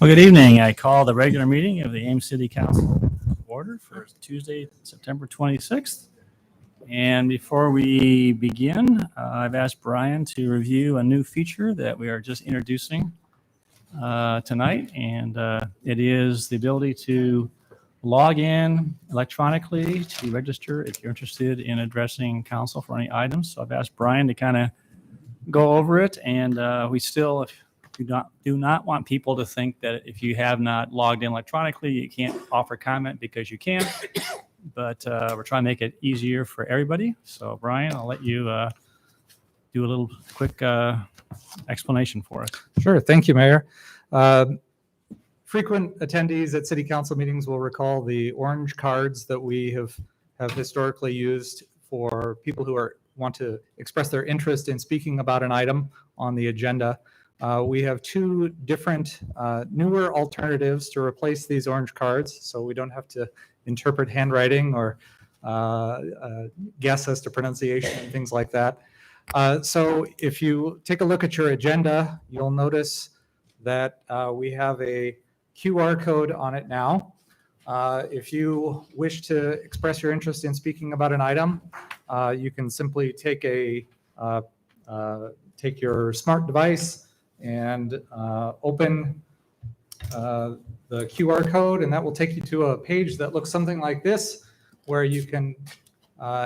Well, good evening. I call the regular meeting of the Ames City Council to order for Tuesday, September 26th. And before we begin, I've asked Brian to review a new feature that we are just introducing tonight. And it is the ability to log in electronically to register if you're interested in addressing council for any items. So I've asked Brian to kind of go over it. And we still, do not want people to think that if you have not logged in electronically, you can't offer comment, because you can. But we're trying to make it easier for everybody. So Brian, I'll let you do a little quick explanation for us. Sure. Thank you, Mayor. Frequent attendees at city council meetings will recall the orange cards that we have historically used for people who want to express their interest in speaking about an item on the agenda. We have two different newer alternatives to replace these orange cards, so we don't have to interpret handwriting or guess as to pronunciation and things like that. So if you take a look at your agenda, you'll notice that we have a QR code on it now. If you wish to express your interest in speaking about an item, you can simply take your smart device and open the QR code, and that will take you to a page that looks something like this, where you can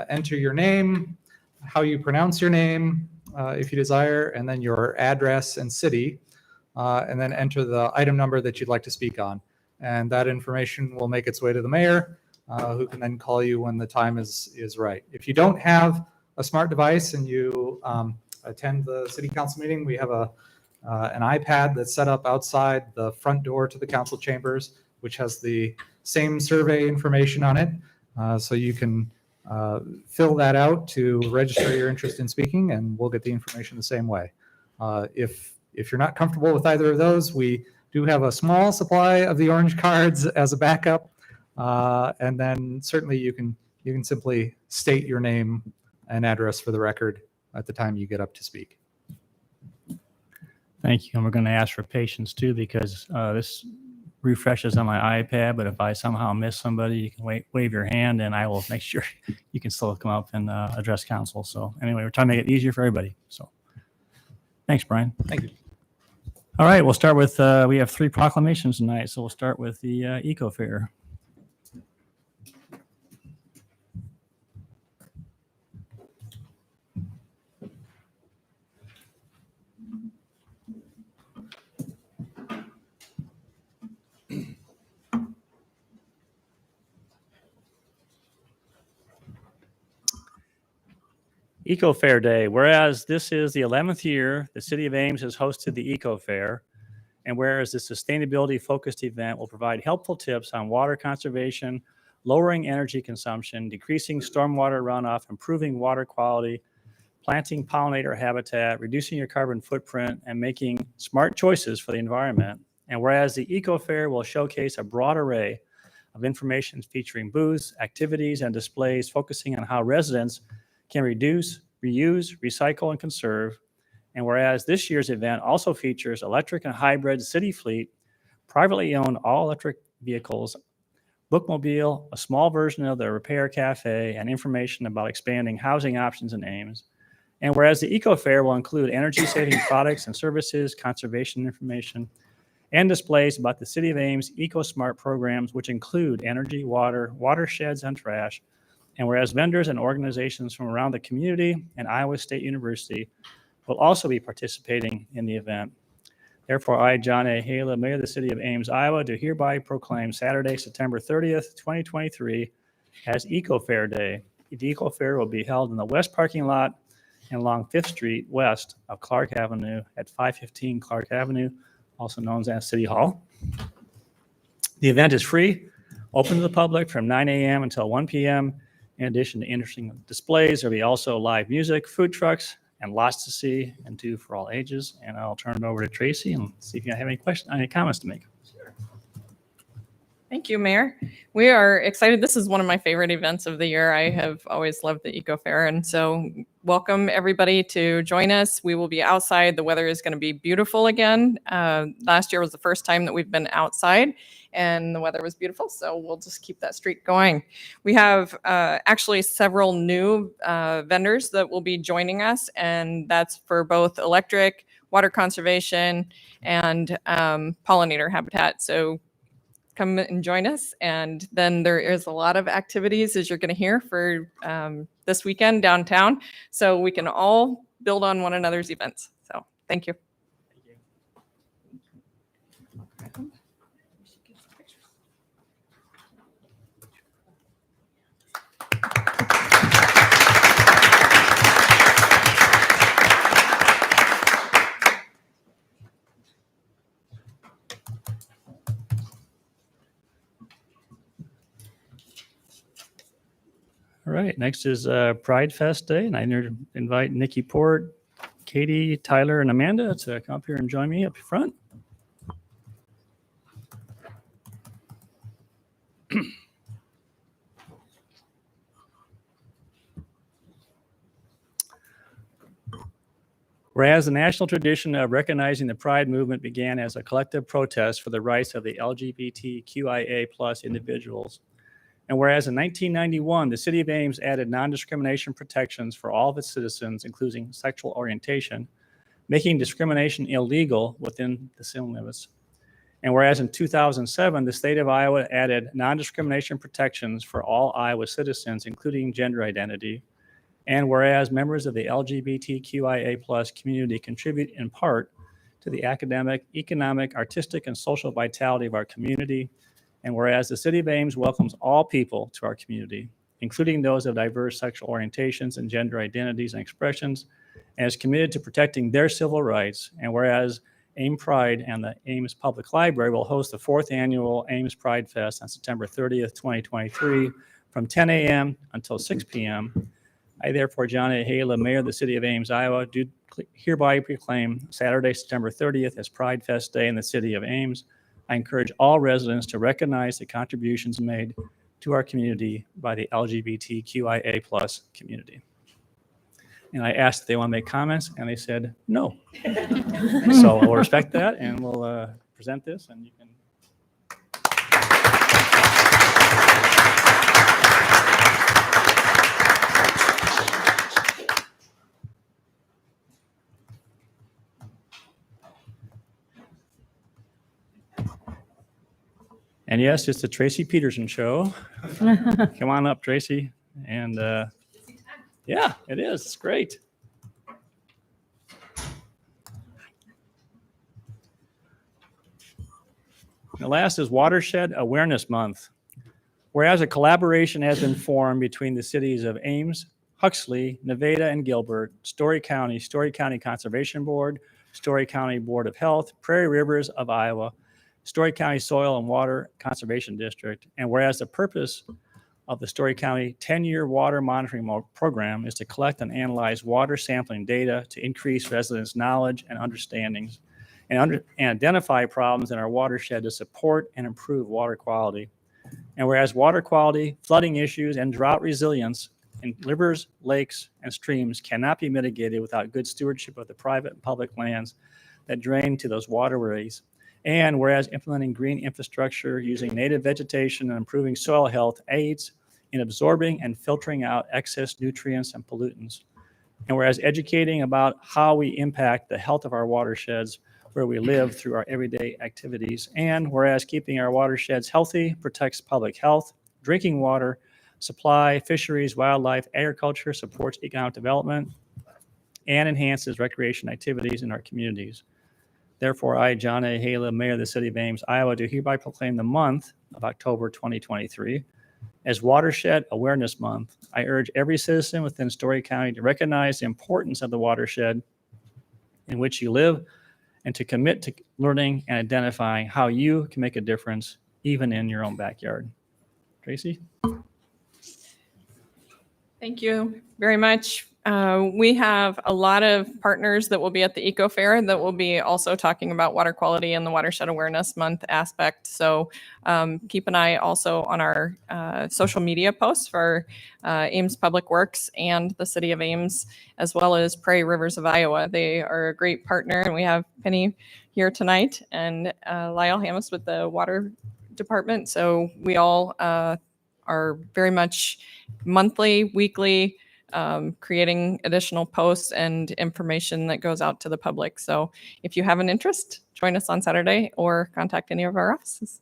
enter your name, how you pronounce your name, if you desire, and then your address and city, and then enter the item number that you'd like to speak on. And that information will make its way to the mayor, who can then call you when the time is right. If you don't have a smart device and you attend the city council meeting, we have an iPad that's set up outside the front door to the council chambers, which has the same survey information on it. So you can fill that out to register your interest in speaking, and we'll get the information the same way. If you're not comfortable with either of those, we do have a small supply of the orange cards as a backup. And then certainly you can simply state your name and address for the record at the time you get up to speak. Thank you. And we're going to ask for patience too, because this refreshes on my iPad, but if I somehow miss somebody, you can wave your hand and I will make sure you can still come up and address council. So anyway, we're trying to make it easier for everybody. So thanks, Brian. Thank you. All right, we'll start with, we have 3 proclamations tonight. So we'll start with the Eco Fair. Eco Fair Day. Whereas this is the 11th year the City of Ames has hosted the Eco Fair, and whereas this sustainability-focused event will provide helpful tips on water conservation, lowering energy consumption, decreasing stormwater runoff, improving water quality, planting pollinator habitat, reducing your carbon footprint, and making smart choices for the environment. And whereas the Eco Fair will showcase a broad array of information featuring booths, activities, and displays focusing on how residents can reduce, reuse, recycle, and conserve. And whereas this year's event also features electric and hybrid city fleet, privately owned all-electric vehicles, bookmobile, a small version of the repair cafe, and information about expanding housing options in Ames. And whereas the Eco Fair will include energy-saving products and services, conservation information, and displays about the City of Ames EcoSmart programs, which include energy, water, watersheds, and trash. And whereas vendors and organizations from around the community and Iowa State University will also be participating in the event. Therefore, I, John A. Hala, Mayor of the City of Ames, Iowa, do hereby proclaim Saturday, September 30th, 2023 as Eco Fair Day. The Eco Fair will be held in the west parking lot and along 5th Street west of Clark Avenue at 515 Clark Avenue, also known as City Hall. The event is free, open to the public from 9 a.m. until 1 p.m. In addition to interesting displays, there'll be also live music, food trucks, and lots to see and do for all ages. And I'll turn it over to Tracy and see if you have any questions, any comments to make. Sure. Thank you, Mayor. We are excited. This is one of my favorite events of the year. I have always loved the Eco Fair, and so welcome everybody to join us. We will be outside. The weather is going to be beautiful again. Last year was the first time that we've been outside, and the weather was beautiful, so we'll just keep that streak going. We have actually several new vendors that will be joining us, and that's for both electric, water conservation, and pollinator habitat. So come and join us. And then there is a lot of activities, as you're going to hear, for this weekend downtown. So we can all build on one another's events. So thank you. All right, next is Pride Fest Day, and I invite Nikki Port, Katie, Tyler, and Amanda to come up here and join me up front. Whereas the national tradition of recognizing the Pride movement began as a collective protest for the rights of the LGBTQIA+ individuals, and whereas in 1991, the City of Ames added non-discrimination protections for all of its citizens, including sexual orientation, making discrimination illegal within the city limits. And whereas in 2007, the state of Iowa added non-discrimination protections for all Iowa citizens, including gender identity. And whereas members of the LGBTQIA+ community contribute in part to the academic, economic, artistic, and social vitality of our community. And whereas the City of Ames welcomes all people to our community, including those of diverse sexual orientations and gender identities and expressions, and is committed to protecting their civil rights. And whereas Ames Pride and the Ames Public Library will host the 4th annual Ames Pride Fest on September 30th, 2023, from 10 a.m. until 6 p.m. I therefore, John A. Hala, Mayor of the City of Ames, Iowa, do hereby proclaim Saturday, September 30th as Pride Fest Day in the City of Ames. I encourage all residents to recognize the contributions made to our community by the LGBTQIA+ community. And I asked if they want to make comments, and they said no. So we'll respect that, and we'll present this, and you can. And yes, it's the Tracy Peterson show. Come on up, Tracy. And yeah, it is. It's great. The last is Watershed Awareness Month. Whereas a collaboration has been formed between the cities of Ames, Huxley, Nevada, and Gilbert, Story County Conservation Board, Story County Board of Health, Prairie Rivers of Iowa, Story County Soil and Water Conservation District, and whereas the purpose of the Story County 10-year water monitoring program is to collect and analyze water sampling data to increase residents' knowledge and understandings and identify problems in our watershed to support and improve water quality. And whereas water quality, flooding issues, and drought resilience in rivers, lakes, and streams cannot be mitigated without good stewardship of the private and public lands that drain to those waterways. And whereas implementing green infrastructure using native vegetation and improving soil health aids in absorbing and filtering out excess nutrients and pollutants. And whereas educating about how we impact the health of our watersheds where we live through our everyday activities. And whereas keeping our watersheds healthy protects public health, drinking water, supply, fisheries, wildlife, agriculture, supports economic development, and enhances recreation activities in our communities. Therefore, I, John A. Hala, Mayor of the City of Ames, Iowa, do hereby proclaim the month of October 2023 as Watershed Awareness Month. I urge every citizen within Story County to recognize the importance of the watershed in which you live and to commit to learning and identifying how you can make a difference even in your own backyard. Tracy? Thank you very much. We have a lot of partners that will be at the Eco Fair that will be also talking about water quality and the Watershed Awareness Month aspect. So keep an eye also on our social media posts for Ames Public Works and the City of Ames, as well as Prairie Rivers of Iowa. They are a great partner, and we have Penny here tonight and Lyle Hammis with the Water Department. So we all are very much monthly, weekly, creating additional posts and information that goes out to the public. So if you have an interest, join us on Saturday or contact any of our offices.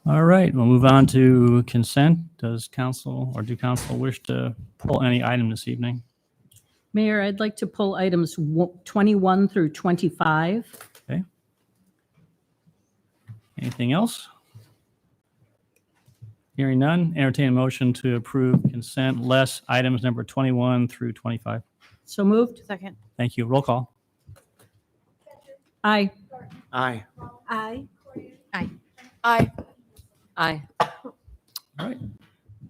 All right, we'll move on to consent. Do council wish to pull any item this evening? Mayor, I'd like to pull items 21 through 25. Okay. Anything else? Hearing none, entertain a motion to approve consent less items number 21 through 25. So moved. Second. Thank you. Roll call. Aye. Aye. Aye. Aye. Aye. All right.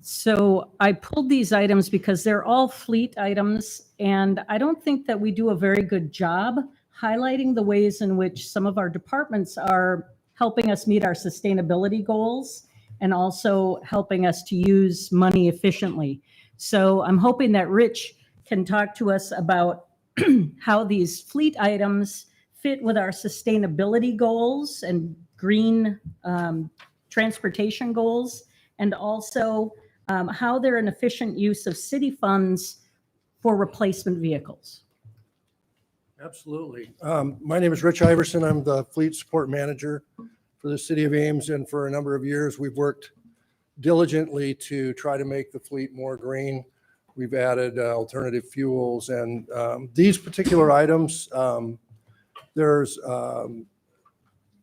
So I pulled these items because they're all fleet items, and I don't think that we do a very good job highlighting the ways in which some of our departments are helping us meet our sustainability goals and also helping us to use money efficiently. So I'm hoping that Rich can talk to us about how these fleet items fit with our sustainability goals and green transportation goals, and also how they're an efficient use of city funds for replacement vehicles. Absolutely. My name is Rich Iverson. I'm the fleet support manager for the city of Ames. And for a number of years, we've worked diligently to try to make the fleet more green. We've added alternative fuels, and these particular items, there's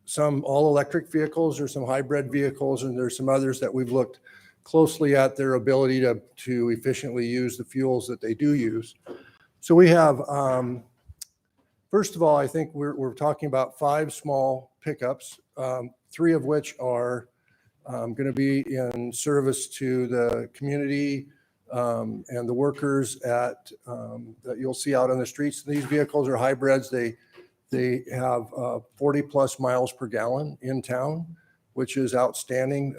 some all-electric vehicles, there's some hybrid vehicles, and there's some others that we've looked closely at their ability to efficiently use the fuels that they do use. So we have, first of all, I think we're talking about 5 small pickups, 3 of which are going to be in service to the community and the workers that you'll see out on the streets. These vehicles are hybrids. They have 40 plus miles per gallon in town, which is outstanding.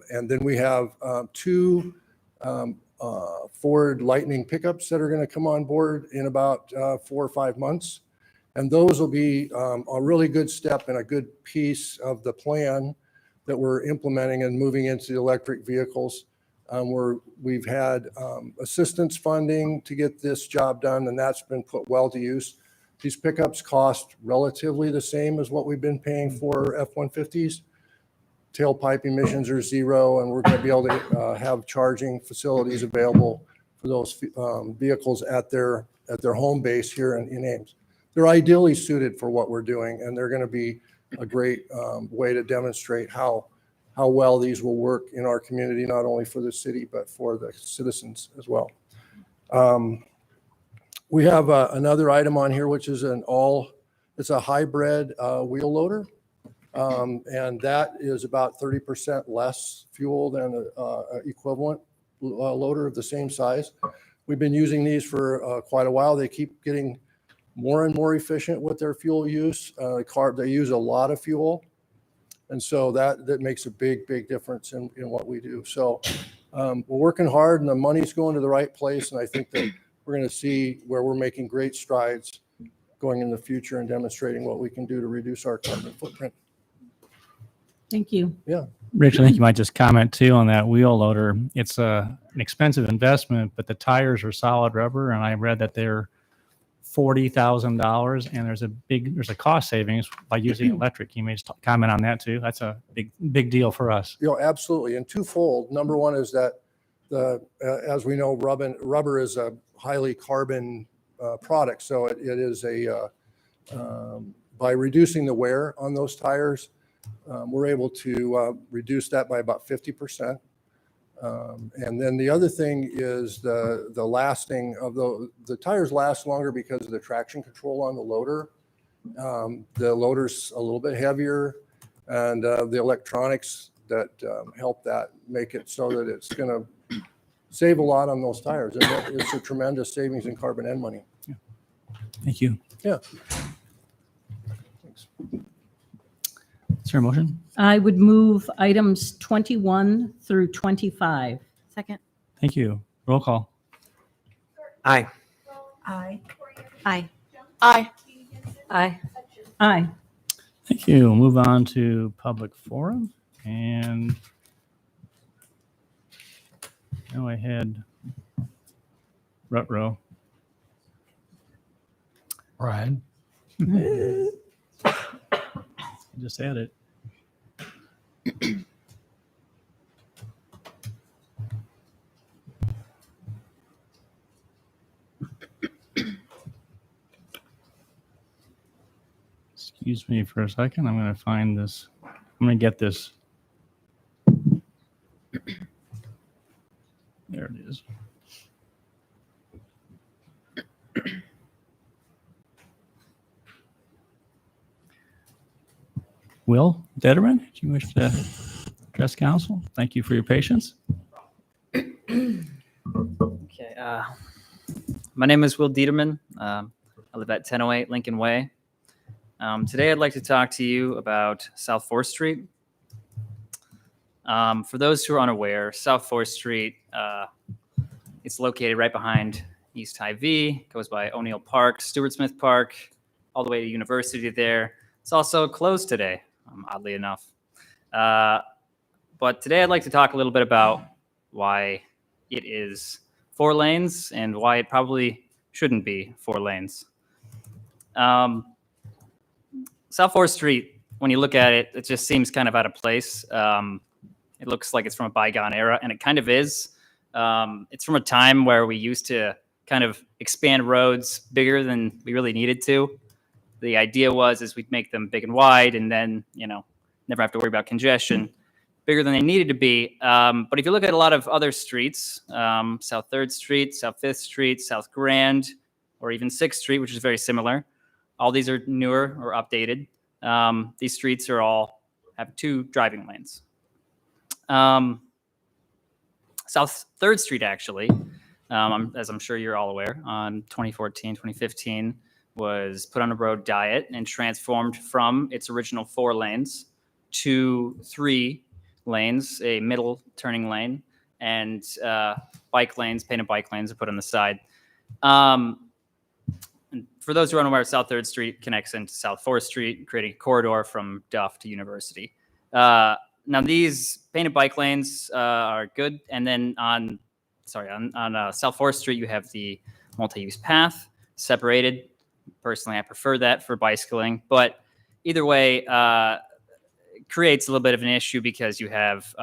And then we have 2 Ford Lightning pickups that are going to come on board in about 4 or 5 months. And those will be a really good step and a good piece of the plan that we're implementing and moving into the electric vehicles. We've had assistance funding to get this job done, and that's been put well to use. These pickups cost relatively the same as what we've been paying for F-150s. Tailpipe emissions are 0, and we're going to be able to have charging facilities available for those vehicles at their home base here in Ames. They're ideally suited for what we're doing, and they're going to be a great way to demonstrate how well these will work in our community, not only for the city, but for the citizens as well. We have another item on here, which is it's a hybrid wheel loader. And that is about 30% less fuel than an equivalent loader of the same size. We've been using these for quite a while. They keep getting more and more efficient with their fuel use. They use a lot of fuel. And so that makes a big difference in what we do. So we're working hard, and the money's going to the right place. And I think that we're going to see where we're making great strides going in the future and demonstrating what we can do to reduce our carbon footprint. Thank you. Yeah. Rich, I think you might just comment too on that wheel loader. It's an expensive investment, but the tires are solid rubber, and I read that they're $40,000, and there's a cost savings by using electric. You may just comment on that too. That's a big deal for us. Absolutely. And twofold. Number one is that as we know, rubber is a highly carbon product. So it is by reducing the wear on those tires, we're able to reduce that by about 50%. And then the other thing is the lasting of the tires last longer because of the traction control on the loader. The loader's a little bit heavier, and the electronics that help that make it so that it's going to save a lot on those tires. And it's a tremendous savings in carbon and money. Yeah. Thank you. Yeah. Thanks. Is there a motion? I would move items 21 through 25. Second. Thank you. Roll call. Aye. Aye. Aye. Aye. Aye. Aye. Thank you. We'll move on to public forum. And go ahead. Rutro. Brian. I just had it. Excuse me for a second. I'm going to find this. I'm going to get this. There it is. Will Detterman, do you wish to address council? Thank you for your patience. Okay. My name is Will Dieterman. I live at 1008 Lincoln Way. Today, I'd like to talk to you about South 4th Street. For those who are unaware, South 4th Street, it's located right behind East Hy-Vee, goes by O'Neill Park, Stewart Smith Park, all the way to University there. It's also closed today, oddly enough. But today I'd like to talk a little bit about why it is 4 lanes and why it probably shouldn't be 4 lanes. South 4th Street, when you look at it, it just seems kind of out of place. It looks like it's from a bygone era, and it kind of is. It's from a time where we used to kind of expand roads bigger than we really needed to. The idea is we'd make them big and wide, and then, never have to worry about congestion, bigger than they needed to be. But if you look at a lot of other streets, South 3rd Street, South 5th Street, South Grand, or even 6th Street, which is very similar, all these are newer or updated. These streets have 2 driving lanes. South 3rd Street, actually, as I'm sure you're all aware, on 2014, 2015, was put on a road diet and transformed from its original 4 lanes to 3 lanes, a middle turning lane, and painted bike lanes are put on the side. And for those who are unaware, South 3rd Street connects into South 4th Street, creating a corridor from Duff to University. Now, these painted bike lanes are good. And then on South 4th Street, you have the multi-use path separated. Personally, I prefer that for bicycling. But either way, it creates a little bit of an issue because you have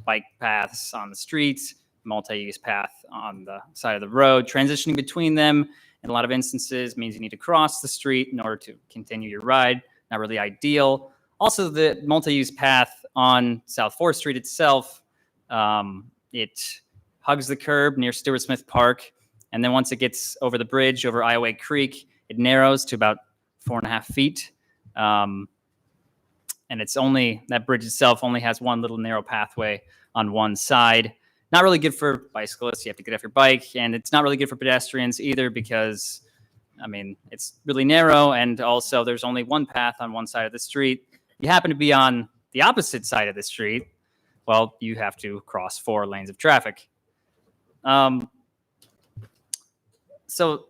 bike paths on the streets, multi-use path on the side of the road. Transitioning between them in a lot of instances means you need to cross the street in order to continue your ride. Not really ideal. Also, the multi-use path on South 4th Street itself, it hugs the curb near Stewart Smith Park. And then once it gets over the bridge over Iowa Creek, it narrows to about 4.5 feet. And that bridge itself only has one little narrow pathway on one side. Not really good for bicyclists. You have to get off your bike. And it's not really good for pedestrians either because, it's really narrow. And also there's only one path on one side of the street. You happen to be on the opposite side of the street, well, you have to cross 4 lanes of traffic. So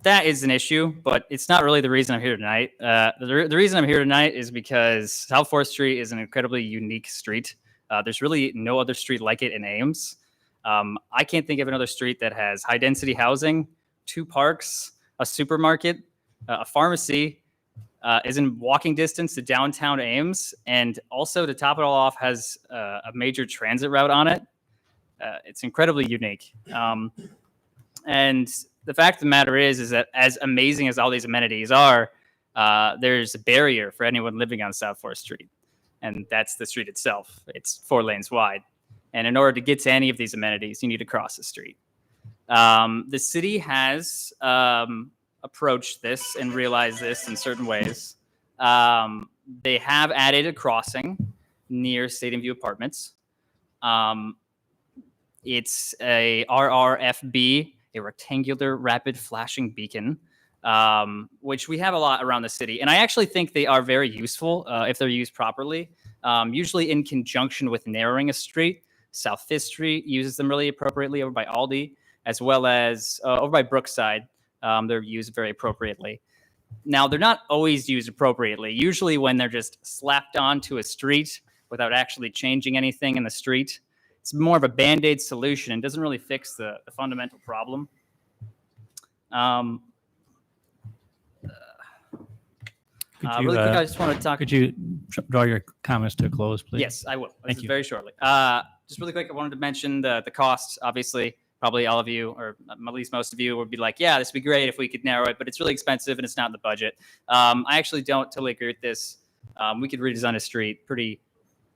that is an issue, but it's not really the reason I'm here tonight. The reason I'm here tonight is because South 4th Street is an incredibly unique street. There's really no other street like it in Ames. I can't think of another street that has high density housing, 2 parks, a supermarket, a pharmacy, is in walking distance to downtown Ames, and also to top it all off has a major transit route on it. It's incredibly unique. And the fact of the matter is that as amazing as all these amenities are, there's a barrier for anyone living on South 4th Street. And that's the street itself. It's 4 lanes wide. And in order to get to any of these amenities, you need to cross the street. The city has approached this and realized this in certain ways. They have added a crossing near Stadium View Apartments. It's a RRFB, a rectangular rapid flashing beacon, which we have a lot around the city. And I actually think they are very useful if they're used properly, usually in conjunction with narrowing a street. South 5th Street uses them really appropriately over by Aldi, as well as over by Brookside. They're used very appropriately. Now, they're not always used appropriately. Usually when they're just slapped onto a street without actually changing anything in the street, it's more of a Band-Aid solution and doesn't really fix the fundamental problem. Really quick, I just want to talk. Could you draw your comments to a close, please? Yes, I will. Thank you. Very shortly. Just really quick, I wanted to mention the costs. Obviously, probably all of you, or at least most of you, would be like, yeah, this would be great if we could narrow it, but it's really expensive and it's not in the budget. I actually don't totally agree with this. We could redesign a street pretty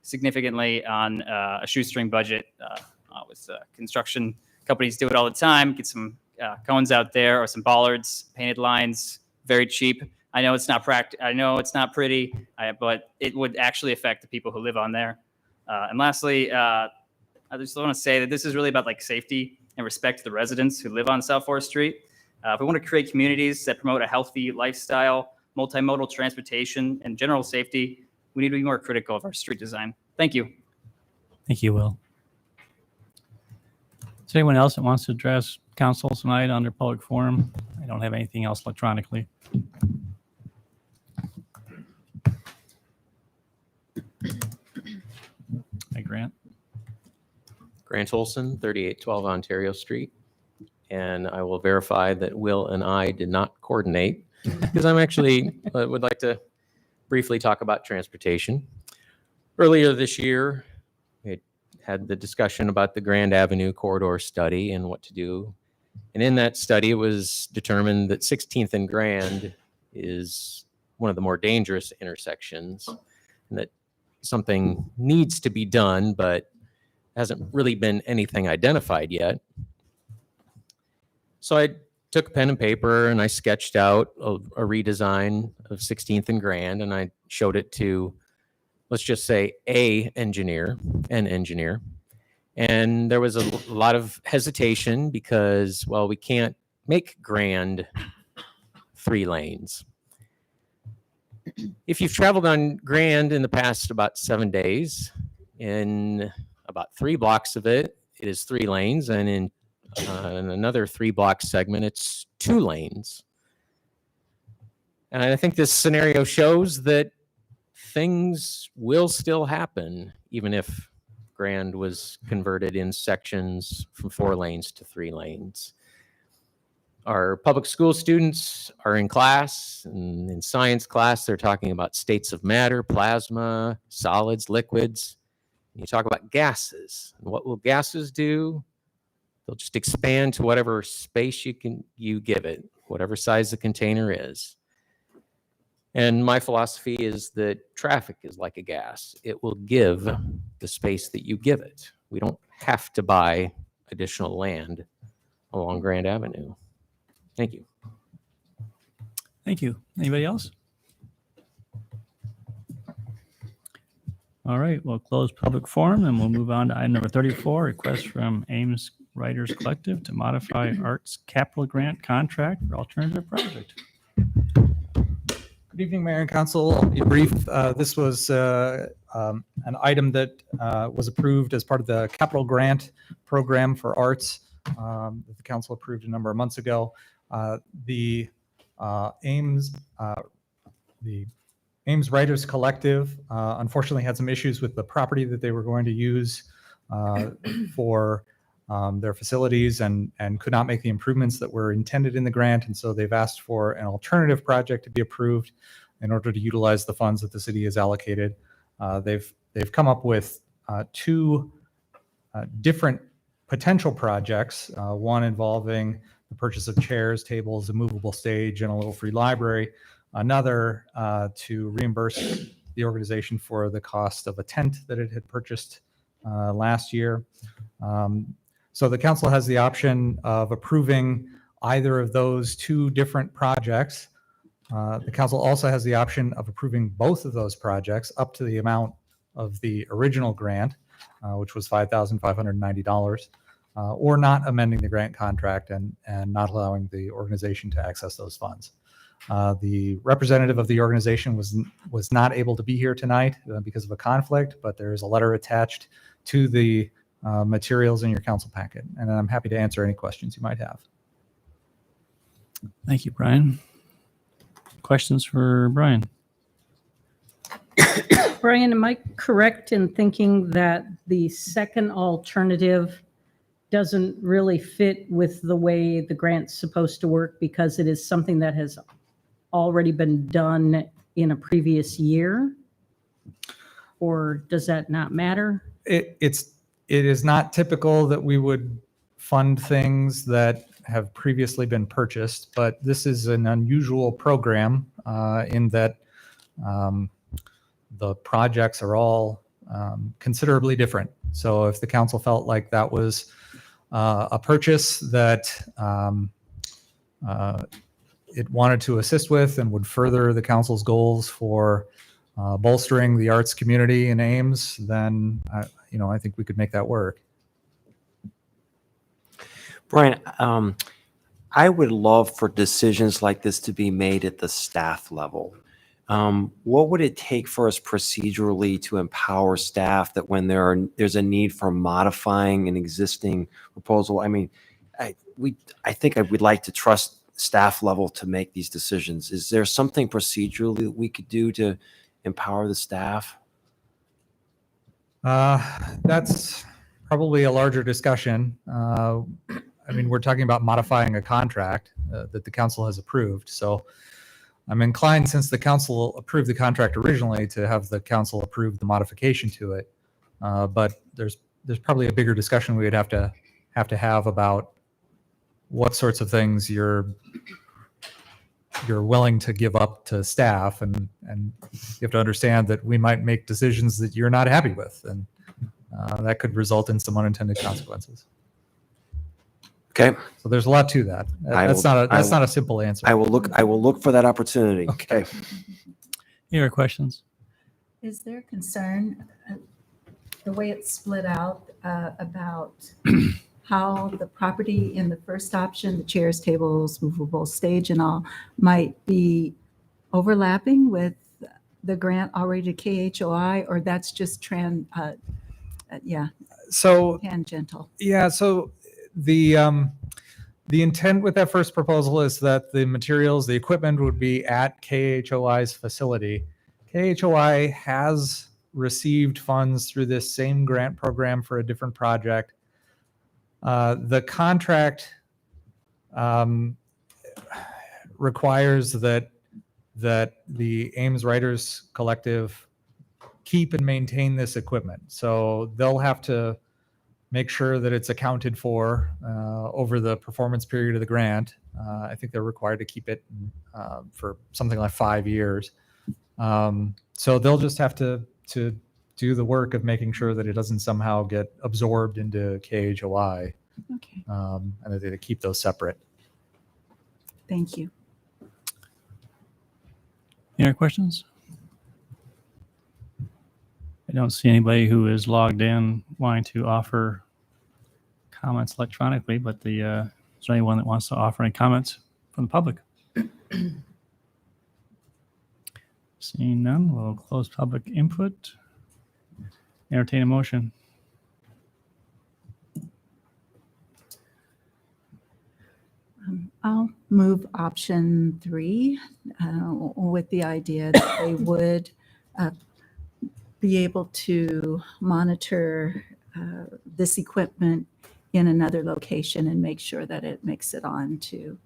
significantly on a shoestring budget. With construction companies do it all the time. Get some cones out there or some bollards, painted lines, very cheap. I know it's not I know it's not pretty, but it would actually affect the people who live on there. And lastly, I just want to say that this is really about like safety and respect to the residents who live on South 4th Street. If we want to create communities that promote a healthy lifestyle, multimodal transportation, and general safety, we need to be more critical of our street design. Thank you. Thank you, Will. Is there anyone else that wants to address council tonight under public forum? I don't have anything else electronically. Hi, Grant. Grant Olson, 3812 Ontario Street. And I will verify that Will and I did not coordinate because I'm actually would like to briefly talk about transportation. Earlier this year, we had the discussion about the Grand Avenue corridor study and what to do. And in that study, it was determined that 16th and Grand is one of the more dangerous intersections, and that something needs to be done, but hasn't really been anything identified yet. So I took a pen and paper and I sketched out a redesign of 16th and Grand, and I showed it to, let's just say, an engineer. And there was a lot of hesitation because, well, we can't make Grand 3 lanes. If you've traveled on Grand in the past about 7 days, in about 3 blocks of it, it is 3 lanes, and in another 3-block segment, it's 2 lanes. And I think this scenario shows that things will still happen, even if Grand was converted in sections from 4 lanes to 3 lanes. Our public school students are in class, and in science class, they're talking about states of matter, plasma, solids, liquids. You talk about gases. And what will gases do? They'll just expand to whatever space you give it, whatever size the container is. And my philosophy is that traffic is like a gas. It will give the space that you give it. We don't have to buy additional land along Grand Avenue. Thank you. Thank you. Anybody else? All right, we'll close public forum and we'll move on to item number 34, request from Ames Writers Collective to modify arts capital grant contract for alternative project. Good evening, Mayor and Council. I'll be brief. This was an item that was approved as part of the capital grant program for arts that the council approved a number of months ago. The Ames the Ames Writers Collective unfortunately had some issues with the property that they were going to use for their facilities and could not make the improvements that were intended in the grant. And so they've asked for an alternative project to be approved in order to utilize the funds that the city has allocated. They've come up with two different potential projects, one involving the purchase of chairs, tables, a movable stage, and a little free library. Another to reimburse the organization for the cost of a tent that it had purchased last year. So the council has the option of approving either of those two different projects. The council also has the option of approving both of those projects up to the amount of the original grant, which was $5,590, or not amending the grant contract and not allowing the organization to access those funds. The representative of the organization was not able to be here tonight because of a conflict, but there is a letter attached to the materials in your council packet, and I'm happy to answer any questions you might have. Thank you, Brian. Questions for Brian? Brian, am I correct in thinking that the second alternative doesn't really fit with the way the grant's supposed to work because it is something that has already been done in a previous year? Or does that not matter? It is not typical that we would fund things that have previously been purchased, but this is an unusual program in that the projects are all considerably different. So if the council felt like that was a purchase that it wanted to assist with and would further the council's goals for bolstering the arts community in Ames, then I think we could make that work. Brian, I would love for decisions like this to be made at the staff level. What would it take for us procedurally to empower staff that when there's a need for modifying an existing proposal? I mean, I think I would like to trust staff level to make these decisions. Is there something procedurally that we could do to empower the staff? That's probably a larger discussion. I mean, we're talking about modifying a contract that the council has approved. So I'm inclined, since the council approved the contract originally, to have the council approve the modification to it. But there's probably a bigger discussion we would have to have about what sorts of things you're willing to give up to staff, and you have to understand that we might make decisions that you're not happy with, and that could result in some unintended consequences. Okay. So there's a lot to that. That's not a simple answer. I will look for that opportunity. Okay. Any other questions? Is there concern, the way it's split out, about how the property in the first option, the chairs, tables, movable stage and all, might be overlapping with the grant already to KHOI, or that's just So tangential? yeah, so the intent with that first proposal is that the materials, the equipment would be at KHOI's facility. KHOI has received funds through this same grant program for a different project. The contract requires that the Ames Writers Collective keep and maintain this equipment. So they'll have to make sure that it's accounted for over the performance period of the grant. I think they're required to keep it for something like 5 years. So they'll just have to do the work of making sure that it doesn't somehow get absorbed into KHOI, Okay, and that they keep those separate. thank you. Any other questions? I don't see anybody who is logged in wanting to offer comments electronically, but is there anyone that wants to offer any comments from the public? Seeing none, we'll close public input. Entertain a motion. I'll move option 3 with the idea that they would be able to monitor this equipment in another location and make sure that it makes it on to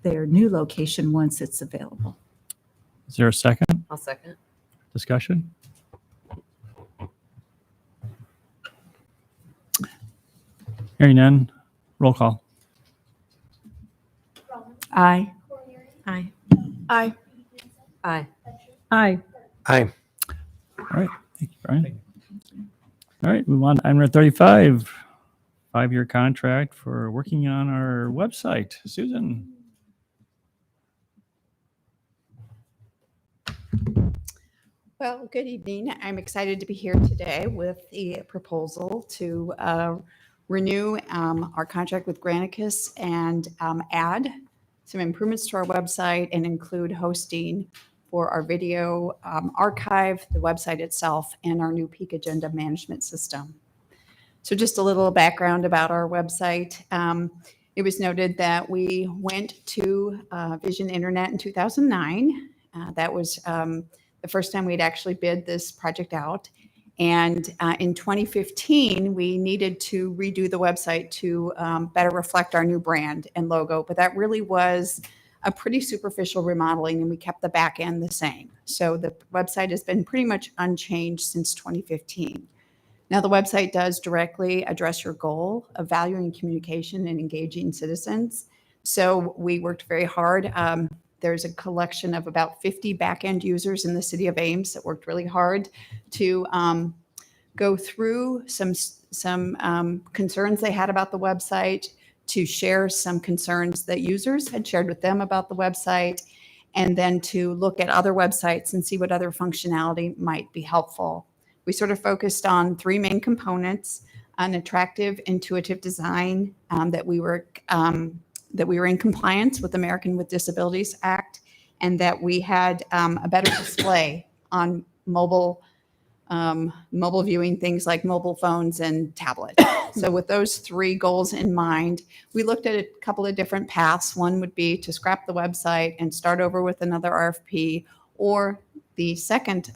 their new location once it's available. Is there a second I'll second. discussion? Hearing none, roll call. Aye. Aye. Aye. Aye. Aye. Aye. All right, thank you, Brian. All right, move on to item number 35, 5-year contract for working on our website. Susan? Well, good evening. I'm excited to be here today with the proposal to renew our contract with Granicus and add some improvements to our website and include hosting for our video archive, the website itself, and our new peak agenda management system. So just a little background about our website. It was noted that we went to Vision Internet in 2009. That was the first time we'd actually bid this project out. And in 2015, we needed to redo the website to better reflect our new brand and logo. But that really was a pretty superficial remodeling, and we kept the back end the same. So the website has been pretty much unchanged since 2015. Now, the website does directly address your goal of valuing communication and engaging citizens. So we worked very hard. There's a collection of about 50 back-end users in the city of Ames that worked really hard to go through some concerns they had about the website, to share some concerns that users had shared with them about the website, and then to look at other websites and see what other functionality might be helpful. We sort of focused on 3 main components: an attractive, intuitive design, that we were in compliance with the American with Disabilities Act, and that we had a better display on mobile viewing, things like mobile phones and tablets. So with those 3 goals in mind, we looked at a couple of different paths. One would be to scrap the website and start over with another RFP, or the second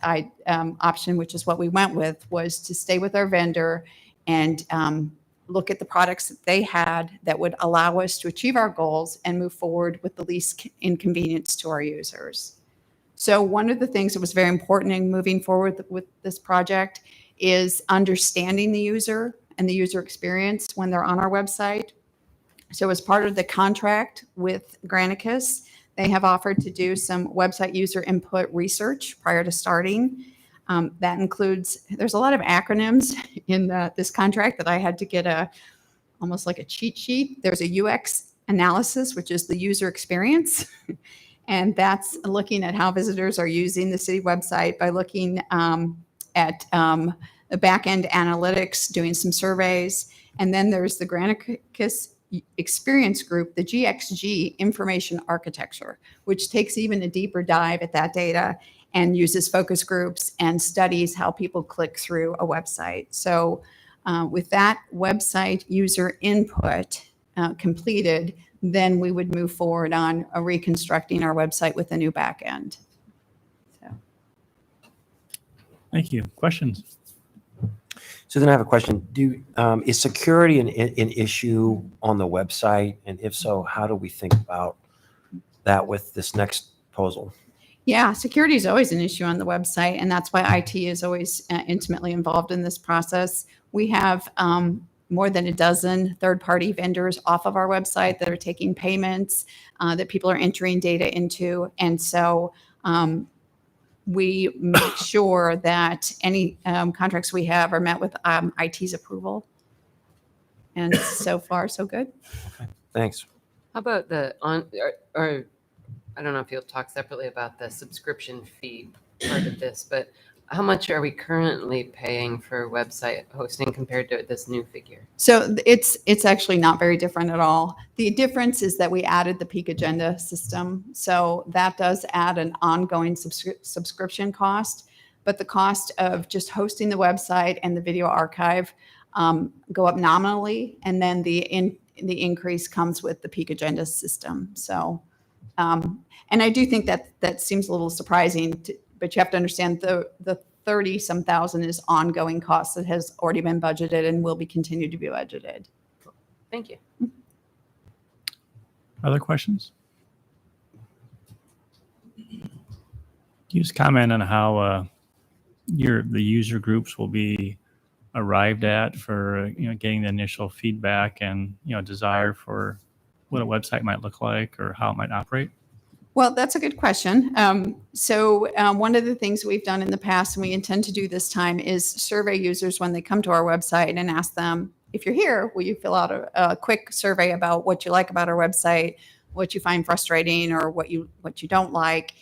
option, which is what we went with, was to stay with our vendor and look at the products that they had that would allow us to achieve our goals and move forward with the least inconvenience to our users. So one of the things that was very important in moving forward with this project is understanding the user and the user experience when they're on our website. So as part of the contract with Granicus, they have offered to do some website user input research prior to starting. That includes, there's a lot of acronyms in this contract that I had to get almost like a cheat sheet. There's a UX analysis, which is the user experience. And that's looking at how visitors are using the city website by looking at the back-end analytics, doing some surveys. And then there's the Granicus Experience Group, the GXG Information Architecture, which takes even a deeper dive at that data and uses focus groups and studies how people click through a website. So with that website user input completed, then we would move forward on reconstructing our website with a new backend. So. Thank you. Questions? So then I have a question. Is security an issue on the website? And if so, how do we think about that with this next proposal? Yeah, security is always an issue on the website, and that's why IT is always intimately involved in this process. We have more than a dozen third-party vendors off of our website that are taking payments, that people are entering data into. And so we make sure that any contracts we have are met with IT's approval. And so far, so good. Okay, thanks. How about or I don't know if you'll talk separately about the subscription fee part of this, but how much are we currently paying for website hosting compared to this new figure? So it's actually not very different at all. The difference is that we added the peak agenda system. So that does add an ongoing subscription cost, but the cost of just hosting the website and the video archive go up nominally, and then the the increase comes with the peak agenda system. So, and I do think that seems a little surprising, but you have to understand the 30-some thousand is ongoing costs that has already been budgeted and will be continued to be budgeted. Thank you. Other questions? Can you just comment on how the user groups will be arrived at for getting the initial feedback and desire for what a website might look like or how it might operate? Well, that's a good question. So one of the things we've done in the past, and we intend to do this time, is survey users when they come to our website and ask them, if you're here, will you fill out a quick survey about what you like about our website, what you find frustrating, or what you don't like?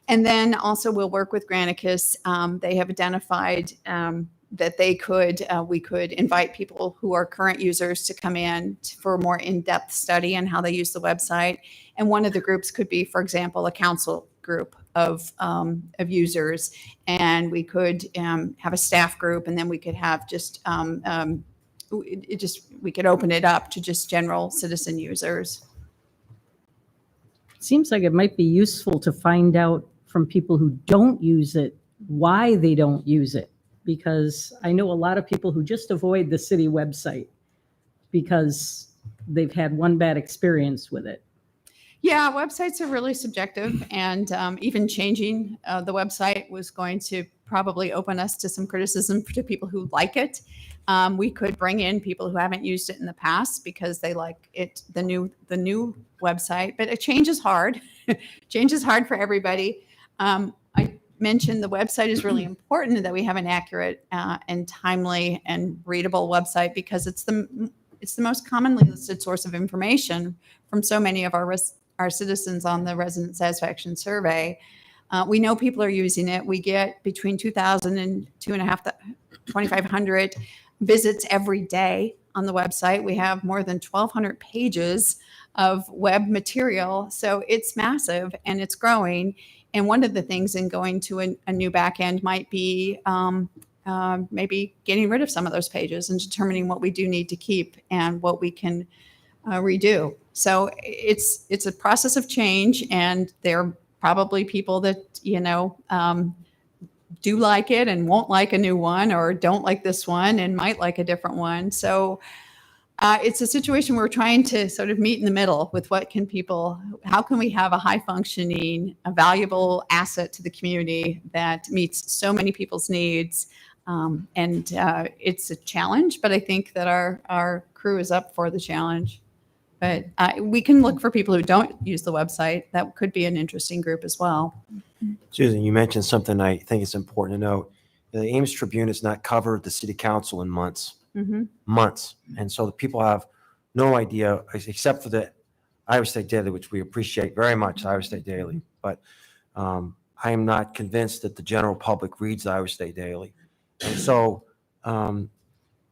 And then also we'll work with Granicus. They have identified that we could invite people who are current users to come in for a more in-depth study on how they use the website. And one of the groups could be, for example, a council group of users, and we could have a staff group, and then we could have we could open it up to just general citizen users. Seems like it might be useful to find out from people who don't use it why they don't use it, because I know a lot of people who just avoid the city website because they've had one bad experience with it. Yeah, websites are really subjective, and even changing the website was going to probably open us to some criticism to people who like it. We could bring in people who haven't used it in the past because they like it, the new website, but a change is hard. Change is hard for everybody. I mentioned the website is really important, and that we have an accurate and timely and readable website, because it's the most commonly listed source of information from so many of our citizens on the resident satisfaction survey. We know people are using it. We get between 2,000 and 2,500 visits every day on the website. We have more than 1,200 pages of web material. So it's massive and it's growing. And one of the things in going to a new back end might be maybe getting rid of some of those pages and determining what we do need to keep and what we can redo. So it's a process of change, and there are probably people that do like it and won't like a new one, or don't like this one and might like a different one. So it's a situation where we're trying to sort of meet in the middle with how can we have a high functioning, a valuable asset to the community that meets so many people's needs. It's a challenge, but I think that our crew is up for the challenge. But we can look for people who don't use the website. That could be an interesting group as well. Susan, you mentioned something I think is important to note. The Ames Tribune has not covered the city council in months. Mm-hmm. Months. And so the people have no idea, except for the Iowa State Daily, which we appreciate very much, Iowa State Daily. But I am not convinced that the general public reads the Iowa State Daily. And so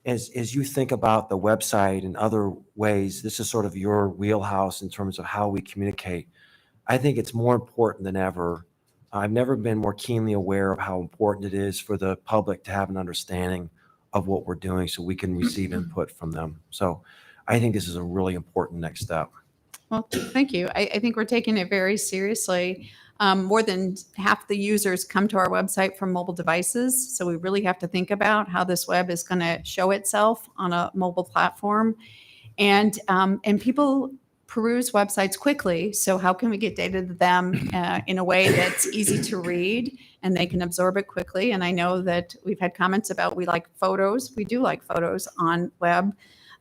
as you think about the website and other ways, this is sort of your wheelhouse in terms of how we communicate. I think it's more important than ever. I've never been more keenly aware of how important it is for the public to have an understanding of what we're doing so we can receive input from them. So I think this is a really important next step. Well, thank you. I think we're taking it very seriously. More than half the users come to our website from mobile devices. So we really have to think about how this web is going to show itself on a mobile platform. And people peruse websites quickly. So how can we get data to them in a way that's easy to read and they can absorb it quickly? And I know that we've had comments about we like photos. We do like photos on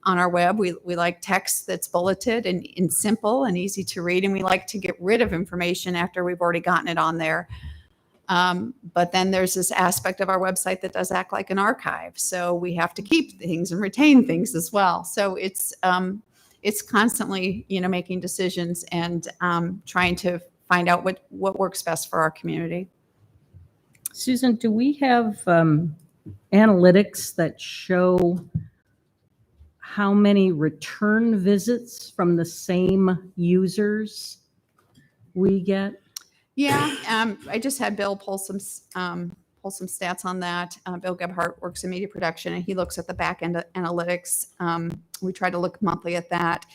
our web. We like text that's bulleted and simple and easy to read. And we like to get rid of information after we've already gotten it on there. But then there's this aspect of our website that does act like an archive. So we have to keep things and retain things as well. So it's constantly, making decisions and trying to find out what works best for our community. Susan, do we have analytics that show how many return visits from the same users we get? Yeah, I just had Bill pull some pull some stats on that. Bill Gebhardt works in media production, and he looks at the back end analytics. We try to look monthly at that.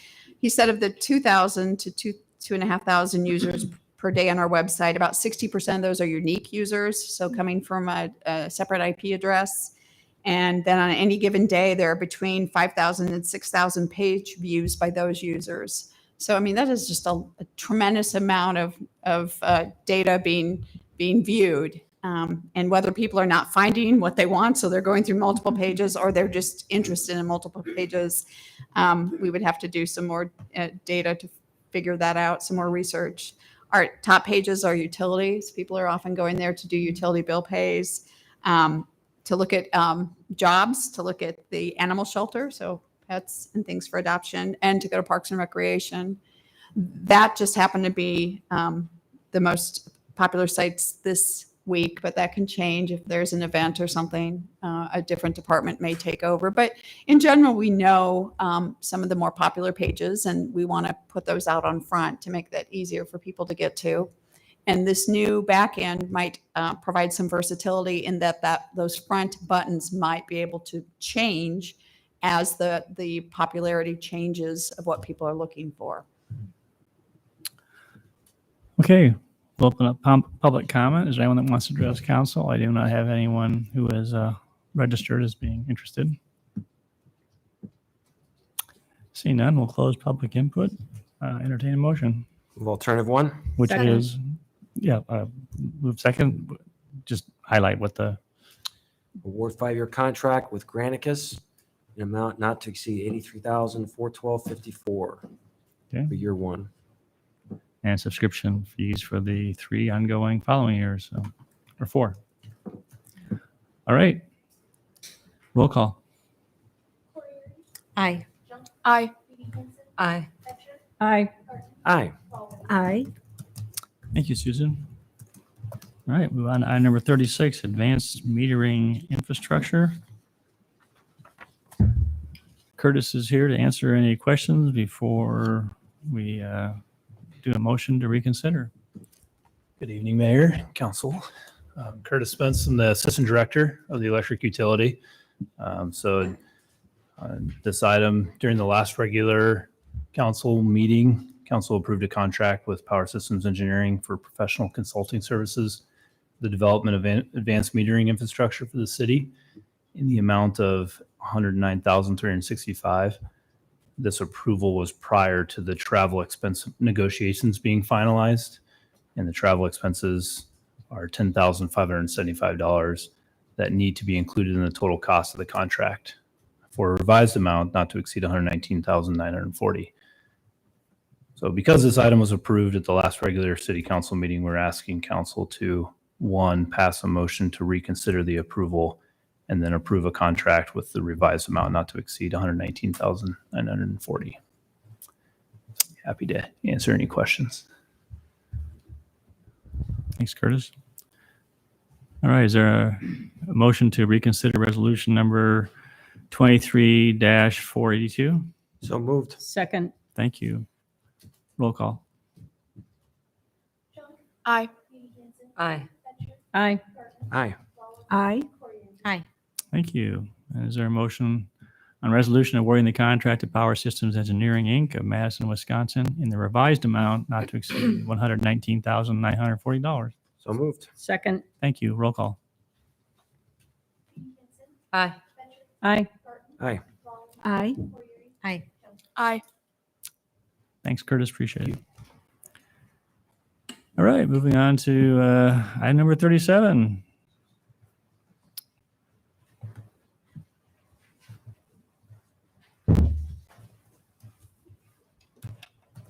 He said of the 2,000 to 2,500 users per day on our website, about 60% of those are unique users, so coming from a separate IP address. And then on any given day, there are between 5,000 and 6,000 page views by those users. So, I mean, that is just a tremendous amount of data being viewed. And whether people are not finding what they want, so they're going through multiple pages, or they're just interested in multiple pages, we would have to do some more data to figure that out, some more research. Our top pages are utilities. People are often going there to do utility bill pays, to look at jobs, to look at the animal shelter, so pets and things for adoption, and to go to Parks and Recreation. That just happened to be the most popular sites this week, but that can change if there's an event or something. A different department may take over. But in general, we know some of the more popular pages, and we want to put those out on front to make that easier for people to get to. And this new back end might provide some versatility in that those front buttons might be able to change as the popularity changes of what people are looking for. Okay, we'll open up public comment. Is there anyone that wants to address council? I do not have anyone who is registered as being interested. Seeing none, we'll close public input. Entertain a motion, Alternative one? which Second. is, move second. Just highlight what the, Award 5-year contract with Granicus, an amount not to exceed $83,412.54 Okay. for year one. and subscription fees for the 3 ongoing following years, or 4. All right. Roll call. Aye. Aye. Aye. Aye. Aye. Aye. Thank you, Susan. All right, move on to item number 36, advanced metering infrastructure. Curtis is here to answer any questions before we do a motion to reconsider. Good evening, Mayor, Council. Curtis Spence, I'm the Assistant Director of the Electric Utility. This item, during the last regular council meeting, council approved a contract with Power Systems Engineering for professional consulting services, the development of advanced metering infrastructure for the city in the amount of $109,365. This approval was prior to the travel expense negotiations being finalized, and the travel expenses are $10,575 that need to be included in the total cost of the contract for a revised amount not to exceed $119,940. So because this item was approved at the last regular city council meeting, we're asking council to, one, pass a motion to reconsider the approval and then approve a contract with the revised amount not to exceed $119,940. Happy to answer any questions. Thanks, Curtis. All right, is there a motion to reconsider resolution number 23-482? So moved. Second. Thank you. Roll call. Aye. Aye. Aye. Aye. Aye. Thank you. And is there a motion on resolution awarding the contract to Power Systems Engineering, Inc. of Madison, Wisconsin in the revised amount not to exceed $119,940? So moved. Second. Thank you. Roll call. Aye. Aye. Aye. Aye. Aye. Thanks, Curtis. Appreciate it. All right, moving on to item number 37.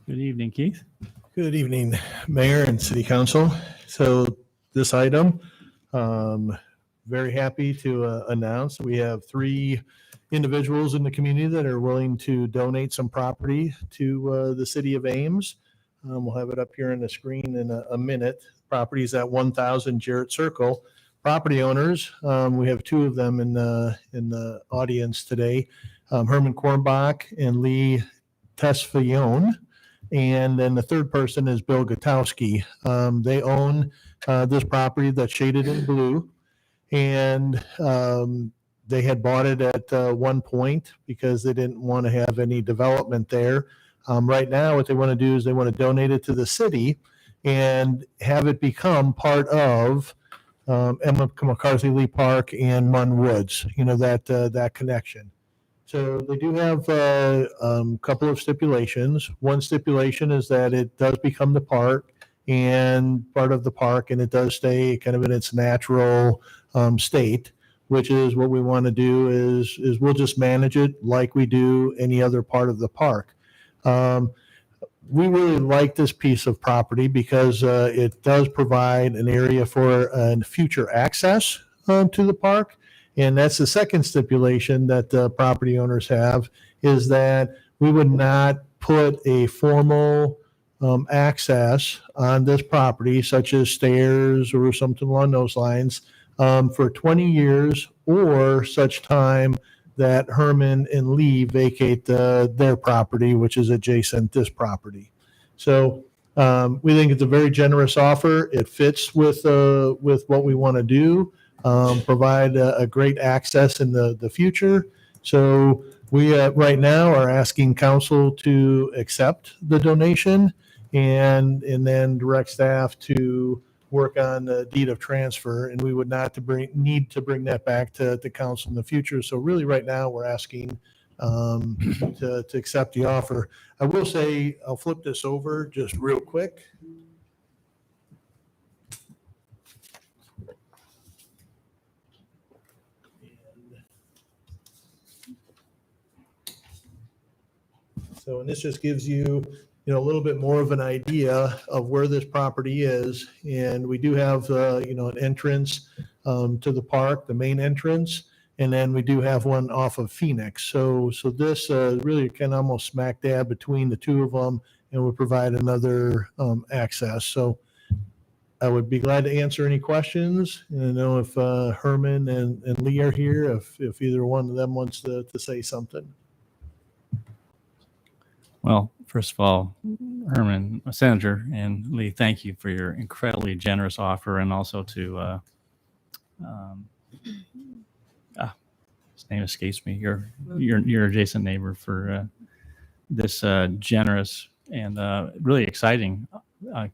Good evening, Keith. Good evening, Mayor and City Council. So this item, very happy to announce we have 3 individuals in the community that are willing to donate some property to the city of Ames. We'll have it up here on the screen in a minute. Property is at 1000 Jarrett Circle. Property owners, we have 2 of them in the audience today, Herman Kornbach and Lee Tesfayon. And then the third person is Bill Gutowski. They own this property that's shaded in blue. And they had bought it at one point because they didn't want to have any development there. Right now, what they want to do is they want to donate it to the city and have it become part of Emma McCarthy Lee Park and Munn Woods, that connection. So they do have a couple of stipulations. One stipulation is that it does become the park and part of the park, and it does stay kind of in its natural state, which is what we want to do is we'll just manage it like we do any other part of the park. We really like this piece of property because it does provide an area for future access to the park. And that's the second stipulation that the property owners have, is that we would not put a formal access on this property, such as stairs or something along those lines, for 20 years or such time that Herman and Lee vacate their property, which is adjacent this property. So we think it's a very generous offer. It fits with what we want to do, provide a great access in the future. So we right now are asking council to accept the donation and then direct staff to work on the deed of transfer, and we would not need to bring that back to council in the future. So really right now we're asking to accept the offer. I will say, I'll flip this over just real quick. So, and this just gives you, a little bit more of an idea of where this property is. And we do have, an entrance to the park, the main entrance. And then we do have one off of Phoenix. So this really can almost smack dab between the two of them and would provide another access. So I would be glad to answer any questions. And I know if Herman and Lee are here, if either one of them wants to say something. Well, first of all, Herman, Senator, and Lee, thank you for your incredibly generous offer, and also to his name escapes me. Your adjacent neighbor for this generous and really exciting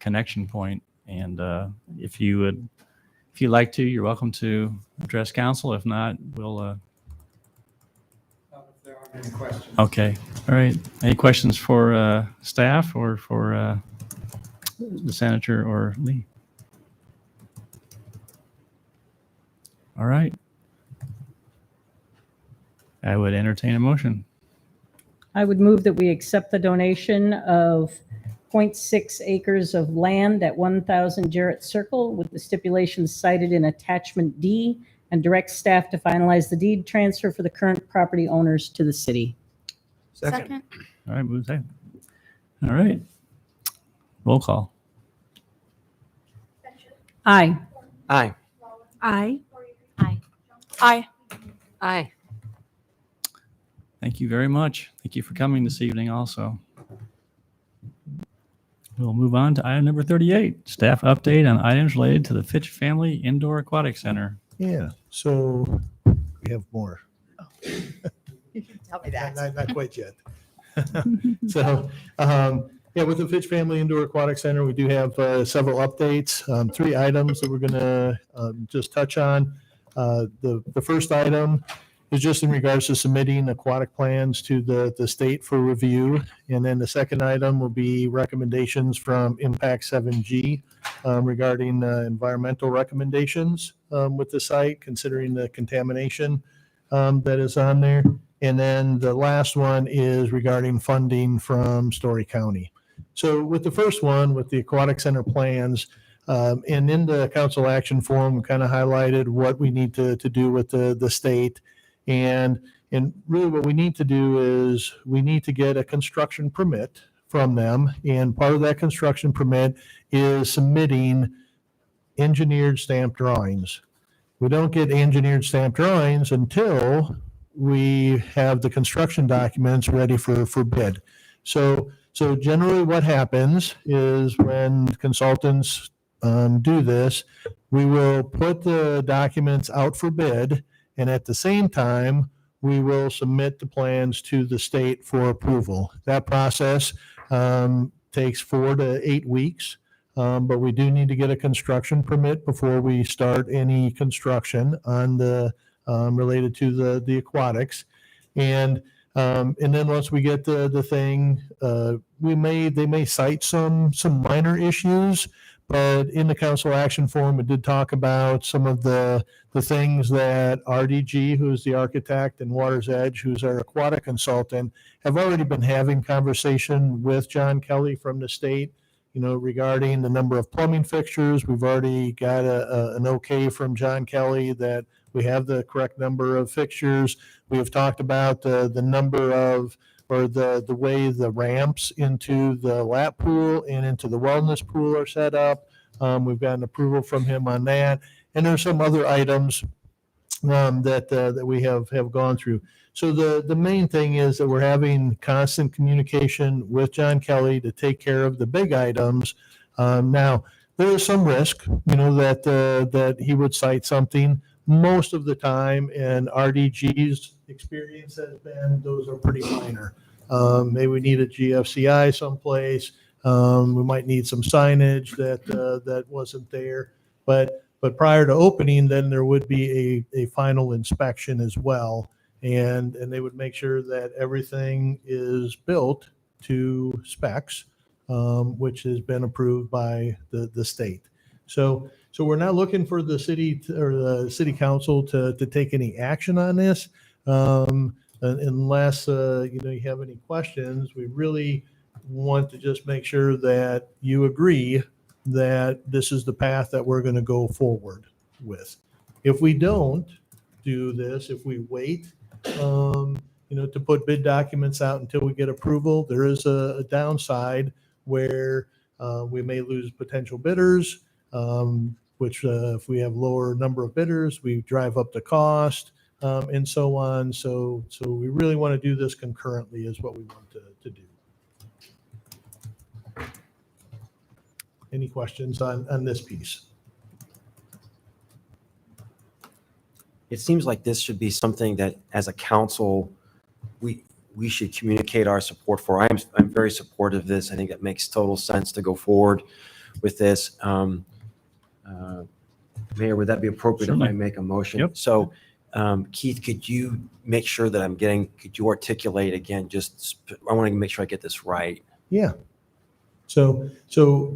connection point. And if you'd like to, you're welcome to address council. If not, we'll. If there aren't any questions. Okay. All right. Any questions for staff or for the senator or Lee? All right. I would entertain a motion. I would move that we accept the donation of 0.6 acres of land at 1000 Jarrett Circle with the stipulations cited in attachment D, and direct staff to finalize the deed transfer for the current property owners to the city. Second. All right. Move second. All right. Roll call. Aye. Aye. Aye. Aye. Aye. Aye. Thank you very much. Thank you for coming this evening also. We'll move on to item number 38, staff update on items related to the Fitch Family Indoor Aquatic Center. Yeah, so we have more. You can tell me that. Not quite yet. So, with the Fitch Family Indoor Aquatic Center, we do have several updates, 3 items that we're going to just touch on. The first item is just in regards to submitting aquatic plans to the state for review. And then the second item will be recommendations from Impact 7G regarding environmental recommendations with the site, considering the contamination that is on there. And then the last one is regarding funding from Story County. So with the first one, with the aquatic center plans, and in the council action form, we kind of highlighted what we need to do with the state. And really what we need to do is we need to get a construction permit from them. And part of that construction permit is submitting engineered stamped drawings. We don't get engineered stamped drawings until we have the construction documents ready for bid. So generally what happens is when consultants do this, we will put the documents out for bid, and at the same time, we will submit the plans to the state for approval. That process takes 4 to 8 weeks, but we do need to get a construction permit before we start any construction on the related to the aquatics. And then once we get the thing, they may cite some minor issues, but in the council action form, it did talk about some of the things that RDG, who's the architect, and Water's Edge, who's our aquatic consultant, have already been having conversation with John Kelly from the state, regarding the number of plumbing fixtures. We've already got an okay from John Kelly that we have the correct number of fixtures. We have talked about the number of, or the way the ramps into the lap pool and into the wellness pool are set up. We've got an approval from him on that. And there's some other items that we have gone through. So the main thing is that we're having constant communication with John Kelly to take care of the big items. Now, there is some risk, that he would cite something. Most of the time, and RDG's experience has been, those are pretty minor. Maybe we need a GFCI someplace. We might need some signage that wasn't there. But prior to opening, then there would be a final inspection as well. And they would make sure that everything is built to specs, which has been approved by the state. So we're not looking for the city or the city council to take any action on this, unless you have any questions. We really want to just make sure that you agree that this is the path that we're going to go forward with. If we don't do this, if we wait, to put bid documents out until we get approval, there is a downside where we may lose potential bidders, which if we have lower number of bidders, we drive up the cost, and so on. So we really want to do this concurrently is what we want to do. Any questions on this piece? It seems like this should be something that, as a council, we should communicate our support for. I'm very supportive of this. I think it makes total sense to go forward with this. Mayor, would that be appropriate if I make a motion? Yep. So, Keith, could you make sure that could you articulate again, I want to make sure I get this right. Yeah. So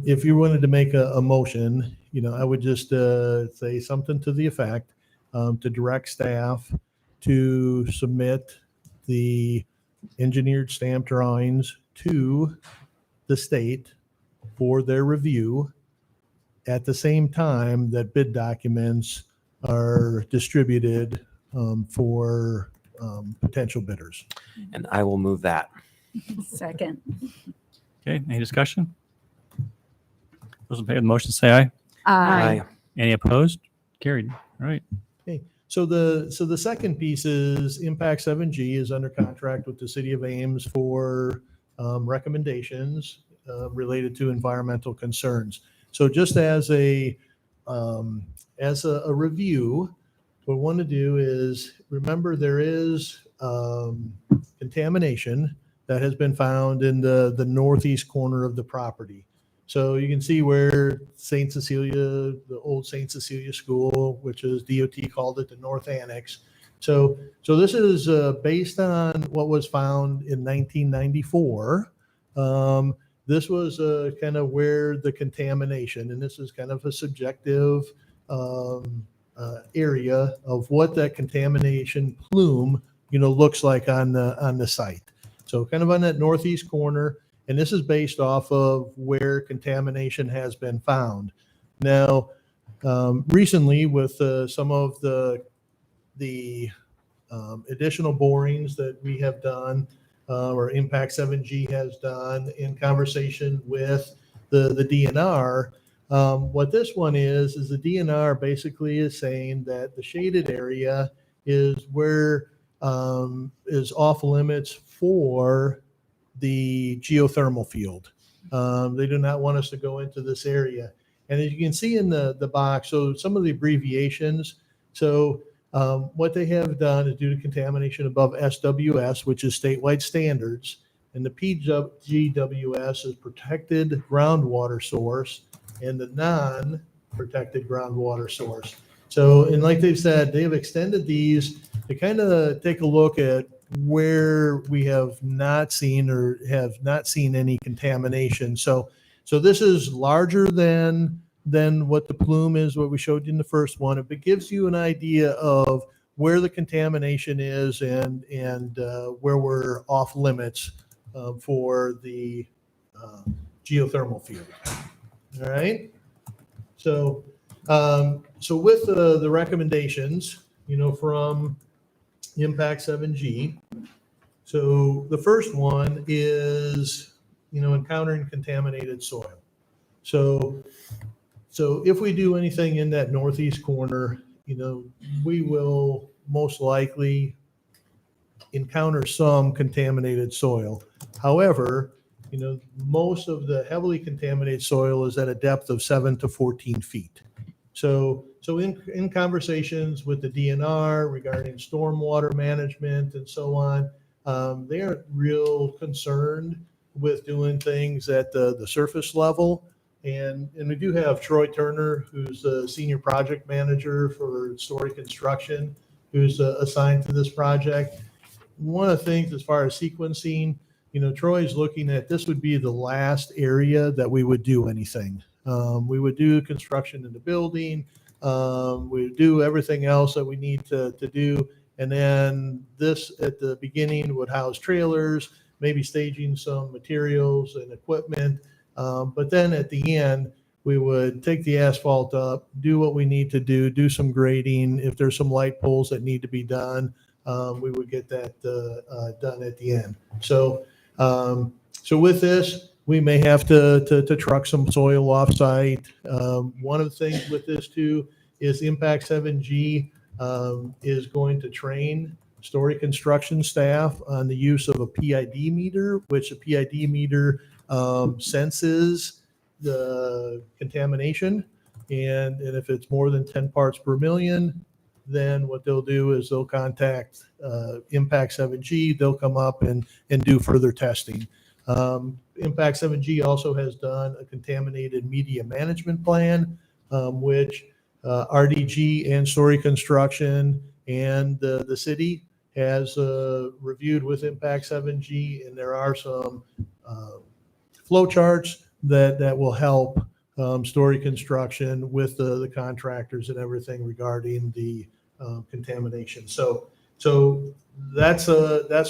if you wanted to make a motion, I would just say something to the effect to direct staff to submit the engineered stamp drawings to the state for their review at the same time that bid documents are distributed for potential bidders. And I will move that. Second. Okay, any discussion? Those in favor of the motion say aye. Aye. Any opposed? Carried. All right. Okay, so the second piece is Impact 7G is under contract with the city of Ames for recommendations related to environmental concerns. So just as a review, what we want to do is remember there is contamination that has been found in the northeast corner of the property. So you can see where St. Cecilia, the old St. Cecilia School, which is DOT called it the North Annex. So this is based on what was found in 1994. This was kind of where the contamination, and this is kind of a subjective area of what that contamination plume, looks like on the site. So kind of on that northeast corner, and this is based off of where contamination has been found. Now, recently with some of the additional borings that we have done, or Impact 7G has done in conversation with the DNR, what this one is the DNR basically is saying that the shaded area is where is off limits for the geothermal field. They do not want us to go into this area. And as you can see in the box, so some of the abbreviations. So what they have done is due to contamination above SWS, which is statewide standards, and the PGWS is protected groundwater source, and the non-protected groundwater source. So, and like they've said, they have extended these to kind of take a look at where we have not seen or have not seen any contamination. So this is larger than what the plume is, what we showed you in the first one. It gives you an idea of where the contamination is and where we're off limits for the geothermal field. All right. So with the recommendations, from Impact 7G. So the first one is, encountering contaminated soil. So if we do anything in that northeast corner, we will most likely encounter some contaminated soil. However, most of the heavily contaminated soil is at a depth of 7 to 14 feet. So in conversations with the DNR regarding stormwater management and so on, they aren't real concerned with doing things at the surface level. And we do have Troy Turner, who's the senior project manager for Story Construction, who's assigned to this project. One of the things as far as sequencing, Troy's looking at this would be the last area that we would do anything. We would do construction in the building. We would do everything else that we need to do. And then this at the beginning would house trailers, maybe staging some materials and equipment. But then at the end, we would take the asphalt up, do what we need to do some grading. If there's some light poles that need to be done, we would get that done at the end. So with this, we may have to truck some soil offsite. One of the things with this too is Impact 7G is going to train Story Construction staff on the use of a PID meter, which a PID meter senses the contamination. And if it's more than 10 parts per million, then what they'll do is they'll contact Impact 7G. They'll come up and do further testing. Impact 7G also has done a contaminated media management plan, which RDG and Story Construction and the city has reviewed with Impact 7G, and there are some flow charts that will help Story Construction with the contractors and everything regarding the contamination. So that's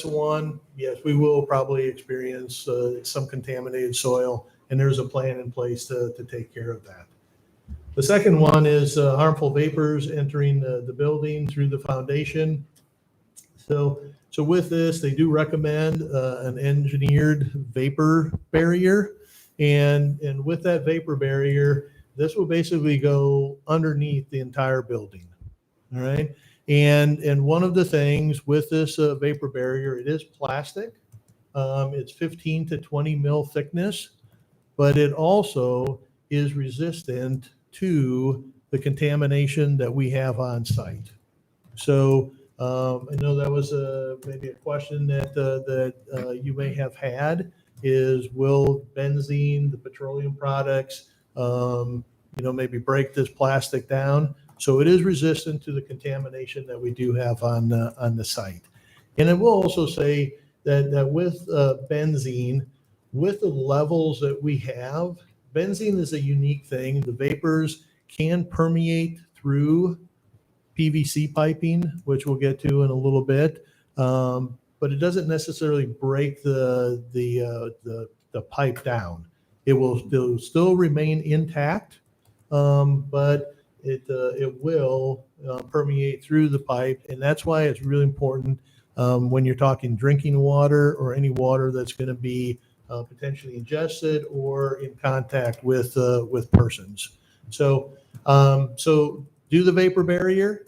one. Yes, we will probably experience some contaminated soil, and there's a plan in place to take care of that. The second one is harmful vapors entering the building through the foundation. So with this, they do recommend an engineered vapor barrier, and with that vapor barrier, this will basically go underneath the entire building. All right. And one of the things with this vapor barrier, it is plastic. It's 15 to 20 mil thickness, but it also is resistant to the contamination that we have on site. So I know that was maybe a question that you may have had is, will benzene, the petroleum products, maybe break this plastic down? So it is resistant to the contamination that we do have on the site. And I will also say that with benzene, with the levels that we have, benzene is a unique thing. The vapors can permeate through PVC piping, which we'll get to in a little bit, but it doesn't necessarily break the pipe down. It will still remain intact, but it will permeate through the pipe, and that's why it's really important when you're talking drinking water or any water that's going to be potentially ingested or in contact with persons. So do the vapor barrier,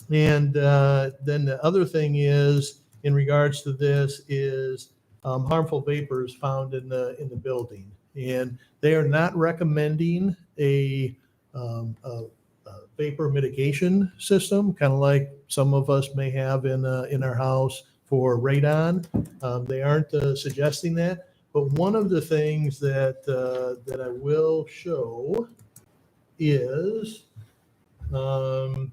and then the other thing is in regards to this is harmful vapors found in the building. And they are not recommending a vapor mitigation system, kind of like some of us may have in our house for radon. They aren't suggesting that. But one of the things that I will show is, and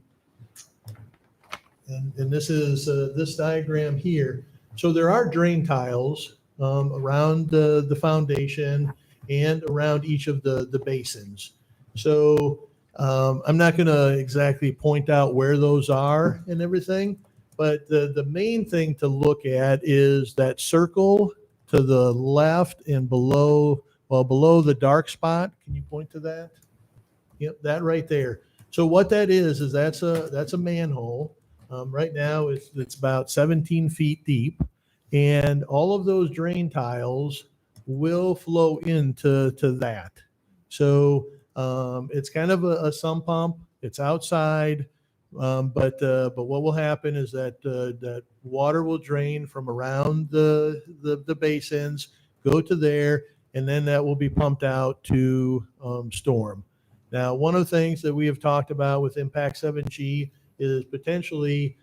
this is this diagram here. So there are drain tiles around the foundation and around each of the basins. So I'm not going to exactly point out where those are and everything, but the main thing to look at is that circle to the left and below, well, below the dark spot. Can you point to that? Yep, that right there. So what that is that's a manhole. Right now it's about 17 feet deep, and all of those drain tiles will flow into that. So it's kind of a sump pump. It's outside, but what will happen is that water will drain from around the basins, go to there, and then that will be pumped out to storm. Now, one of the things that we have talked about with Impact 7G is potentially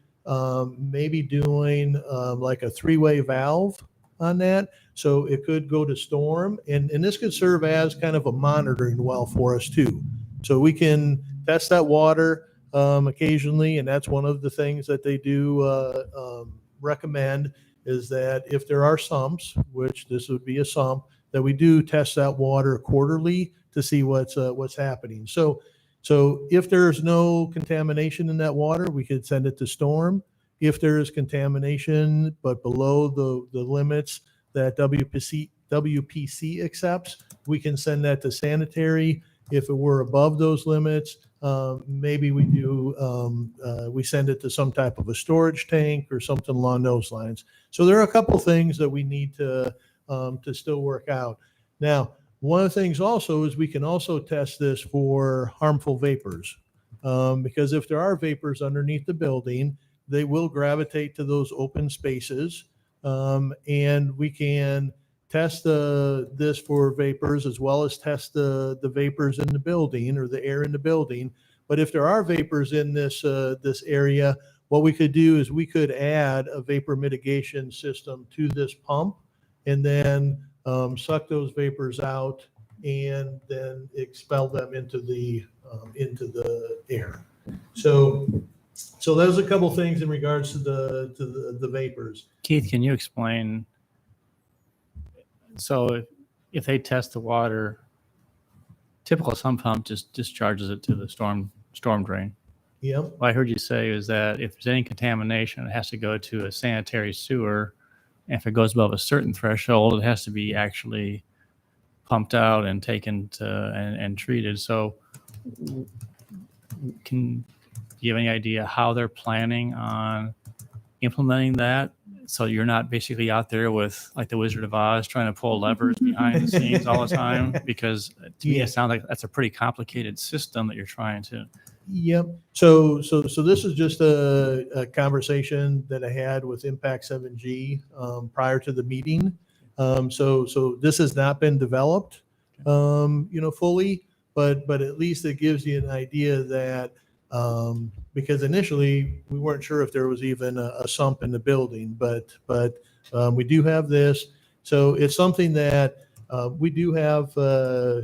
maybe doing like a three-way valve on that. So it could go to storm, and this could serve as kind of a monitoring well for us too. So we can test that water occasionally, and that's one of the things that they do recommend, is that if there are sumps, which this would be a sump, that we do test that water quarterly to see what's happening. So if there's no contamination in that water, we could send it to storm. If there is contamination, but below the limits that WPC accepts, we can send that to sanitary. If it were above those limits, maybe we send it to some type of a storage tank or something along those lines. So there are a couple things that we need to still work out. Now, one of the things also is we can also test this for harmful vapors, because if there are vapors underneath the building, they will gravitate to those open spaces, and we can test this for vapors as well as test the vapors in the building or the air in the building. But if there are vapors in this area, what we could do is we could add a vapor mitigation system to this pump, and then suck those vapors out and then expel them into the air. So there's a couple things in regards to the vapors. Keith, can you explain? So if they test the water, typical sump pump just discharges it to the storm drain. Yep. What I heard you say is that if there's any contamination, it has to go to a sanitary sewer. And if it goes above a certain threshold, it has to be actually pumped out and taken to and treated. So do you have any idea how they're planning on implementing that? So you're not basically out there with like the Wizard of Oz trying to pull levers behind the scenes all the time? Because to me, it sounds like that's a pretty complicated system that you're trying to. Yep. So this is just a conversation that I had with Impact 7G prior to the meeting. So this has not been developed, fully, but at least it gives you an idea that because initially we weren't sure if there was even a sump in the building, but we do have this. So it's something that we do have a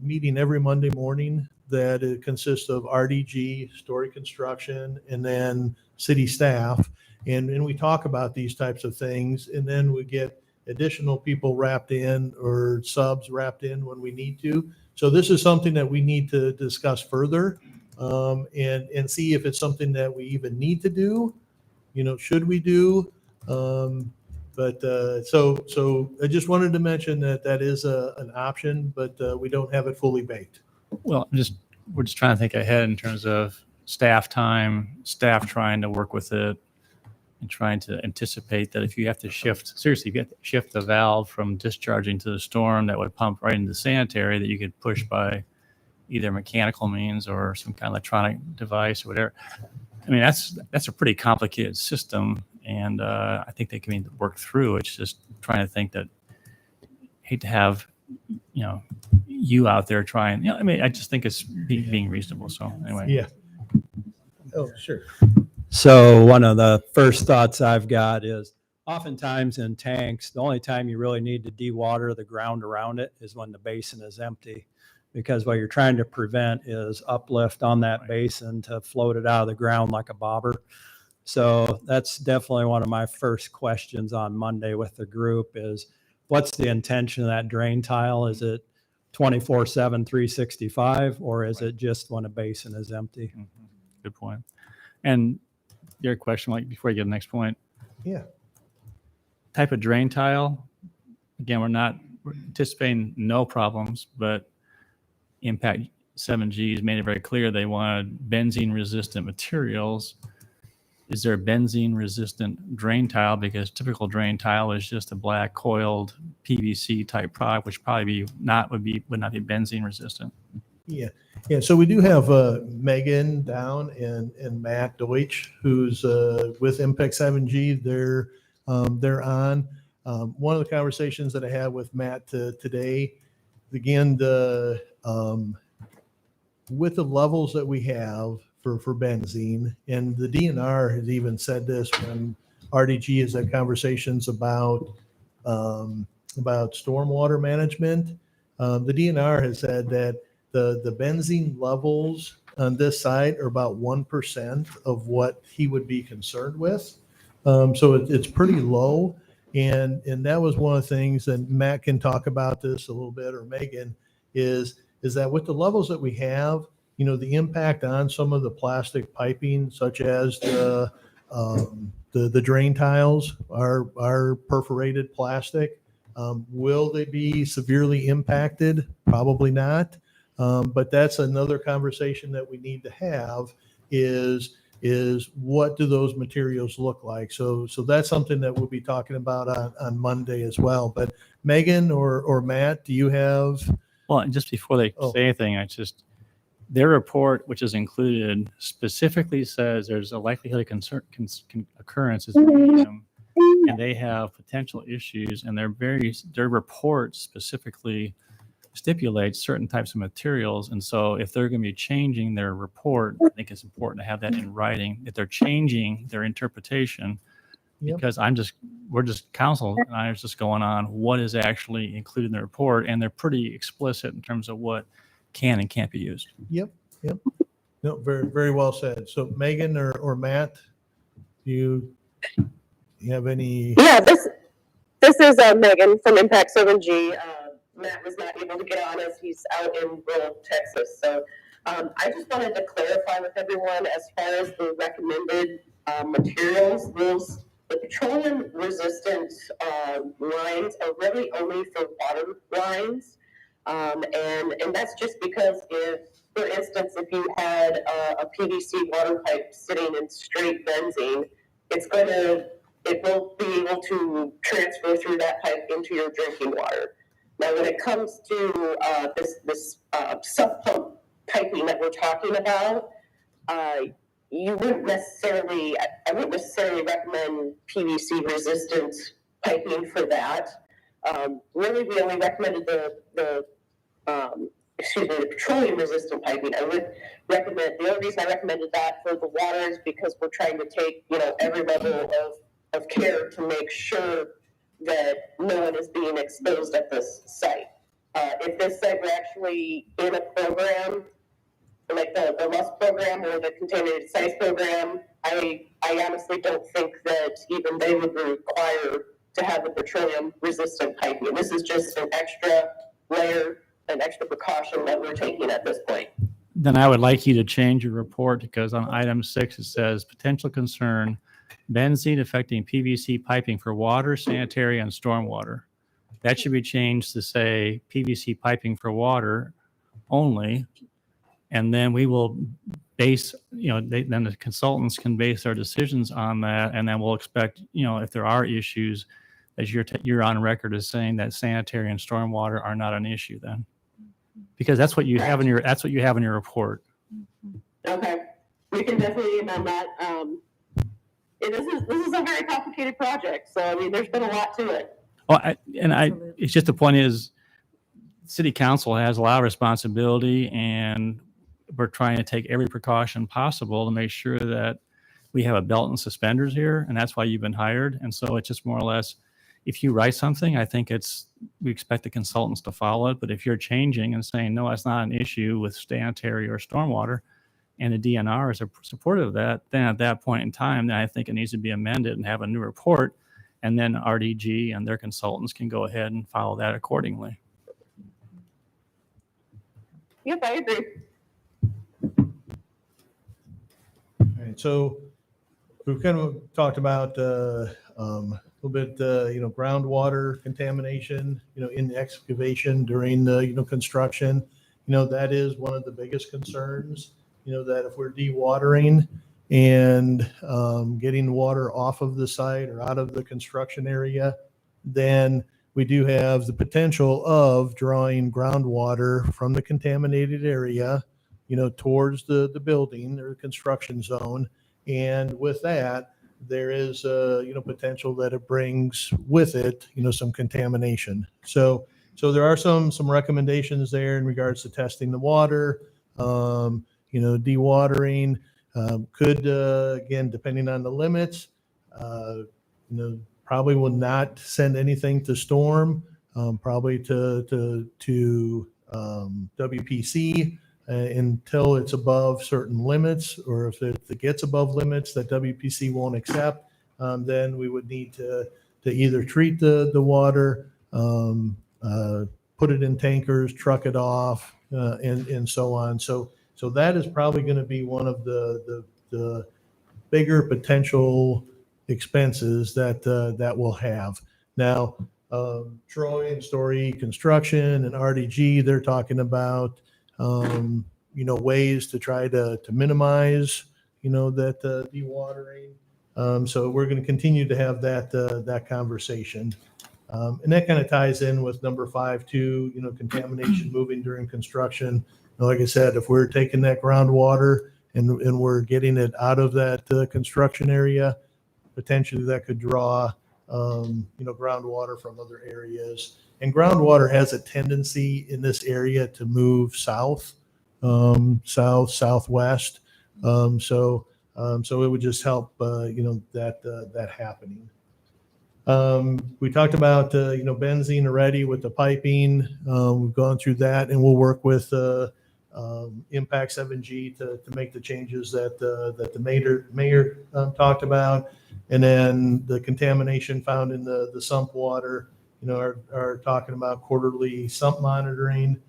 meeting every Monday morning that it consists of RDG, Story Construction, and then city staff. And we talk about these types of things, and then we get additional people wrapped in or subs wrapped in when we need to. So this is something that we need to discuss further and see if it's something that we even need to do, should we do? But so I just wanted to mention that is an option, but we don't have it fully baked. Well, we're just trying to think ahead in terms of staff time, staff trying to work with it, and trying to anticipate that if you have to shift the valve from discharging to the storm that would pump right into the sanitary, that you could push by either mechanical means or some kind of electronic device or whatever. I mean, that's a pretty complicated system, and I think they can work through. It's just trying to think that hate to have you out there trying, I mean, I just think it's being reasonable. So anyway. Yeah. Oh, sure. So one of the first thoughts I've got is oftentimes in tanks, the only time you really need to dewater the ground around it is when the basin is empty. Because what you're trying to prevent is uplift on that basin to float it out of the ground like a bobber. So that's definitely one of my first questions on Monday with the group is what's the intention of that drain tile? Is it 24/7, 365, or is it just when a basin is empty? Good point. And your question, like before you get to the next point, Yeah. type of drain tile, again, we're anticipating no problems, but Impact 7G has made it very clear they wanted benzene resistant materials. Is there a benzene resistant drain tile? Because typical drain tile is just a black coiled PVC type product, which probably would not be benzene resistant. Yeah. Yeah. So we do have Megan down and Matt Deutsch, who's with Impact 7G. They're on. One of the conversations that I had with Matt today, again, with the levels that we have for benzene, and the DNR has even said this when RDG has had conversations about stormwater management. The DNR has said that the benzene levels on this site are about 1% of what he would be concerned with. So it's pretty low. And that was one of the things, and Matt can talk about this a little bit, or Megan, is that with the levels that we have, the impact on some of the plastic piping, such as the drain tiles are perforated plastic. Will they be severely impacted? Probably not. But that's another conversation that we need to have is what do those materials look like? So that's something that we'll be talking about on Monday as well. But Megan or Matt, do you have? Well, and just before they say anything, their report, which is included, specifically says there's a likelihood of occurrence is medium, and they have potential issues, and their report specifically stipulates certain types of materials. And so if they're going to be changing their report, I think it's important to have that in writing, if they're changing their interpretation. Yep. Because we're just counsel, and I was just going on what is actually included in the report, and they're pretty explicit in terms of what can and can't be used. Yep. No, very, very well said. So Megan or Matt, do you have any? Yeah, this is Megan from Impact 7G. Matt was not able to get on as he's out in rural Texas. So I just wanted to clarify with everyone as far as the recommended materials, the petroleum resistant lines are really only for water lines. And that's just because if, for instance, if you had a PVC water pipe sitting in straight benzene, it will be able to transfer through that pipe into your drinking water. Now, when it comes to this sub-pump piping that we're talking about, I wouldn't necessarily recommend PVC resistant piping for that. Really, we only recommended the petroleum resistant piping. I would recommend, the only reason I recommended that for the water is because we're trying to take, every level of care to make sure that no one is being exposed at this site. If this site were actually in a program, like the MUST program or the contaminated sites program, I honestly don't think that even they would require to have the petroleum resistant piping. This is just an extra layer, an extra precaution that we're taking at this point. Then I would like you to change your report, because on item 6, it says potential concern, benzene affecting PVC piping for water, sanitary, and stormwater. That should be changed to say PVC piping for water only. And then we will base, then the consultants can base their decisions on that. And then we'll expect, if there are issues, as you're on record as saying that sanitary and stormwater are not an issue then. Because that's what you have in your report. Okay, we can definitely amend that. This is a very complicated project, so I mean, there's been a lot to it. Well, it's just the point is, city council has a lot of responsibility, and we're trying to take every precaution possible to make sure that we have a belt and suspenders here, and that's why you've been hired. And so it's just more or less, if you write something, I think we expect the consultants to follow it. But if you're changing and saying, no, that's not an issue with sanitary or stormwater, and the DNR is supportive of that, then at that point in time, then I think it needs to be amended and have a new report. And then RDG and their consultants can go ahead and follow that accordingly. Yep, I agree. All right, so we've kind of talked about a little bit, groundwater contamination, in the excavation during the, construction. That is one of the biggest concerns, that if we're dewatering and getting water off of the site or out of the construction area, then we do have the potential of drawing groundwater from the contaminated area, towards the building or construction zone. And with that, there is potential that it brings with it, some contamination. So there are some recommendations there in regards to testing the water, dewatering, could, again, depending on the limits, probably will not send anything to storm, probably to WPC until it's above certain limits, or if it gets above limits that WPC won't accept, then we would need to either treat the water, put it in tankers, truck it off, and so on. So that is probably going to be one of the bigger potential expenses that we'll have. Now, Troy and Story Construction and RDG, they're talking about ways to try to minimize that dewatering. So we're going to continue to have that conversation. And that kind of ties in with number 5 too, contamination moving during construction. Like I said, if we're taking that groundwater and we're getting it out of that construction area, potentially that could draw groundwater from other areas. And groundwater has a tendency in this area to move south, southwest. So it would just help that happening. We talked about benzene already with the piping. We've gone through that, and we'll work with Impact 7G to make the changes that the mayor talked about. And then the contamination found in the sump water, are talking about quarterly sump monitoring,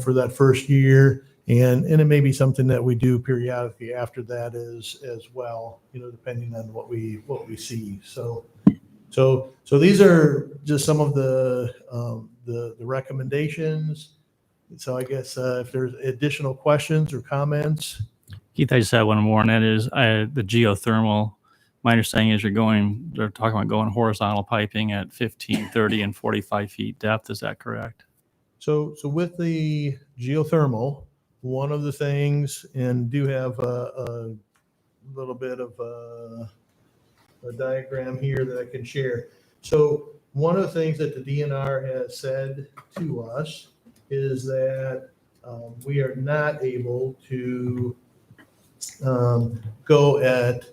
for that first year. And it may be something that we do periodically after that as well, depending on what we see. So these are just some of the recommendations. So I guess if there's additional questions or comments. Keith, I just had one more, and that is the geothermal. My understanding is they're talking about going horizontal piping at 15, 30, and 45 feet depth. Is that correct? So with the geothermal, one of the things, and do have a little bit of a diagram here that I can share. So one of the things that the DNR has said to us is that we are not able to go at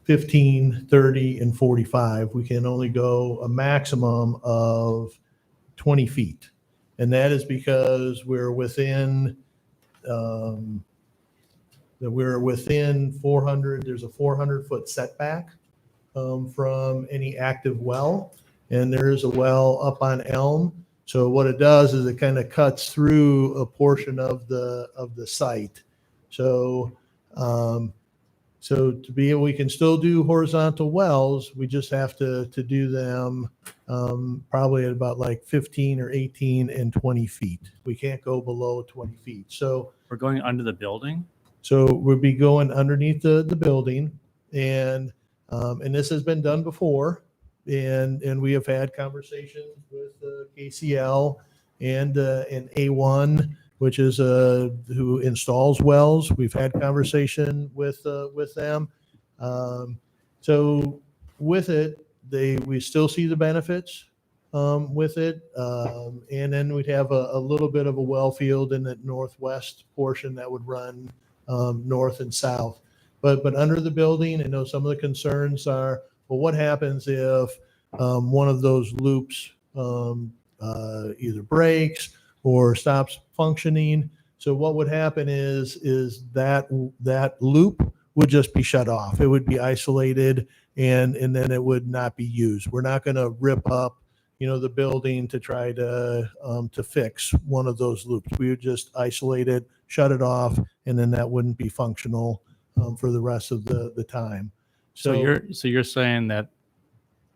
15, 30, and 45. We can only go a maximum of 20 feet. And that is because we're within 400, there's a 400-foot setback from any active well. And there is a well up on Elm. So what it does is it kind of cuts through a portion of the site. So to be able, we can still do horizontal wells. We just have to do them probably at about like 15 or 18 and 20 feet. We can't go below 20 feet. So We're going under the building? So we'll be going underneath the building, and this has been done before, and we have had conversations with KCL and A1, which is who installs wells. We've had conversation with them. So with it, we still see the benefits. with it. And then we'd have a little bit of a well field in the northwest portion that would run north and south. But under the building, I know some of the concerns are, well, what happens if one of those loops either breaks or stops functioning? So what would happen is that loop would just be shut off. It would be isolated, and then it would not be used. We're not going to rip up, the building to try to fix one of those loops. We would just isolate it, shut it off, and then that wouldn't be functional for the rest of the time. So you're saying that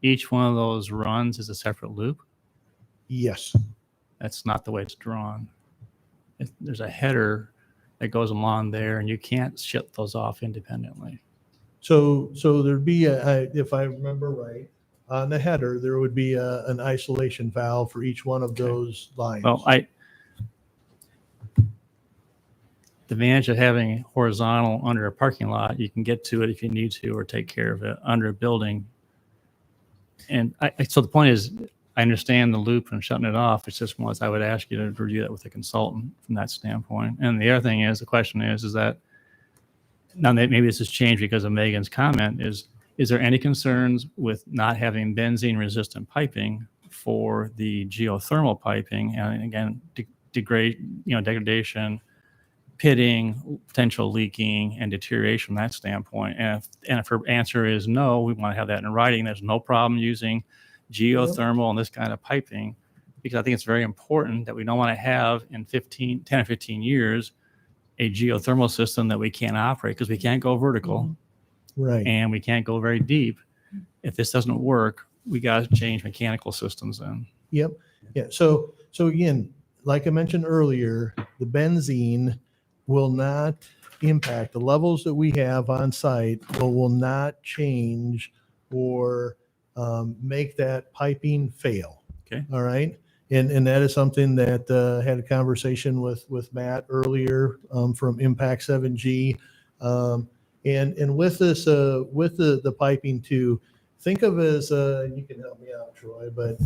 each one of those runs is a separate loop? Yes. That's not the way it's drawn. There's a header that goes along there, and you can't shut those off independently. So there'd be if I remember right, on the header there would be an isolation valve for each one of those lines. Well, the advantage of having horizontal under a parking lot, you can get to it if you need to, or take care of it under a building. And so the point is, I understand the loop and shutting it off. It's just once I would ask you to review that with a consultant from that standpoint. And the other thing is, the question is that now maybe this has changed because of Megan's comment, is there any concerns with not having benzene resistant piping for the geothermal piping? And again, degradation, pitting, potential leaking, and deterioration from that standpoint. And if her answer is no, we want to have that in writing. There's no problem using geothermal and this kind of piping, because I think it's very important that we don't want to have in 10 or 15 years a geothermal system that we can't operate, because we can't go vertical, right, and we can't go very deep. If this doesn't work, we got to change mechanical systems then. Yep. Yeah. So again, like I mentioned earlier, the benzene will not impact the levels that we have on site, will not change or make that piping fail. Okay. All right. And that is something that had a conversation with Matt earlier from Impact 7G. And with this, with the piping too, think of as, you can help me out, Troy, but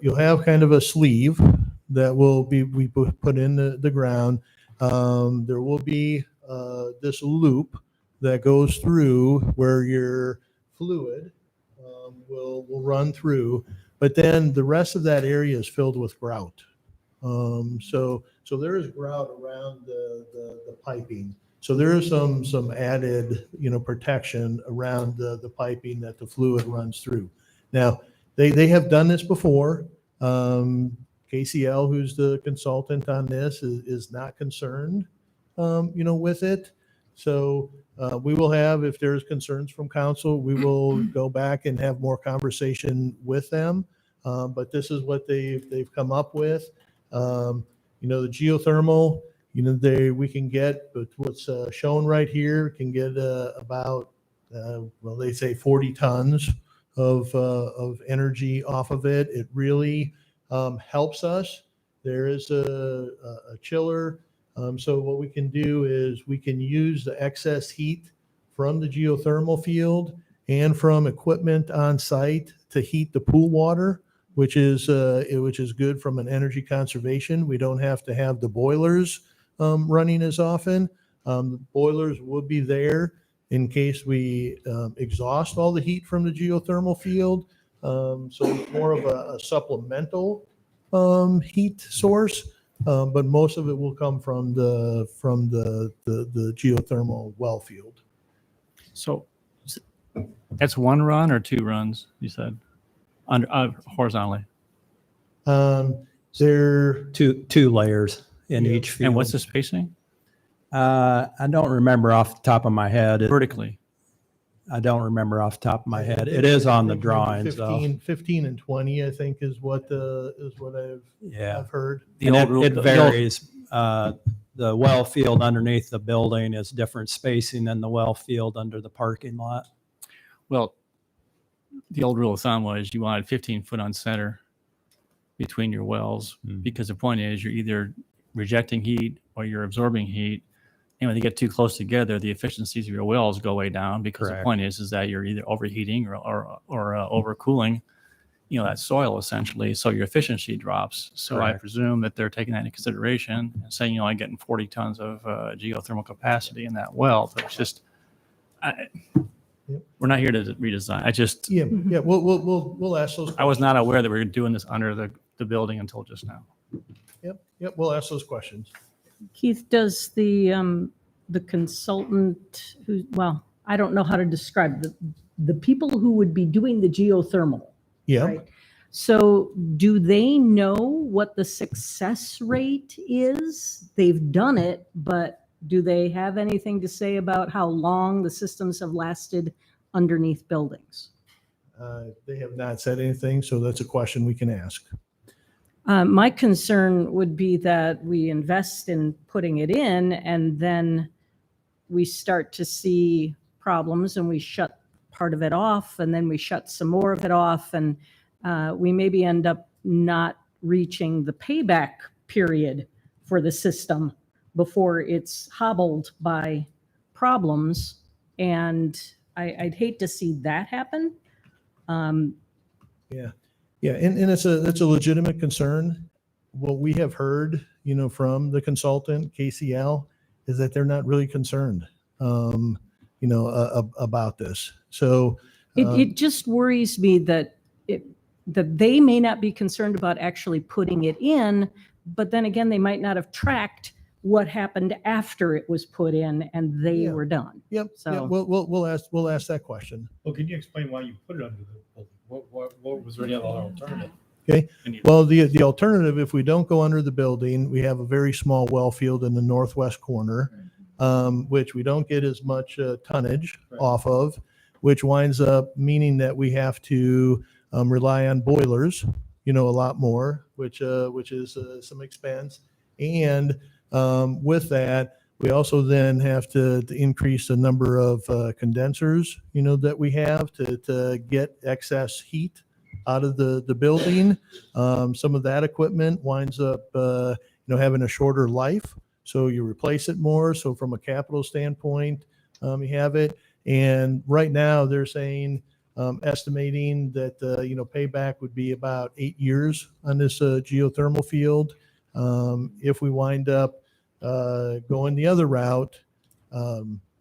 you'll have kind of a sleeve that will be we put in the ground. There will be this loop that goes through where your fluid will run through, but then the rest of that area is filled with grout. So there is grout around the piping. So there is some added protection around the piping that the fluid runs through. Now they have done this before. KCL, who's the consultant on this, is not concerned, with it. So we will have, if there's concerns from council, we will go back and have more conversation with them. But this is what they've come up with. The geothermal, we can get, but what's shown right here can get about, they say 40 tons of energy off of it. It really helps us. There is a chiller. So what we can do is we can use the excess heat from the geothermal field and from equipment on site to heat the pool water, which is good from an energy conservation. We don't have to have the boilers running as often. The boilers would be there in case we exhaust all the heat from the geothermal field. So it's more of a supplemental heat source, but most of it will come from the geothermal well field. So that's one run or two runs, you said, under horizontally? They're two layers in each field. And what's the spacing? I don't remember off the top of my head. Vertically? I don't remember off the top of my head. It is on the drawings, 15 and 20, I think, is what I've heard. It varies. The well field underneath the building is different spacing than the well field under the parking lot. Well, the old rule of thumb was you wanted 15 foot on center between your wells, because the point is you're either rejecting heat or you're absorbing heat. And when they get too close together, the efficiencies of your wells go way down, because the point is that you're either overheating or overcooling that soil essentially. So your efficiency drops. So I Correct. presume that they're taking that into consideration and saying, I'm getting 40 tons of geothermal capacity in that well. But it's just, we're not here to redesign. Yeah, we'll ask those. I was not aware that we were doing this under the building until just now. Yep, we'll ask those questions. Keith, does the consultant well, I don't know how to describe the people who would be doing the geothermal. Yeah. Right. So do they know what the success rate is? They've done it, but do they have anything to say about how long the systems have lasted underneath buildings? They have not said anything, so that's a question we can ask. My concern would be that we invest in putting it in and then we start to see problems and we shut part of it off and then we shut some more of it off and we maybe end up not reaching the payback period for the system before it's hobbled by problems. And I'd hate to see that happen. Yeah, and it's a legitimate concern. What we have heard, from the consultant, KCL, is that they're not really concerned, about this. So It just worries me that they may not be concerned about actually putting it in, but then again, they might not have tracked what happened after it was put in and they were done. Yep. So- Yeah, we'll ask that question. Well, can you explain why you put it under the building? What was there any other alternative? Okay. Well, the alternative, if we don't go under the building, we have a very small well field in the northwest corner, which we don't get as much tonnage off of, which winds up meaning that we have to rely on boilers, a lot more, which is some expense. And with that, we also then have to increase the number of condensers, that we have to get excess heat out of the building. Some of that equipment winds up, having a shorter life. So you replace it more. So from a capital standpoint, you have it. And right now they're saying, estimating that, payback would be about 8 years on this geothermal field. If we wind up going the other route,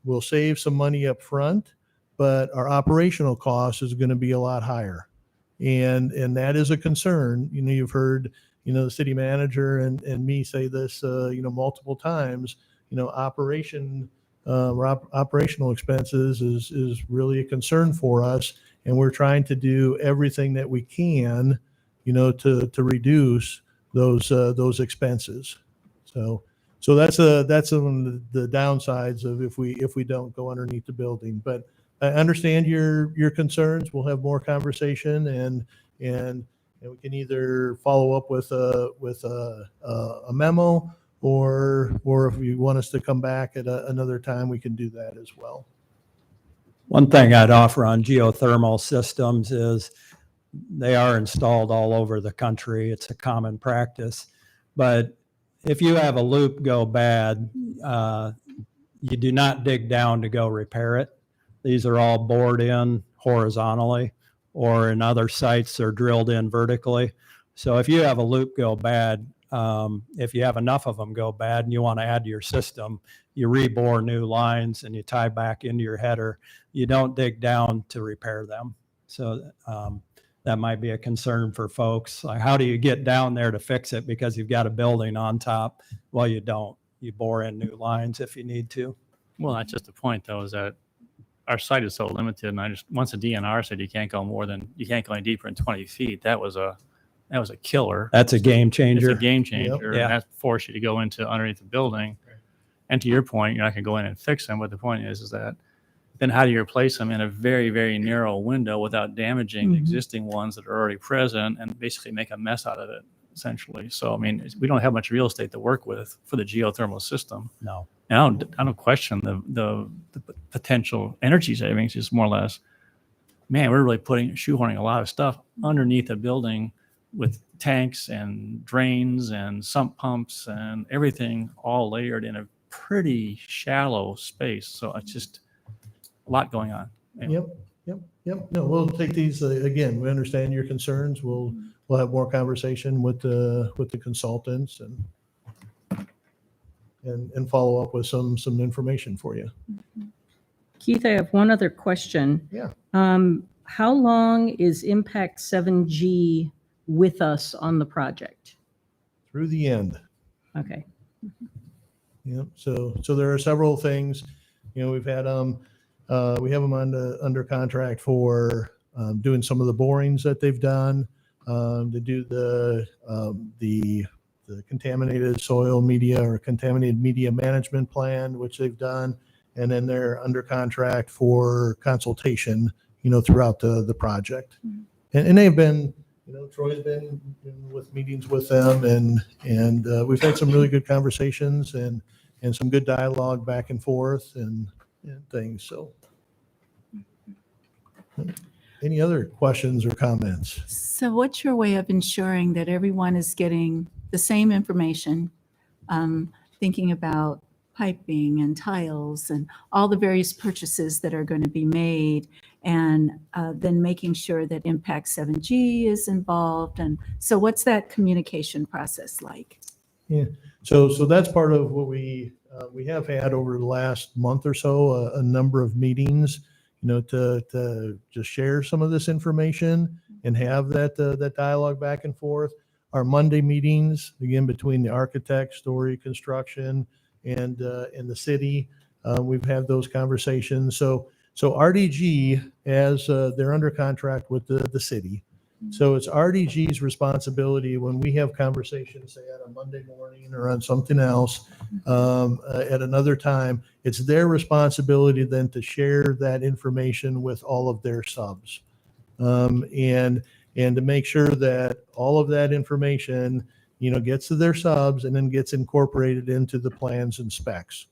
we'll save some money up front, but our operational cost is going to be a lot higher. And that is a concern. You've heard, the city manager and me say this, multiple times, operational expenses is really a concern for us. And we're trying to do everything that we can, to reduce those expenses. So that's one of the downsides of if we don't go underneath the building. But I understand your concerns. We'll have more conversation and we can either follow up with a memo or if you want us to come back at another time, we can do that as well. One thing I'd offer on geothermal systems is they are installed all over the country. It's a common practice. But if you have a loop go bad, you do not dig down to go repair it. These are all bored in horizontally, or in other sites they're drilled in vertically. So if you have a loop go bad, if you have enough of them go bad and you want to add to your system, you rebore new lines and you tie back into your header. You don't dig down to repair them. So that might be a concern for folks. Like, how do you get down there to fix it because you've got a building on top? Well, you don't. You bore in new lines if you need to. Well, that's just the point, though, is that our site is so limited. And once the DNR said you can't go any deeper than 20 feet, that was a killer. That's a game changer. It's a game changer. Yep. And that forced you to go into underneath the building. And to your point, you're not going to go in and fix them. But the point is that then how do you replace them in a very, very narrow window without damaging the existing ones that are already present and basically make a mess out of it, essentially? So, I mean, we don't have much real estate to work with for the geothermal system. No. And I don't question the potential energy savings. Just more or less, man, we're really shoehorning a lot of stuff underneath a building with tanks and drains and sump pumps and everything all layered in a pretty shallow space. So it's just a lot going on. Yep. Yep, no, we'll take these, again, we understand your concerns. We'll have more conversation with the consultants and follow up with some information for you. Keith, I have one other question. Yeah. How long is Impact 7G with us on the project? Through the end. Okay. Yeah, so there are several things, we've had, we have them under contract for doing some of the borings that they've done, to do the contaminated soil media or contaminated media management plan, which they've done. And then they're under contract for consultation, throughout the project. And they've been, Troy's been with meetings with them and we've had some really good conversations and some good dialogue back and forth and things. So any other questions or comments? So what's your way of ensuring that everyone is getting the same information, thinking about piping and tiles and all the various purchases that are going to be made, and then making sure that Impact 7G is involved? And so what's that communication process like? Yeah, so that's part of what we have had over the last month or so, a number of meetings, to just share some of this information and have that dialogue back and forth. Our Monday meetings, again, between the architect, Story Construction, and the city, we've had those conversations. So RDG, as they're under contract with the city, so it's RDG's responsibility when we have conversations, say on a Monday morning or on something else, at another time, it's their responsibility then to share that information with all of their subs. And to make sure that all of that information, gets to their subs and then gets incorporated into the plans and specs.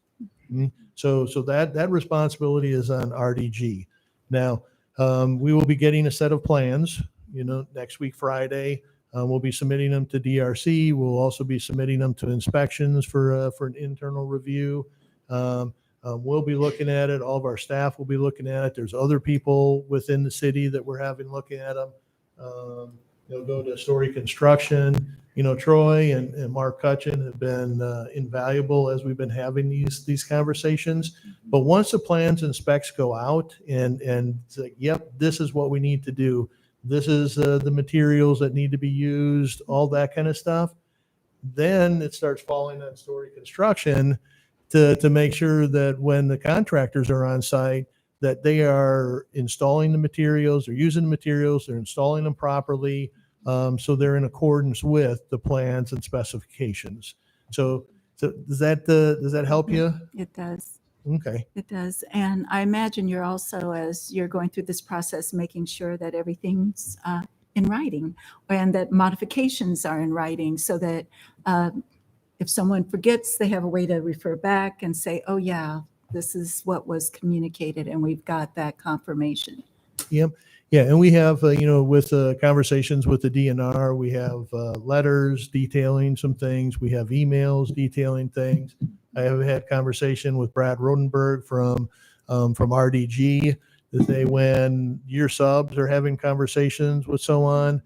So that responsibility is on RDG. Now, we will be getting a set of plans, next week, Friday. We'll be submitting them to DRC. We'll also be submitting them to inspections for an internal review. We'll be looking at it. All of our staff will be looking at it. There's other people within the city that we're having looking at them. Go to Story Construction. Troy and Mark Cutchin have been invaluable as we've been having these conversations. But once the plans and specs go out and say, yep, this is what we need to do. This is the materials that need to be used, all that kind of stuff. Then it starts falling on Story Construction to make sure that when the contractors are on site, that they are installing the materials, they're using the materials, they're installing them properly, so they're in accordance with the plans and specifications. So does that help you? It does. Okay. It does. And I imagine you're also, as you're going through this process, making sure that everything's in writing and that modifications are in writing, so that if someone forgets, they have a way to refer back and say, oh yeah, this is what was communicated and we've got that confirmation. Yep. Yeah. And we have, with conversations with the DNR, we have letters detailing some things. We have emails detailing things. I have had conversation with Brad Rodenberg from RDG that say when your subs are having conversations with someone,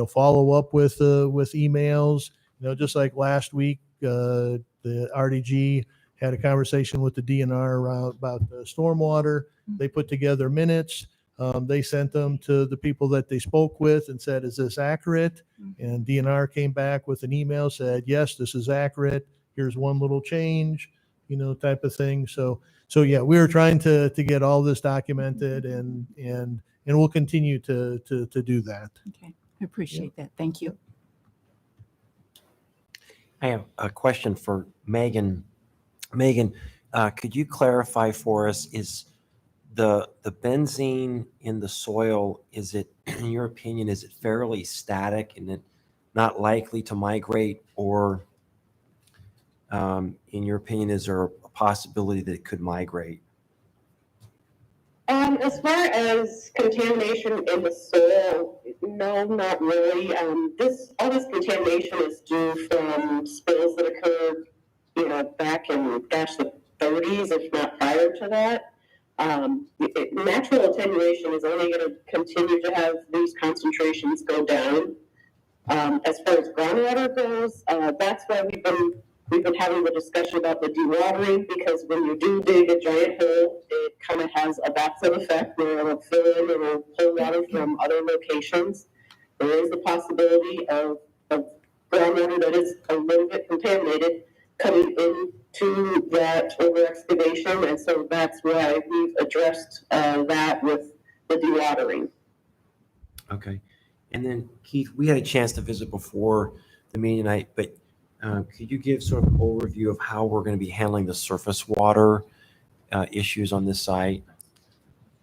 follow up with emails. Just like last week, the RDG had a conversation with the DNR about the stormwater. They put together minutes. They sent them to the people that they spoke with and said, is this accurate? And DNR came back with an email, said, yes, this is accurate. Here's one little change, type of thing. So yeah, we were trying to get all this documented and we'll continue to do that. Okay. I appreciate that. Thank you. I have a question for Megan. Megan, could you clarify for us, is the benzene in the soil, is it, in your opinion, is it fairly static and it not likely to migrate, or in your opinion, is there a possibility that it could migrate? As far as contamination in the soil, no, not really. All this contamination is due from spills that occurred, back in, the 30s, if not prior to that. Natural attenuation is only going to continue to have these concentrations go down. As far as groundwater goes, that's why we've been having the discussion about the dewatering, because when you do dig a giant hole, it kind of has a backflow effect where it'll fill in and it'll pull water from other locations. There is the possibility of groundwater that is a little bit contaminated coming into that over excavation, and so that's why we've addressed that with the dewatering. Okay. And then Keith, we had a chance to visit before the meeting tonight, but could you give sort of an overview of how we're going to be handling the surface water issues on this site?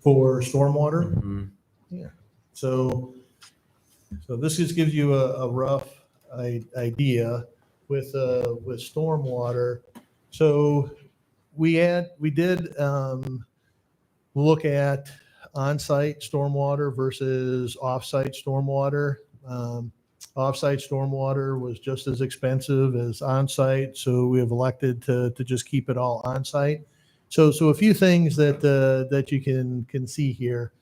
For stormwater? Mhm. Yeah. So this just gives you a rough idea with stormwater. So we did look at on-site stormwater versus off-site stormwater. Off-site stormwater was just as expensive as on-site, so we have elected to just keep it all on-site. So a few things that you can see here.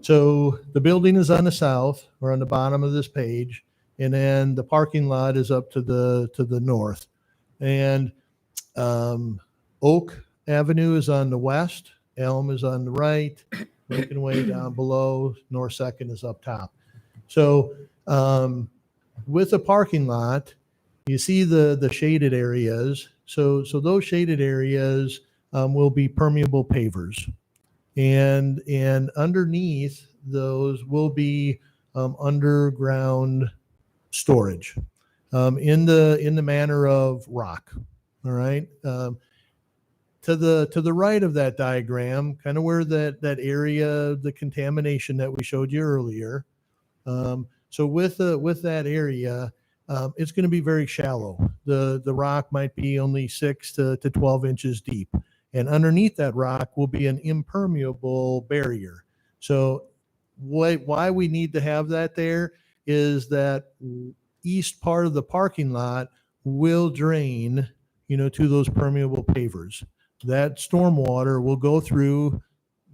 So the building is on the south or on the bottom of this page, and then the parking lot is up to the north. And Oak Avenue is on the west, Elm is on the right, Lincoln Way down below, North Second is up top. So with the parking lot, you see the shaded areas. So those shaded areas will be permeable pavers. And underneath those will be underground storage in the manner of rock. All right. To the right of that diagram, kind of where that area, the contamination that we showed you earlier. So with that area, it's going to be very shallow. The rock might be only 6 to 12 inches deep. And underneath that rock will be an impermeable barrier. So why we need to have that there is that east part of the parking lot will drain, to those permeable pavers. That stormwater will go through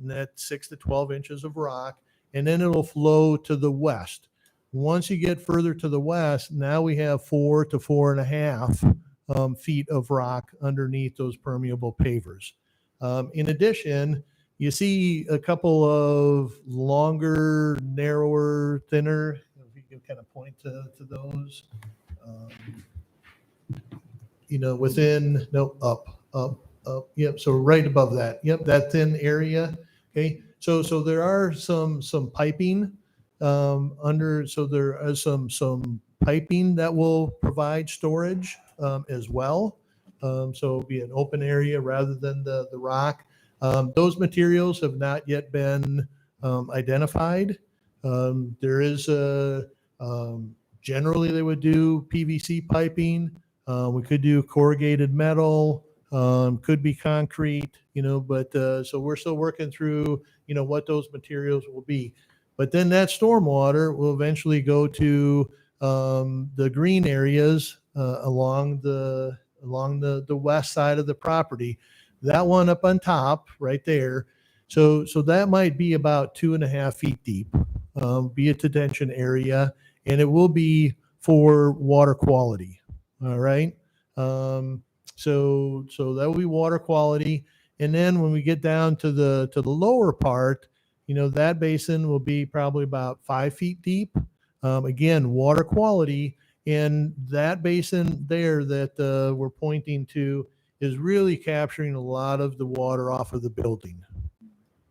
that 6 to 12 inches of rock, and then it'll flow to the west. Once you get further to the west, now we have 4 to 4.5 feet of rock underneath those permeable pavers. In addition, you see a couple of longer, narrower, thinner, if you can kind of point to those, within, no, up. Yep. So right above that. Yep. That thin area. Okay. So there are some piping under. So there is some piping that will provide storage as well. So it'll be an open area rather than the rock. Those materials have not yet been identified. There is generally they would do PVC piping. We could do corrugated metal. Could be concrete, but so we're still working through, what those materials will be. But then that stormwater will eventually go to the green areas along the west side of the property. That one up on top, right there. So that might be about 2.5 feet deep, be a detention area, and it will be for water quality. All right. So that will be water quality. And then when we get down to the lower part, that basin will be probably about 5 feet deep. Again, water quality. And that basin there that we're pointing to is really capturing a lot of the water off of the building.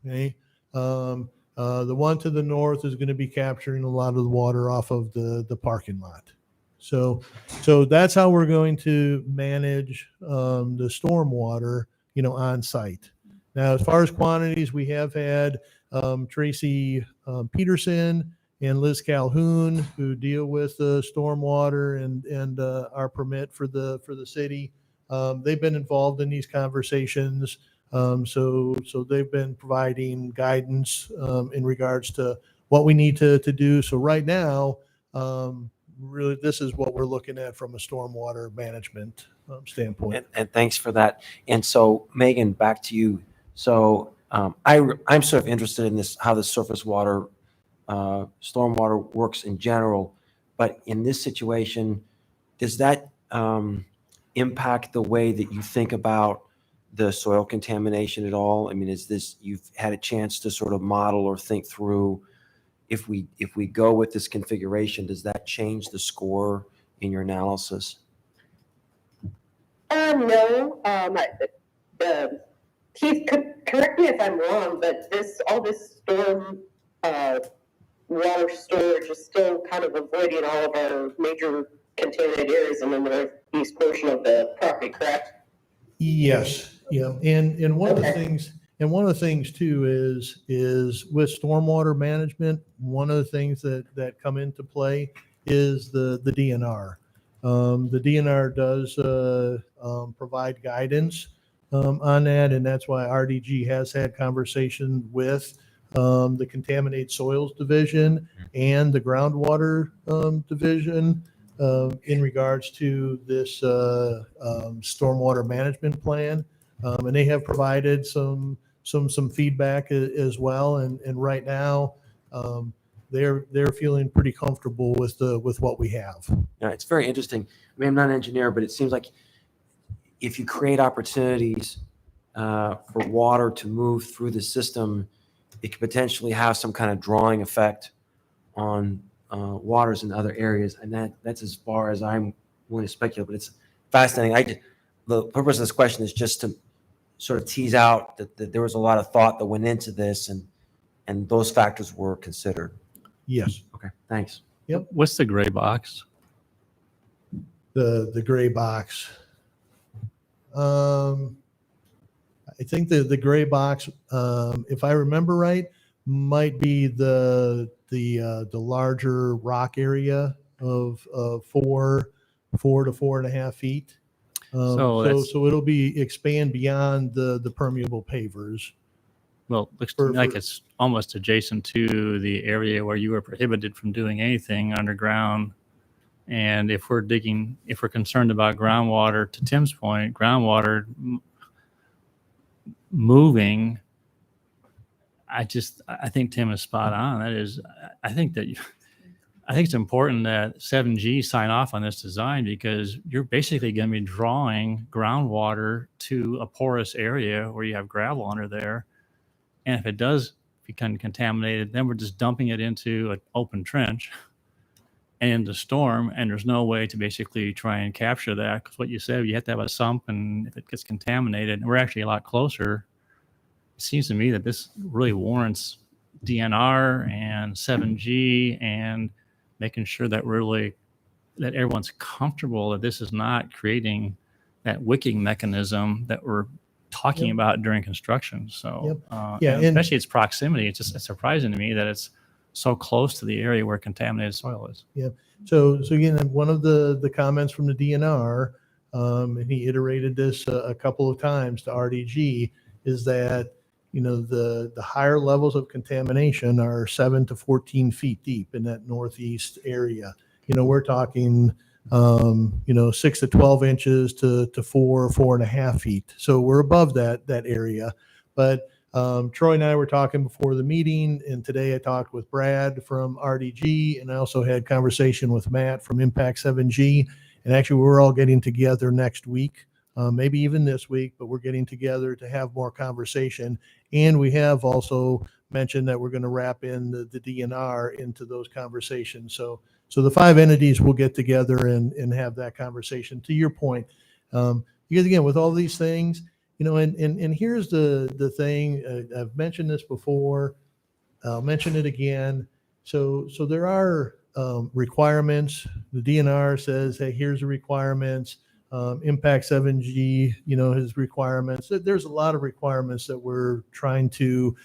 Okay. The one to the north is going to be capturing a lot of the water off of the parking lot. So that's how we're going to manage the stormwater, on site. Now, as far as quantities, we have had Tracy Peterson and Liz Calhoun, who deal with the stormwater and our permit for the city. They've been involved in these conversations. So they've been providing guidance in regards to what we need to do. So right now, really, this is what we're looking at from a stormwater management standpoint. And thanks for that. And so, Megan, back to you. So I'm sort of interested in this, how the surface water, stormwater works in general, but in this situation, does that impact the way that you think about the soil contamination at all? I mean, is this, you've had a chance to sort of model or think through, if we go with this configuration, does that change the score in your analysis? No, Keith, correct me if I'm wrong, but all this storm, water storage is still kind of avoiding all of our major contaminated areas in the northeast portion of the property, correct? Yes, yeah, and one of the Okay. things, too is with stormwater management, one of the things that come into play is the DNR. The DNR does provide guidance on that, and that's why RDG has had conversation with the Contaminated Soils Division and the Groundwater Division in regards to this stormwater management plan. And they have provided some feedback as well. And right now, they're feeling pretty comfortable with what we have. Yeah, it's very interesting. I mean, I'm not an engineer, but it seems like if you create opportunities for water to move through the system, it could potentially have some kind of drawing effect on waters in other areas. And that's as far as I'm willing to speculate, but it's fascinating. The purpose of this question is just to sort of tease out that there was a lot of thought that went into this, and those factors were considered. Yes. Okay, thanks. Yep. What's the gray box? The gray box. I think the gray box, if I remember right, might be the larger rock area of 4 to 4.5 feet. So it'll be expand beyond the permeable pavers. Well, looks to me like it's almost adjacent to the area where you were prohibited from doing anything underground. And if we're concerned about groundwater, to Tim's point, groundwater moving, I think Tim is spot on. That is, I think it's important that 7G sign off on this design, because you're basically going to be drawing groundwater to a porous area where you have gravel under there. And if it does become contaminated, then we're just dumping it into an open trench and the storm, and there's no way to basically try and capture that, because what you said, you have to have a sump, and if it gets contaminated, and we're actually a lot closer. It seems to me that this really warrants DNR and 7G and making sure that that everyone's comfortable that this is not creating that wicking mechanism that we're talking about during construction. So, and especially its proximity, it's surprising to me that it's so close to the area where contaminated soil is. Yeah. So again, one of the comments from the DNR, and he iterated this a couple of times to RDG, is that, the higher levels of contamination are 7 to 14 feet deep in that northeast area. We're talking, 6 to 12 inches to 4.5 feet. So we're above that area. But Troy and I were talking before the meeting, and today I talked with Brad from RDG, and I also had conversation with Matt from Impact 7G. And actually, we're all getting together next week, maybe even this week, but we're getting together to have more conversation. And we have also mentioned that we're going to wrap in the DNR into those conversations. So the 5 entities will get together and have that conversation. To your point, because again, with all these things, and here's the thing, I've mentioned this before, I'll mention it again. So there are requirements. The DNR says, hey, here's the requirements. Impact 7G, his requirements. There's a lot of requirements that we're trying to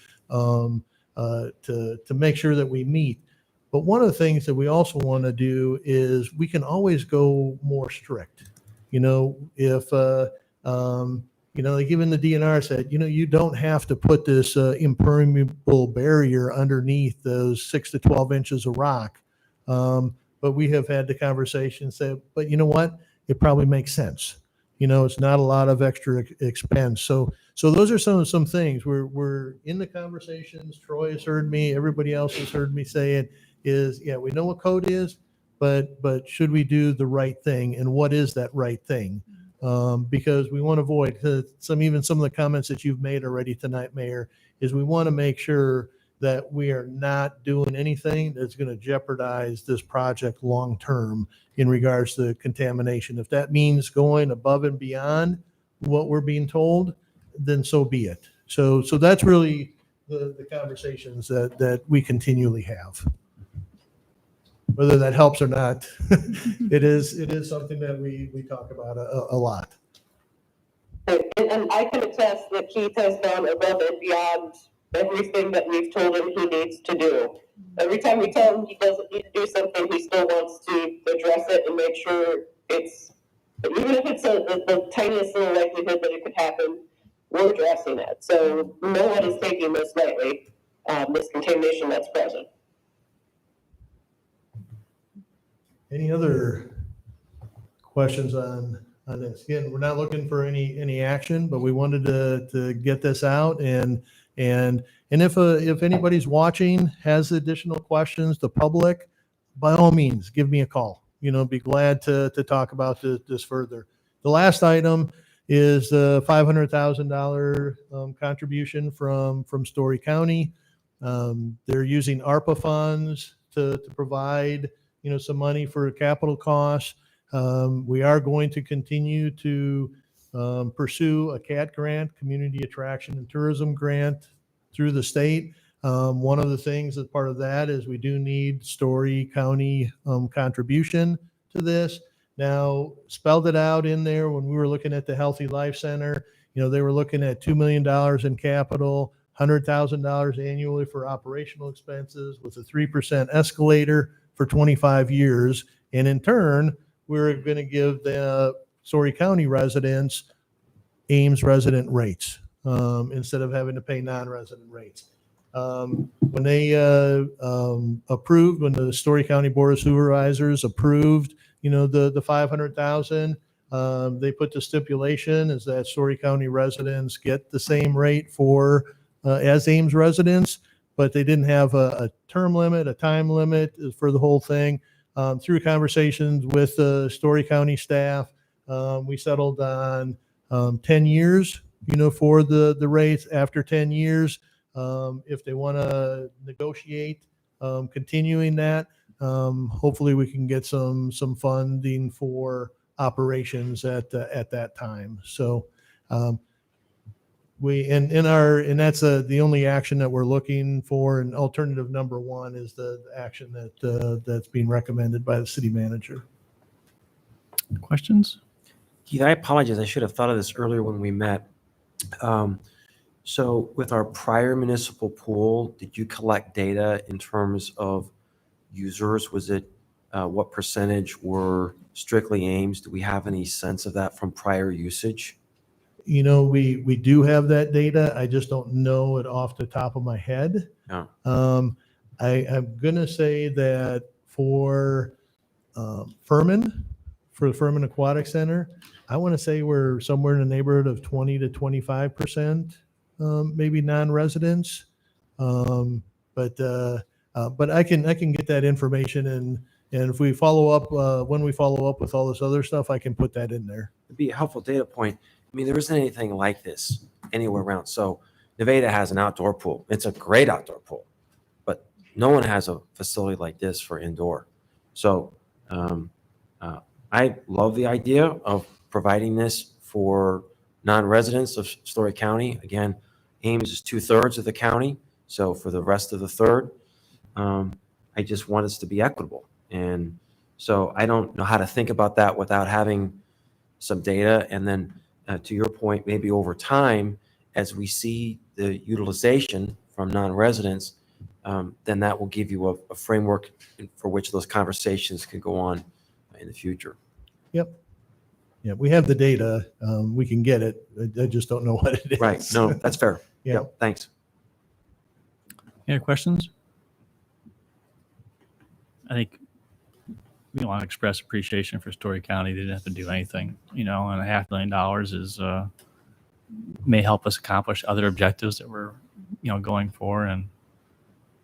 make sure that we meet. But one of the things that we also want to do is we can always go more strict. If like even the DNR said, you don't have to put this impermeable barrier underneath those 6 to 12 inches of rock. But we have had the conversation say, but you know what? It probably makes sense. It's not a lot of extra expense. So those are some things we're in the conversations. Troy has heard me, everybody else has heard me say it is, yeah, we know what code is, but should we do the right thing, and what is that right thing? Because we want to avoid some of the comments that you've made already tonight, Mayor, is we want to make sure that we are not doing anything that's going to jeopardize this project long term in regards to contamination. If that means going above and beyond what we're being told, then so be it. So that's really the conversations that we continually have. Whether that helps or not, it is something that we talk about a lot. And I can attest that Keith has gone above and beyond everything that we've told him he needs to do. Every time we tell him he doesn't need to do something, he still wants to address it and make sure it's, even if it's the tiniest little likelihood that it could happen, we're addressing it. So no one is taking this lightly, this contamination that's present. Any other questions on this? Again, we're not looking for any action, but we wanted to get this out, and if anybody's watching has additional questions, the public, by all means, give me a call. Be glad to talk about this further. The last item is the $500,000 contribution from Story County. They're using ARPA funds to provide some money for capital costs. We are going to continue to pursue a CAT grant, Community Attraction and Tourism grant, through the state. One of the things as part of that is we do need Story County contribution to this. Now, spelled it out in there when we were looking at the Healthy Life Center, they were looking at $2 million in capital, $100,000 annually for operational expenses with a 3% escalator for 25 years. And in turn, we're going to give the Story County residents Ames resident rates instead of having to pay non-resident rates. When they approved, when the Story County Board of Supervisors approved, the 500,000, they put the stipulation is that Story County residents get the same rate as Ames residents, but they didn't have a term limit, a time limit for the whole thing. Through conversations with the Story County staff, we settled on 10 years, for the rates. After 10 years, if they want to negotiate continuing that, hopefully we can get some funding for operations at that time. So that's the only action that we're looking for. And alternative number one is the action that's being recommended by the city manager. Questions? Keith, I apologize. I should have thought of this earlier when we met. So with our prior municipal pool, did you collect data in terms of users? Was it what percentage were strictly Ames? Do we have any sense of that from prior usage? We do have that data. I just don't know it off the top of my head. No. I'm going to say that for Furman, for the Furman Aquatic Center, I want to say we're somewhere in the neighborhood of 20 to 25%, maybe non-residents. But I can get that information, and if we follow up, when we follow up with all this other stuff, I can put that in there. It'd be a helpful data point. I mean, there isn't anything like this anywhere around. So Nevada has an outdoor pool. It's a great outdoor pool, but no one has a facility like this for indoor. So I love the idea of providing this for non-residents of Story County. Again, Ames is 2/3 of the county. So for the rest of the third, I just want us to be equitable. And so I don't know how to think about that without having some data. And then to your point, maybe over time, as we see the utilization from non-residents, then that will give you a framework for which those conversations can go on in the future. Yep. Yeah, we have the data. We can get it. I just don't know what it is. Right. No, that's fair. Yeah. Yep. Thanks. Any questions? I think we want to express appreciation for Story County. They didn't have to do anything, and $500,000 is may help us accomplish other objectives that we're, going for. And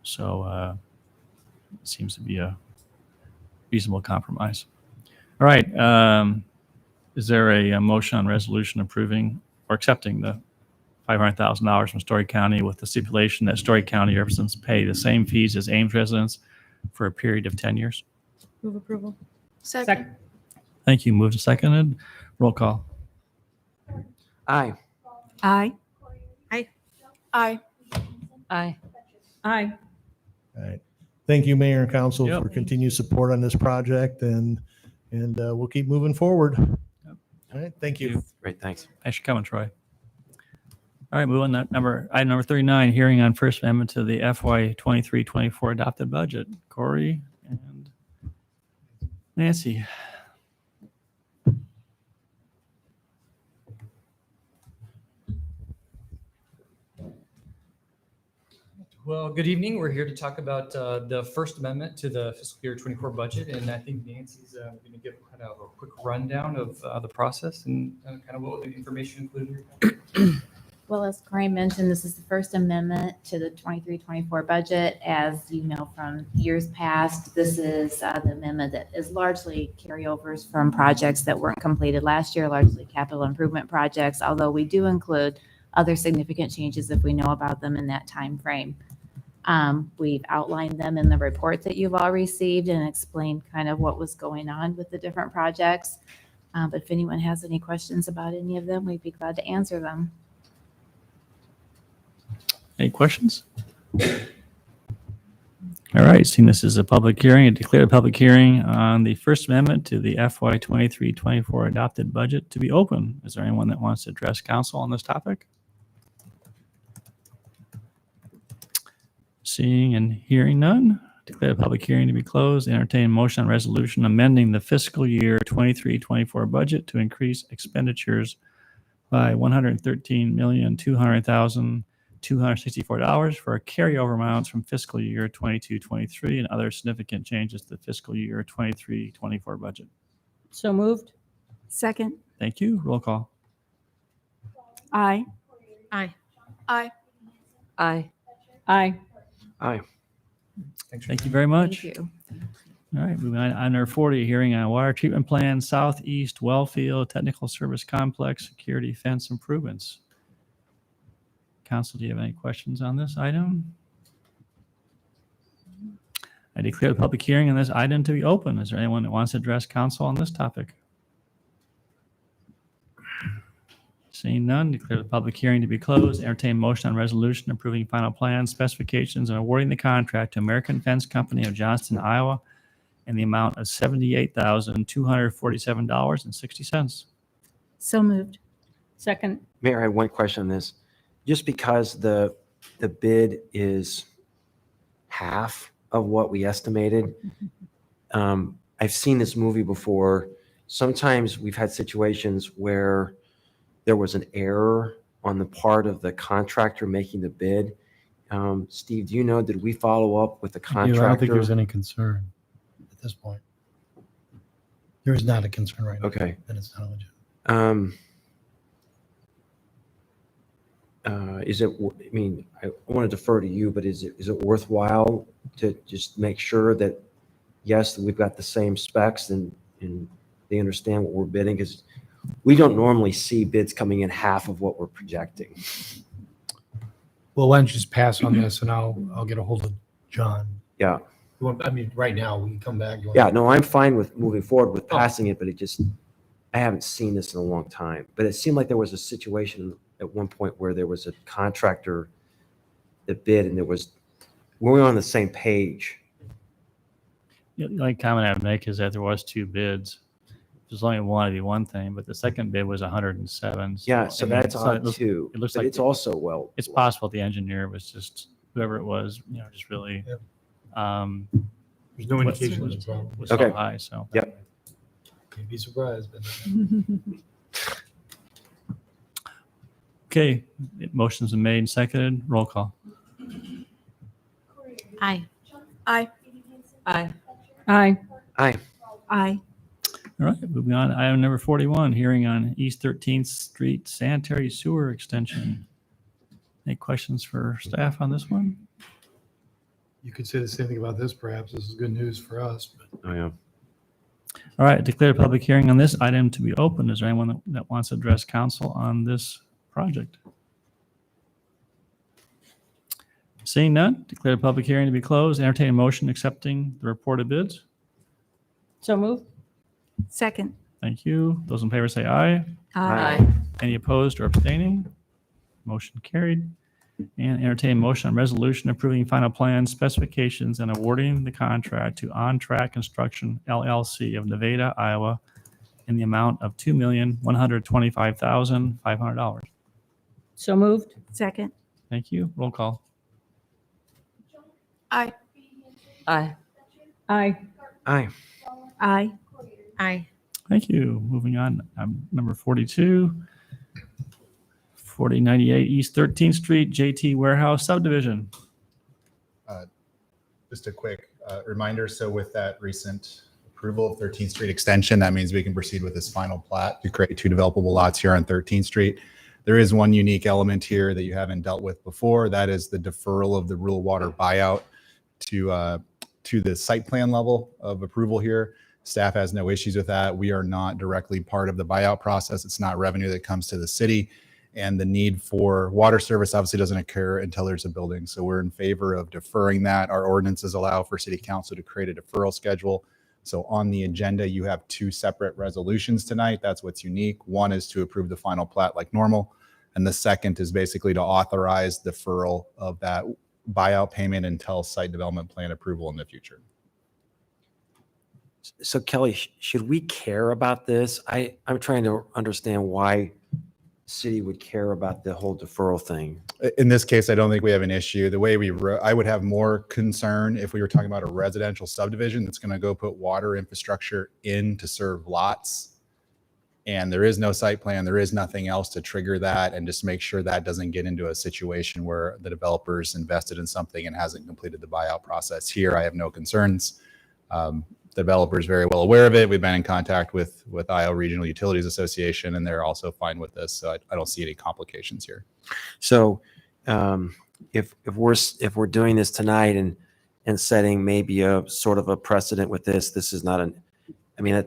so it seems to be a reasonable compromise. All right. Is there a motion on resolution approving or accepting the $500,000 from Story County with the stipulation that Story County residents pay the same fees as Ames residents for a period of 10 years? Move approval. Second. Thank you. Moved and seconded. Roll call. Aye. Aye. Aye. Aye. Aye. All right. Thank you, Mayor and Council, Yep. for continued support on this project, and we'll keep moving forward. All right. Thank you. Great, thanks. Thanks for coming, Troy. All right, moving on. Item number 39, hearing on First Amendment to the FY 23-24 adopted budget. Corey and Nancy. Well, good evening. We're here to talk about the First Amendment to the fiscal year 24 budget. And I think Nancy's going to give kind of a quick rundown of the process and kind of what the information included. Well, as Corey mentioned, this is the First Amendment to the 23-24 budget. As you know from years past, this is the amendment that is largely carryovers from projects that weren't completed last year, largely capital improvement projects, although we do include other significant changes if we know about them in that time frame. We've outlined them in the report that you've all received and explained kind of what was going on with the different projects. But if anyone has any questions about any of them, we'd be glad to answer them. Any questions? All right, seeing this is a public hearing, I declare a public hearing on the First Amendment to the FY 23-24 adopted budget to be open. Is there anyone that wants to address council on this topic? Seeing and hearing none, declare the public hearing to be closed. Entertain a motion on resolution amending the fiscal year 23-24 budget to increase expenditures by $113,200,264 for carryover amounts from fiscal year 22-23 and other significant changes to the fiscal year 23-24 budget. So moved. Second. Thank you. Roll call. Aye. Aye. Aye. Aye. Aye. Aye. Thank you very much. Thank you. All right, moving on. Under 40, hearing on water treatment plan, Southeast Wellfield Technical Service Complex Security Fence Improvements. Council, do you have any questions on this item? I declare the public hearing on this item to be open. Is there anyone that wants to address council on this topic? Seeing none, declare the public hearing to be closed. Entertain motion on resolution approving final plan specifications and awarding the contract to American Fence Company of Johnston, Iowa, in the amount of $78,247.60. So moved. Second. Mayor, I had one question on this. Just because the bid is half of what we estimated, I've seen this movie before. Sometimes we've had situations where there was an error on the part of the contractor making the bid. Steve, do you know, did we follow up with the contractor? I don't think there's any concern at this point. There is not a concern right now. Okay. And it's not legit. Is it, I mean, I want to defer to you, but is it worthwhile to just make sure that, yes, we've got the same specs and they understand what we're bidding? Because we don't normally see bids coming in half of what we're projecting. Well, why don't you just pass on this and I'll get a hold of John. Yeah. I mean, right now we can come back. Yeah, no, I'm fine with moving forward with passing it, but I haven't seen this in a long time. But it seemed like there was a situation at one point where there was a contractor that bid and we were on the same page. The only comment I would make is that there was two bids. There's only one to be one thing, but the second bid was 107. Yeah, so that's odd too. It looks but like it's also well. It's possible the engineer was just whoever it was, just really. Yep. There's no indication there's a problem. Was Okay. so high, so. Yep. You'd be surprised, but Okay, motion's been made and seconded. Roll call. Aye. Aye. Aye. Aye. Aye. Aye. All right, moving on. Item number 41, hearing on East 13th Street sanitary sewer extension. Any questions for staff on this one? You could say the same thing about this, perhaps. This is good news for us. But Oh, yeah. All right, declare a public hearing on this item to be open. Is there anyone that wants to address council on this project? Seeing none, declare the public hearing to be closed. Entertain a motion accepting the reported bids. So moved. Second. Thank you. Those in favor say aye. Aye. Any opposed or abstaining? Motion carried. And entertain a motion on resolution approving final plan specifications and awarding the contract to On Track Construction LLC of Nevada, Iowa, in the amount of $2,125,500. So moved. Second. Thank you. Roll call. Aye. Aye. Aye. Aye. Aye. Aye. Thank you. Moving on, number 42, 4098 East 13th Street, JT Warehouse Subdivision. Just a quick reminder. So with that recent approval of 13th Street extension, that means we can proceed with this final plat to create 2 developable lots here on 13th Street. There is one unique element here that you haven't dealt with before. That is the deferral of the rural water buyout to the site plan level of approval here. Staff has no issues with that. We are not directly part of the buyout process. It's not revenue that comes to the city. And the need for water service obviously doesn't occur until there's a building. So we're in favor of deferring that. Our ordinances allow for city council to create a deferral schedule. So on the agenda, you have 2 separate resolutions tonight. That's what's unique. One is to approve the final plat like normal. And the second is basically to authorize deferral of that buyout payment until site development plan approval in the future. So Kelly, should we care about this? I'm trying to understand why city would care about the whole deferral thing. In this case, I don't think we have an issue. The way I would have more concern if we were talking about a residential subdivision that's going to go put water infrastructure in to serve lots. And there is no site plan. There is nothing else to trigger that, and just make sure that doesn't get into a situation where the developer's invested in something and hasn't completed the buyout process. Here, I have no concerns. The developer is very well aware of it. We've been in contact with Iowa Regional Utilities Association, and they're also fine with this. So I don't see any complications here. So if we're doing this tonight and setting maybe a sort of a precedent with this is not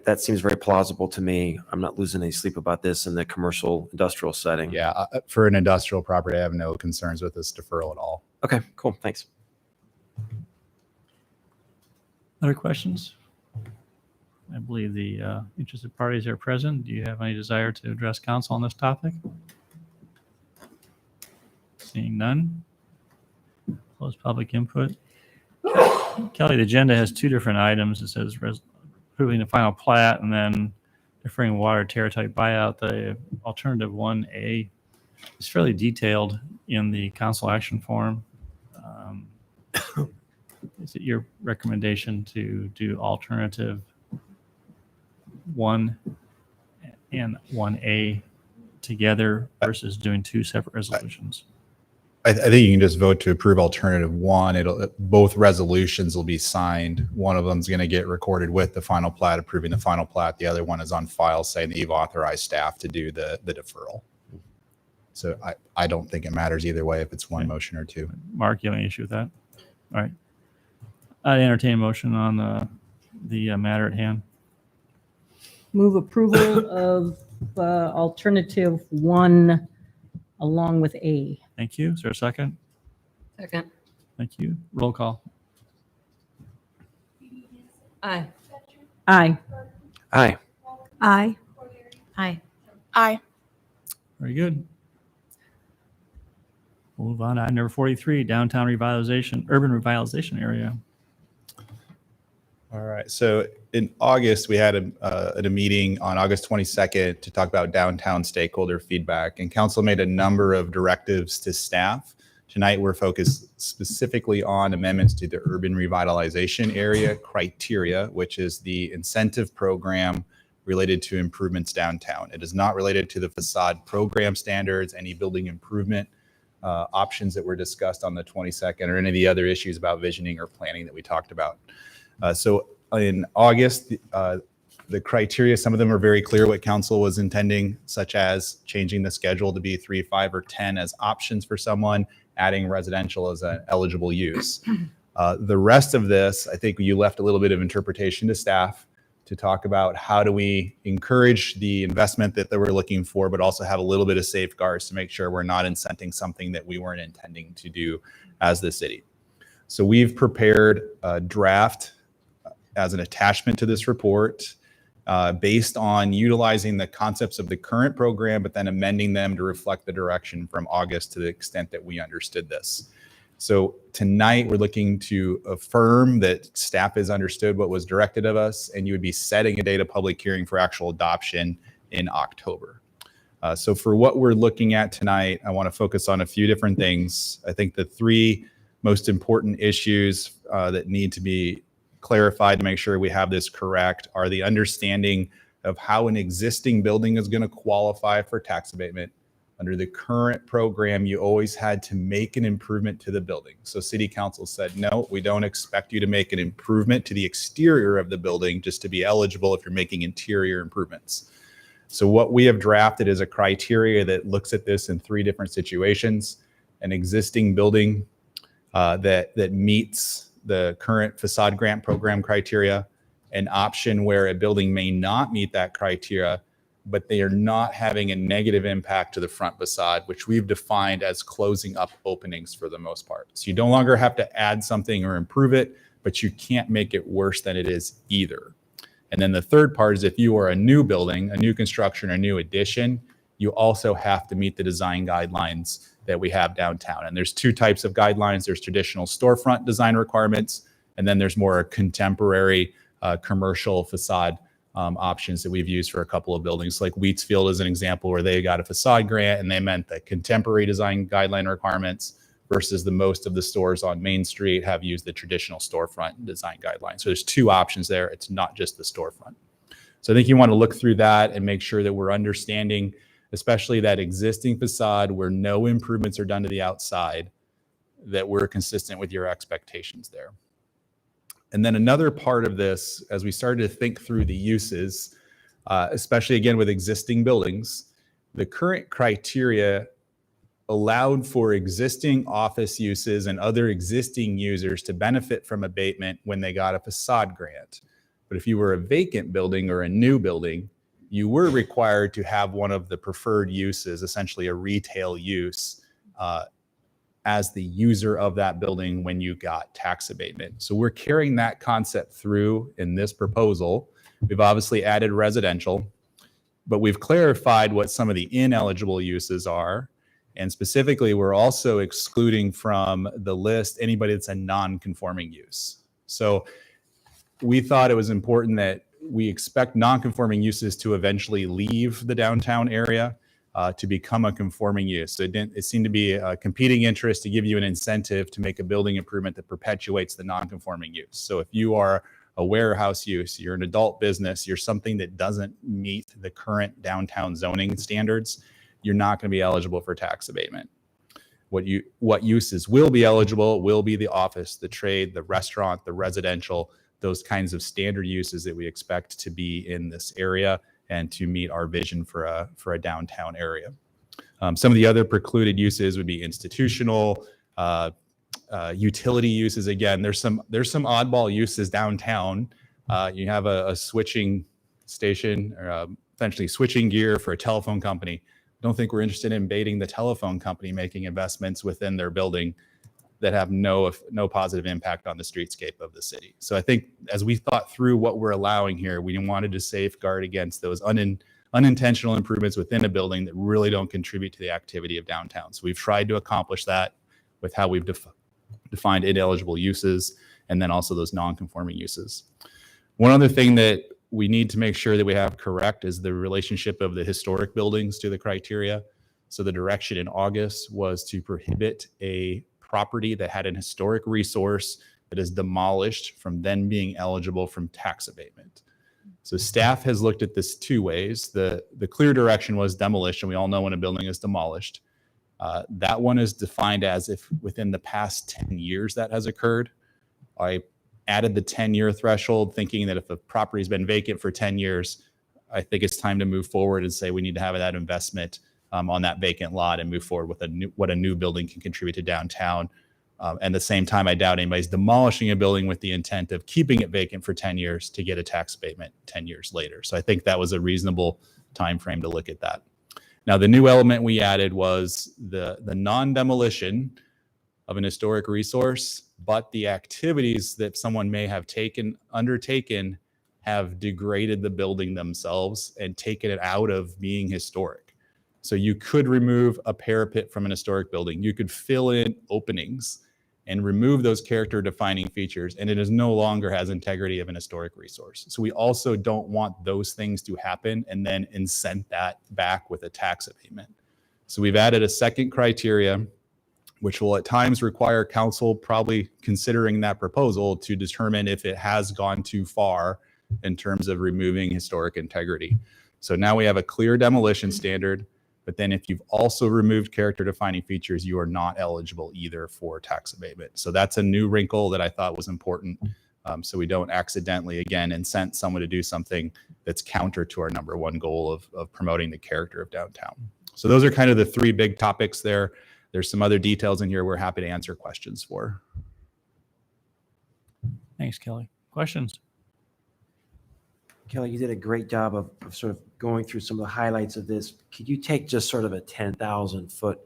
that seems very plausible to me. I'm not losing any sleep about this in the commercial industrial setting. Yeah, for an industrial property, I have no concerns with this deferral at all. Okay, cool. Thanks. Other questions? I believe the interested parties are present. Do you have any desire to address council on this topic? Seeing none. Close public input. Kelly, the agenda has 2 different items. It says approving the final plat and then deferring water territory buyout. The alternative 1A is fairly detailed in the council action form. Is it your recommendation to do alternative 1 and 1A together versus doing 2 separate resolutions? I think you can just vote to approve alternative 1. Both resolutions will be signed. One of them is going to get recorded with the final plat, approving the final plat. The other one is on file saying that you've authorized staff to do the deferral. So I don't think it matters either way if it's one motion or 2. Mark, you have any issue with that? All right. I'd entertain a motion on the matter at hand. Move approval of alternative 1 along with A. Thank you. Is there a second? Second. Thank you. Roll call. Aye. Aye. Aye. Aye. Aye. Aye. Very good. We'll move on to item number 43, downtown revitalization, urban revitalization area. All right. So in August, we had a meeting on August 22nd to talk about downtown stakeholder feedback, and council made a number of directives to staff. Tonight, we're focused specifically on amendments to the urban revitalization area criteria, which is the incentive program related to improvements downtown. It is not related to the facade program standards, any building improvement options that were discussed on the 22nd, or any of the other issues about visioning or planning that we talked about. So in August, The criteria, some of them are very clear what council was intending, such as changing the schedule to be 3, 5, or 10 as options for someone, adding residential as an eligible use. The rest of this, I think you left a little bit of interpretation to staff to talk about how do we encourage the investment that they were looking for, but also have a little bit of safeguards to make sure we're not incenting something that we weren't intending to do as the city. So we've prepared a draft as an attachment to this report based on utilizing the concepts of the current program, but then amending them to reflect the direction from August to the extent that we understood this. So tonight we're looking to affirm that staff has understood what was directed of us, and you would be setting a date of public hearing for actual adoption in October. So for what we're looking at tonight, I want to focus on a few different things. I think the three most important issues that need to be clarified to make sure we have this correct are the understanding of how an existing building is going to qualify for tax abatement. Under the current program, you always had to make an improvement to the building. So City Council said, no, we don't expect you to make an improvement to the exterior of the building just to be eligible if you're making interior improvements. So what we have drafted is a criteria that looks at this in three different situations: an existing building that meets the current facade grant program criteria, an option where a building may not meet that criteria, but they are not having a negative impact to the front facade, which we've defined as closing up openings for the most part. So you no longer have to add something or improve it, but you can't make it worse than it is either. And then the third part is if you are a new building, a new construction, a new addition, you also have to meet the design guidelines that we have downtown. And there's two types of guidelines. There's traditional storefront design requirements, and then there's more contemporary commercial facade options that we've used for a couple of buildings, like Wheatsfield is an example where they got a facade grant and they meant the contemporary design guideline requirements versus the most of the stores on Main Street have used the traditional storefront design guidelines. So there's two options there. It's not just the storefront. So I think you want to look through that and make sure that we're understanding, especially that existing facade where no improvements are done to the outside, that we're consistent with your expectations there. And then another part of this, as we started to think through the uses, especially again with existing buildings, the current criteria allowed for existing office uses and other existing users to benefit from abatement when they got a facade grant. But if you were a vacant building or a new building, you were required to have one of the preferred uses, essentially a retail use, as the user of that building when you got tax abatement. So we're carrying that concept through in this proposal. We've obviously added residential, but we've clarified what some of the ineligible uses are. And specifically, we're also excluding from the list anybody that's a non-conforming use. So we thought it was important that we expect non-conforming uses to eventually leave the downtown area to become a conforming use. So it seemed to be a competing interest to give you an incentive to make a building improvement that perpetuates the non-conforming use. So if you are a warehouse use, you're an adult business, you're something that doesn't meet the current downtown zoning standards, you're not going to be eligible for tax abatement. What uses will be eligible will be the office, the trade, the restaurant, the residential, those kinds of standard uses that we expect to be in this area and to meet our vision for a downtown area. Some of the other precluded uses would be institutional, utility uses. Again, there's some oddball uses downtown. You have a switching station or essentially switching gear for a telephone company. Don't think we're interested in baiting the telephone company making investments within their building that have no positive impact on the streetscape of the city. So I think as we thought through what we're allowing here, we wanted to safeguard against those unintentional improvements within a building that really don't contribute to the activity of downtown. So we've tried to accomplish that with how we've defined ineligible uses and then also those non-conforming uses. One other thing that we need to make sure that we have correct is the relationship of the historic buildings to the criteria. So the direction in August was to prohibit a property that had an historic resource that is demolished from then being eligible from tax abatement. So staff has looked at this two ways. The clear direction was demolition. We all know when a building is demolished. That one is defined as if within the past 10 years that has occurred. I added the 10-year threshold, thinking that if a property's been vacant for 10 years, I think it's time to move forward and say we need to have that investment on that vacant lot and move forward with what a new building can contribute to downtown. And at the same time, I doubt anybody's demolishing a building with the intent of keeping it vacant for 10 years to get a tax abatement 10 years later. So I think that was a reasonable time frame to look at that. Now, the new element we added was the non-demolition of an historic resource, but the activities that someone may have undertaken have degraded the building themselves and taken it out of being historic. So you could remove a parapet from an historic building. You could fill in openings and remove those character defining features, and it is no longer has integrity of an historic resource. So we also don't want those things to happen and then incent that back with a tax abatement. So we've added a second criteria, which will at times require council probably considering that proposal to determine if it has gone too far in terms of removing historic integrity. So now we have a clear demolition standard, but then if you've also removed character defining features, you are not eligible either for tax abatement. So that's a new wrinkle that I thought was important. So we don't accidentally, again, incent someone to do something that's counter to our number one goal of promoting the character of downtown. So those are kind of the three big topics there. There's some other details in here we're happy to answer questions for. Thanks, Kelly. Questions? Kelly, you did a great job of sort of going through some of the highlights of this. Could you take just sort of a 10,000 foot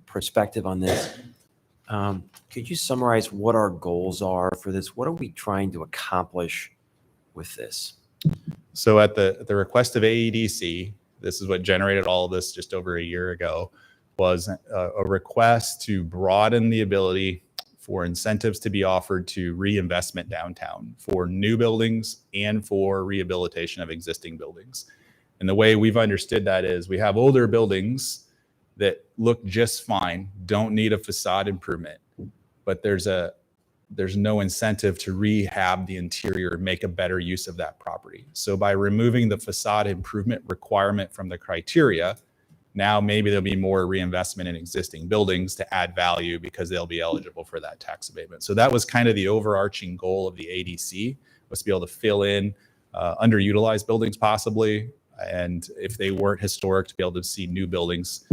perspective on this? Could you summarize what our goals are for this? What are we trying to accomplish with this? So at the request of AEDC, this is what generated all of this just over a year ago, was a request to broaden the ability for incentives to be offered to reinvestment downtown for new buildings and for rehabilitation of existing buildings. And the way we've understood that is we have older buildings that look just fine, don't need a facade improvement, but there's no incentive to rehab the interior, make a better use of that property. So by removing the facade improvement requirement from the criteria, now maybe there'll be more reinvestment in existing buildings to add value because they'll be eligible for that tax abatement. So that was kind of the overarching goal of the ADC, was to be able to fill in underutilized buildings possibly, and if they weren't historic, to be able to see new buildings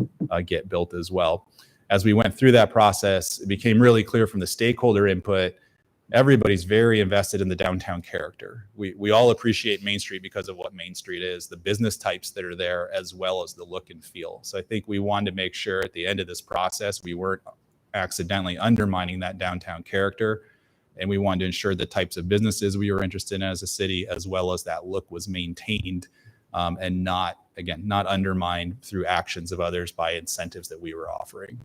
get built as well. As we went through that process, it became really clear from the stakeholder input, everybody's very invested in the downtown character. We all appreciate Main Street because of what Main Street is, the business types that are there, as well as the look and feel. So I think we wanted to make sure at the end of this process, we weren't accidentally undermining that downtown character. And we wanted to ensure the types of businesses we were interested in as a city, as well as that look, was maintained and not undermined through actions of others by incentives that we were offering.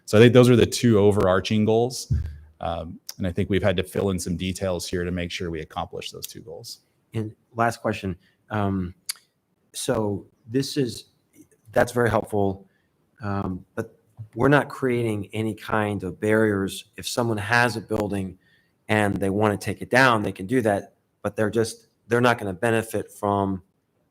So I think those are the two overarching goals. And I think we've had to fill in some details here to make sure we accomplish those two goals. And last question. So that's very helpful, but we're not creating any kind of barriers. If someone has a building and they want to take it down, they can do that, but they're not going to benefit from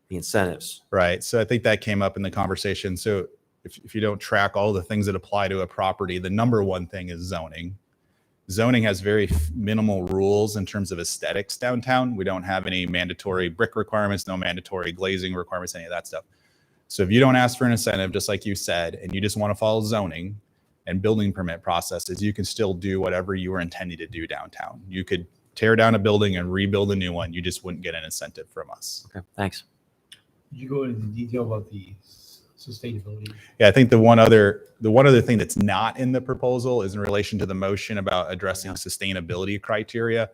the incentives. Right. So I think that came up in the conversation. So if you don't track all the things that apply to a property, the number one thing is zoning. Zoning has very minimal rules in terms of aesthetics downtown. We don't have any mandatory brick requirements, no mandatory glazing requirements, any of that stuff. So if you don't ask for an incentive, just like you said, and you just want to follow zoning and building permit processes, you can still do whatever you were intending to do downtown. You could tear down a building and rebuild a new one. You just wouldn't get an incentive from us. Okay, thanks. Did you go into detail about the sustainability? Yeah, I think the one other thing that's not in the proposal is in relation to the motion about addressing sustainability criteria.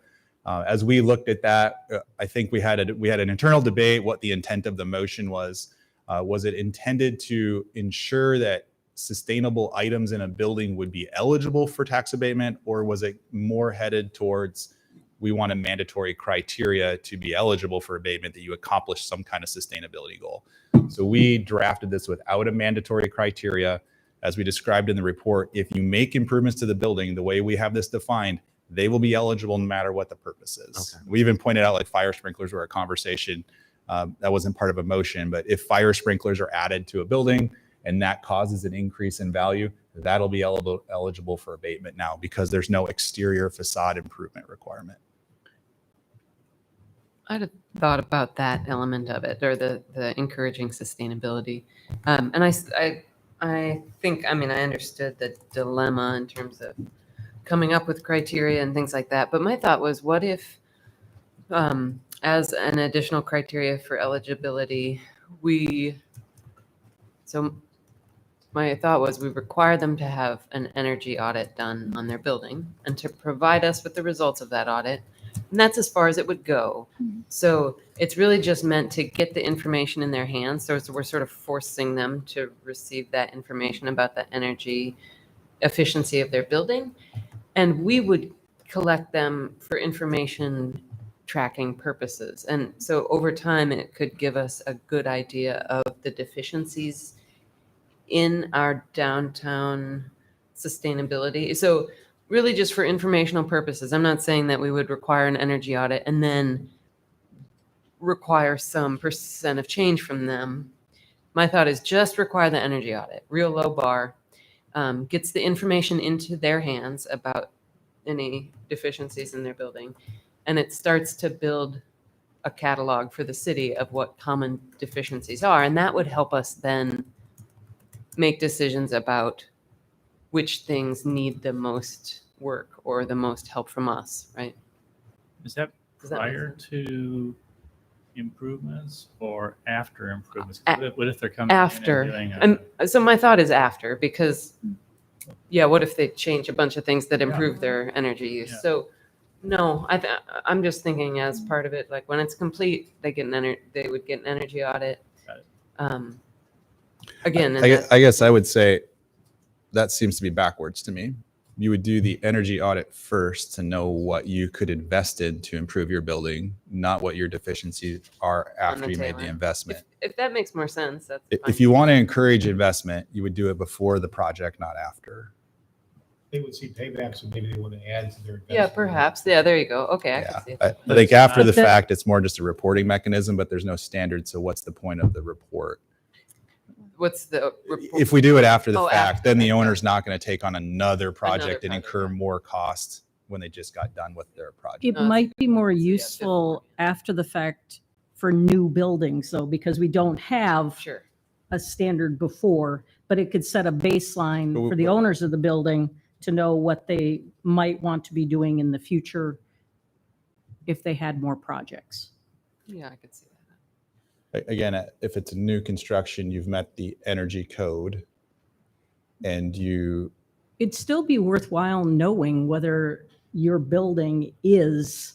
As we looked at that, I think we had an internal debate what the intent of the motion was. Was it intended to ensure that sustainable items in a building would be eligible for tax abatement, or was it more headed towards we want a mandatory criteria to be eligible for abatement that you accomplish some kind of sustainability goal? So we drafted this without a mandatory criteria. As we described in the report, if you make improvements to the building, the way we have this defined, they will be eligible no matter what the purpose is. Okay. We even pointed out like fire sprinklers were a conversation that wasn't part of a motion, but if fire sprinklers are added to a building and that causes an increase in value, that'll be eligible for abatement now because there's no exterior facade improvement requirement. I'd have thought about that element of it, or the encouraging sustainability. And I think, I mean, I understood the dilemma in terms of coming up with criteria and things like that. But my thought was, what if, as an additional criteria for eligibility, so my thought was we require them to have an energy audit done on their building and to provide us with the results of that audit. And that's as far as it would go. So it's really just meant to get the information in their hands. So we're sort of forcing them to receive that information about the energy efficiency of their building. And we would collect them for information tracking purposes. And so over time, it could give us a good idea of the deficiencies in our downtown sustainability. So really just for informational purposes. I'm not saying that we would require an energy audit and then require some percent of change from them. My thought is just require the energy audit, real low bar, gets the information into their hands about any deficiencies in their building. And it starts to build a catalog for the city of what common deficiencies are. And that would help us then make decisions about which things need the most work or the most help from us, right? Is that Does that make prior sense? to improvements or after improvements? A- What if they're coming in After. and doing So my thought is after, because yeah, what if they change a bunch of things that improve their energy use? Yeah. So no, I'm just thinking as part of it, like when it's complete, they would get an energy audit. Got it. Again, and I guess I would say that seems to be backwards to me. You would do the energy audit first to know what you could invest in to improve your building, not what your deficiencies are after you made the tail end. investment. If that makes more sense, that's fine. If you want to encourage investment, you would do it before the project, not after. They would see paybacks and maybe they want to add to their investment. Yeah, perhaps. Yeah, there you go. Okay, I can see it. I think after the fact, it's more just a reporting mechanism, but there's no standard. So what's the point of the report? What's the report? If we do it after the Oh, fact, after then the the fact, owner's not going to take on another project and project, incur more costs when they just got done with their project. It might be more useful after the fact for new buildings, though, because we don't have Sure. a standard before, but it could set a baseline But we- for the owners of the building to know what they might want to be doing in the future if they had more projects. Yeah, I could see that. Again, if it's a new construction, you've met the energy code and It'd still be worthwhile knowing whether your building is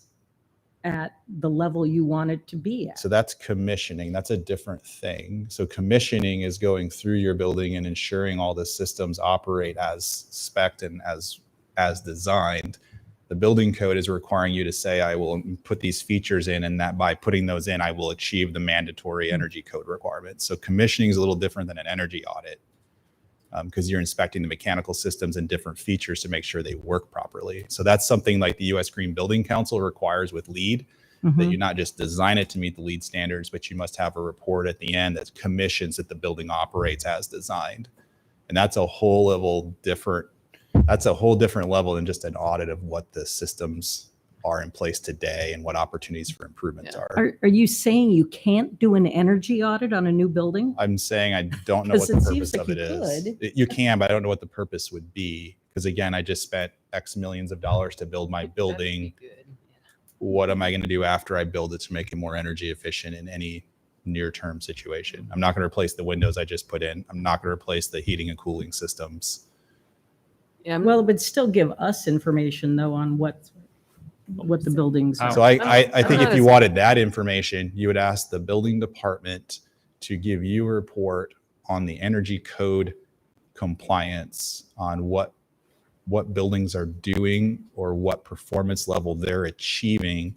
at the level you want it to be at. so that's commissioning. That's a different thing. So commissioning is going through your building and ensuring all the systems operate as spec'd and as designed. The building code is requiring you to say, I will put these features in, and that by putting those in, I will achieve the mandatory energy code requirements. So commissioning is a little different than an energy audit because you're inspecting the mechanical systems and different features to make sure they work properly. So that's something like the U.S. Green Building Council requires with LEED, that you not just design it to meet the LEED standards, but you must have a report at the end that commissions that the building operates as designed. And that's a whole different level than just an audit of what the systems are in place today and what opportunities for improvements are. Are you saying you can't do an energy audit on a new building? I'm saying I don't know what 'Cause the it purpose seems like of it you is. could. You can, but I don't know what the purpose would be. Because again, I just spent X millions of dollars to build my building. What am I going to do after I build it to make it more energy efficient in any near-term situation? I'm not going to replace the windows I just put in. I'm not going to replace the heating and cooling systems. Yeah, Well, it would still give us information though on what the buildings are. So I think if you wanted that information, you would ask the building department to give you a report on the energy code compliance, on what buildings are doing or what performance level they're achieving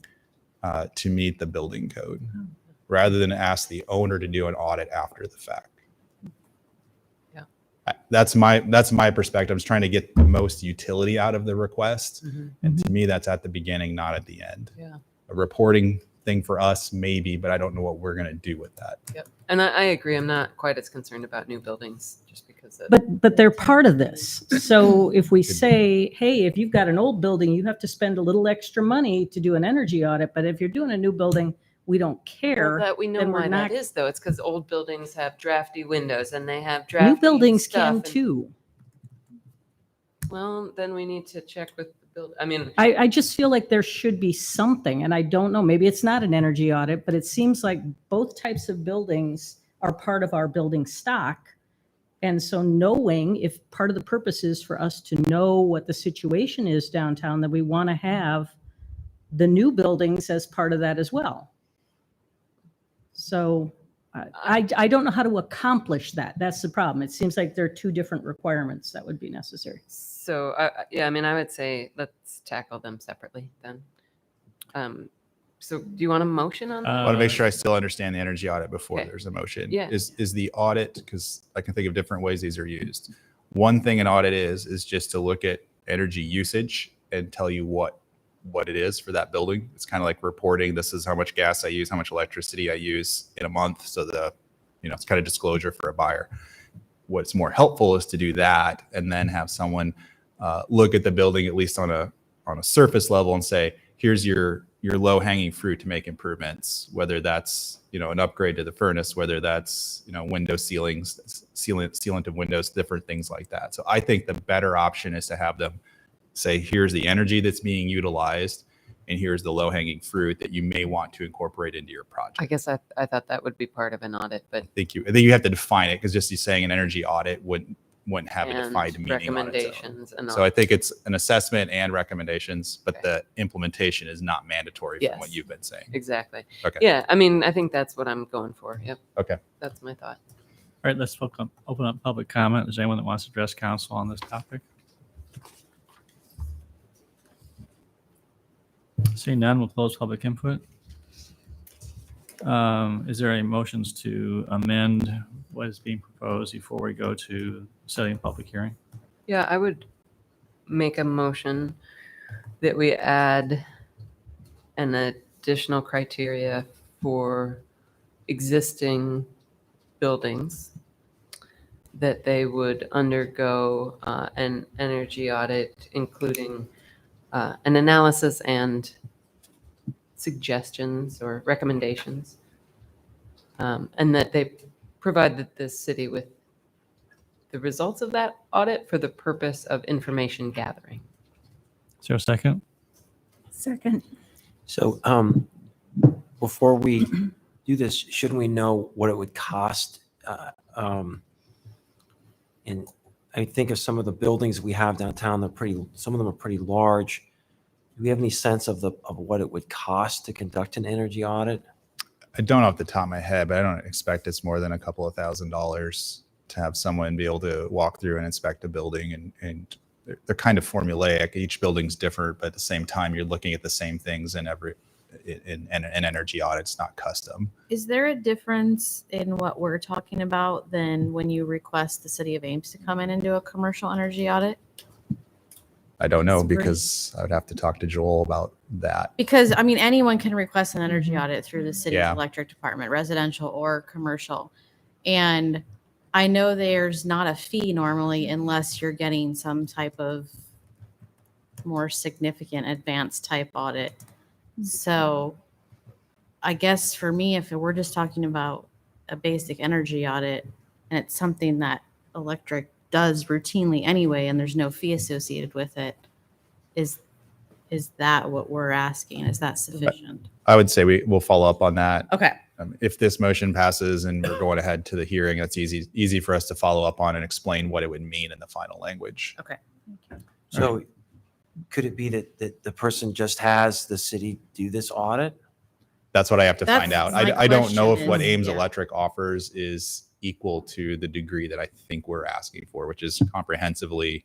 to meet the building code, rather than ask the owner to do an audit after the fact. That's my perspective. I was trying to get the most utility out of the request. And to me, that's at the beginning, not at the end. Yeah. A reporting thing for us, maybe, but I don't know what we're going to do with that. Yep. And I agree. I'm not quite as concerned about new buildings just because of. But they're part of this. So if we say, hey, if you've got an old building, you have to spend a little extra money to do an energy audit. But if you're doing a new building, we don't care. Well, that we know then we're why not- that is, though. It's because old buildings have drafty windows and they have drafty New buildings stuff can and- too. Well, then we need to check with the build. I mean, I just feel like there should be something, and I don't know, maybe it's not an energy audit, but it seems like both types of buildings are part of our building stock. And so knowing if part of the purpose is for us to know what the situation is downtown, that we want to have the new buildings as part of that as well. So I don't know how to accomplish that. That's the problem. It seems like there are two different requirements that would be necessary. so yeah, I mean, I would say let's tackle them separately then. So do you want a motion on that? I want to make sure I still understand the energy audit before Okay. there's a motion. Yeah. Is the audit, because I can think of different ways these are used. One thing an audit is just to look at energy usage and tell you what it is for that building. It's kind of like reporting, this is how much gas I use, how much electricity I use in a month. So it's kind of disclosure for a buyer. What's more helpful is to do that and then have someone look at the building, at least on a surface level, and say, here's your low hanging fruit to make improvements, whether that's, an upgrade to the furnace, whether that's, window ceilings, sealant of windows, different things like that. So I think the better option is to have them say, here's the energy that's being utilized, and here's the low hanging fruit that you may want to incorporate into your project. I guess I thought that would be part of an audit, but I think you have to define it, because just you saying an energy audit wouldn't have a and defined meaning on its own. recommendations and all. So I think it's an assessment and recommendations, but the implementation is not mandatory from what Yes. you've been saying. Exactly. Okay. Yeah, I mean, I think that's what I'm going for. Yep. Okay. That's my thought. All right, let's open up public comment. Is there anyone that wants to address council on this topic? Seeing none, we'll close public input. Is there any motions to amend what is being proposed before we go to setting a public hearing? Yeah, I would make a motion that we add an additional criteria for existing buildings that they would undergo an energy audit, including an analysis and suggestions or recommendations, and that they provide the city with the results of that audit for the purpose of information gathering. Is there a second? Second. So before we do this, shouldn't we know what it would cost? And I think of some of the buildings we have downtown, some of them are pretty large. Do we have any sense of what it would cost to conduct an energy audit? I don't off the top of my head, but I don't expect it's more than a couple of $1,000s to have someone be able to walk through and inspect a building. And they're kind of formulaic. Each building's different, but at the same time, you're looking at the same things in an energy audit. It's not custom. Is there a difference in what we're talking about than when you request the city of Ames to come in and do a commercial energy audit? I don't know, That's great. because I would have to talk to Joel about that. Because, I mean, anyone can request an energy audit through the city's Yeah. electric department, residential or commercial. And I know there's not a fee normally unless you're getting some type of more significant advanced type audit. So I guess for me, if we're just talking about a basic energy audit and it's something that electric does routinely anyway, and there's no fee associated with it, is that what we're asking? Is that sufficient? I would say we'll follow up on that. Okay. If this motion passes and we're going ahead to the hearing, that's easy for us to follow up on and explain what it would mean in the final language. Okay. So could it be that the person just has the city do this audit? That's what I have to That's find out. my I don't know if question what is, Ames yeah. Electric offers is equal to the degree that I think we're asking for, which is comprehensively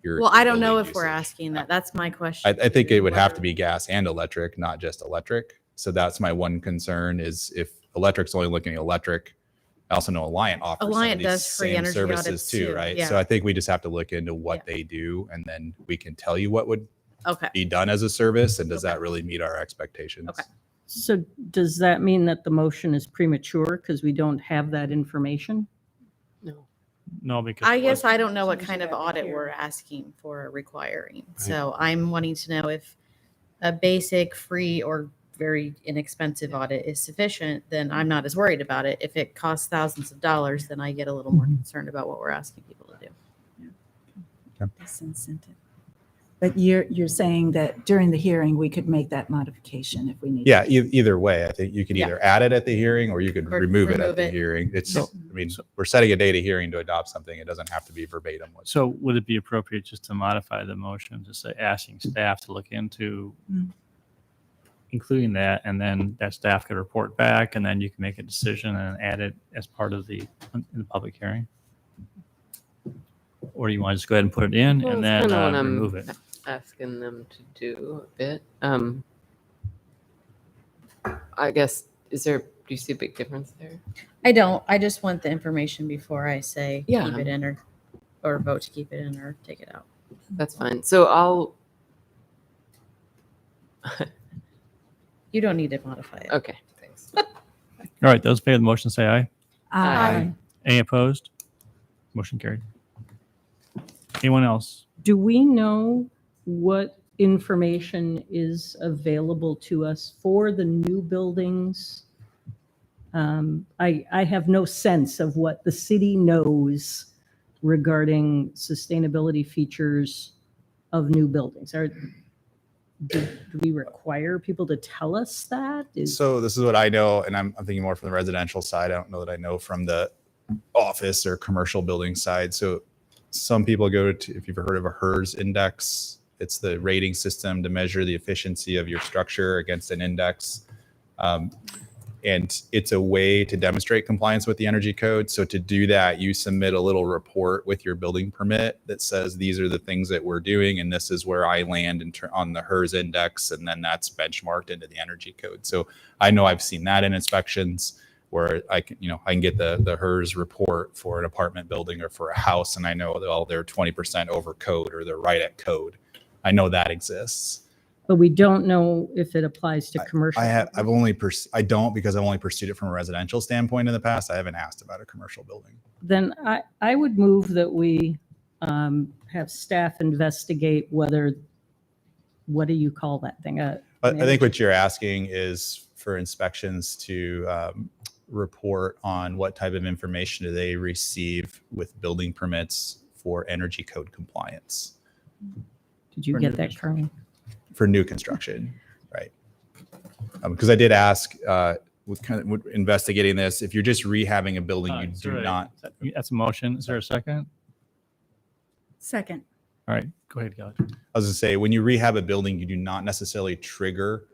your. Well, your I don't know building if we're usage. asking that. That's my question. I think it would have to be gas and electric, not just electric. So that's my one concern is if electric's only looking at electric. I also know Alliant offers some of Alliant these does free same energy services audits too, too, right? yeah. So I think we just have to look into what they do, and then we can tell you what would Okay. be done as a service, and does that really meet our expectations? Okay. So does that mean that the motion is premature because we don't have that information? No, because I it guess was- I don't know what kind of audit we're asking for or requiring. So I'm wanting to know if a basic, free, or very inexpensive audit is sufficient, then I'm not as worried about it. If it costs thousands of dollars, then I get a little more concerned about what we're asking people to do. Disincentive. But you're saying that during the hearing, we could make that modification if we need. Yeah, to. either way, I think you could Yeah. either add it at the hearing or you could Or remove it at remove the it. hearing. It's, So- I mean, we're setting a date of hearing to adopt something. It doesn't have to be verbatim. So would it be appropriate just to modify the motion to say asking staff to look into including that, and then that staff could report back, and then you can make a decision and add it as part of in the public hearing? Or do you want to just go ahead and put it in Well, and that's then kinda what I'm remove it? asking them to do a bit. I guess, do you see a big difference there? I don't. I just want the information before I say Yeah. keep it in or vote to keep it in or take it out. That's fine. So I'll, You don't need to modify it. okay, thanks. All right, those in favor of the motion say aye. Aye. Any opposed? Motion carried. Anyone else? Do we know what information is available to us for the new buildings? I have no sense of what the city knows regarding sustainability features of new buildings. Do we require people to tell us that? So this is what I know, and I'm thinking more from the residential side. I don't know that I know from the office or commercial building side. So some people go to, if you've heard of a HERS index, it's the rating system to measure the efficiency of your structure against an index. And it's a way to demonstrate compliance with the energy code. So to do that, you submit a little report with your building permit that says these are the things that we're doing, and this is where I land on the HERS index, and then that's benchmarked into the energy code. So I know I've seen that in inspections where I can get the HERS report for an apartment building or for a house, and I know that they're 20% over code or they're right at code. I know that exists. But we don't know if it applies to commercial. I don't, because I've only pursued it from a residential standpoint in the past. I haven't asked about a commercial building. Then I would move that we have staff investigate whether, what do you call that thing? But I think what you're asking is for inspections to report on what type of information do they receive with building permits for energy code compliance. Did you get that, Carmen? For new construction, right? Because I did ask, with investigating this, if you're just rehabbing a building, you do not. That's a motion. Is there a second? Second. All right, go ahead, Kelly. I was gonna say, when you rehab a building, you do not necessarily trigger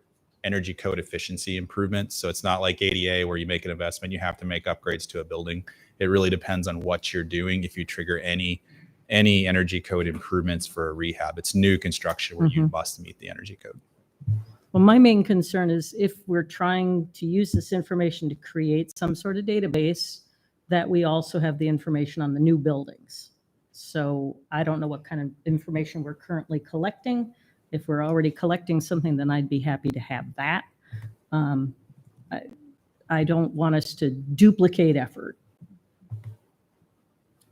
energy code efficiency improvements. So it's not like ADA where you make an investment, you have to make upgrades to a building. It really depends on what you're doing. If you trigger any energy code improvements for a rehab, it's new construction where you must meet the energy code. Well, my main concern is if we're trying to use this information to create some sort of database, that we also have the information on the new buildings. So I don't know what kind of information we're currently collecting. If we're already collecting something, then I'd be happy to have that. I don't want us to duplicate effort.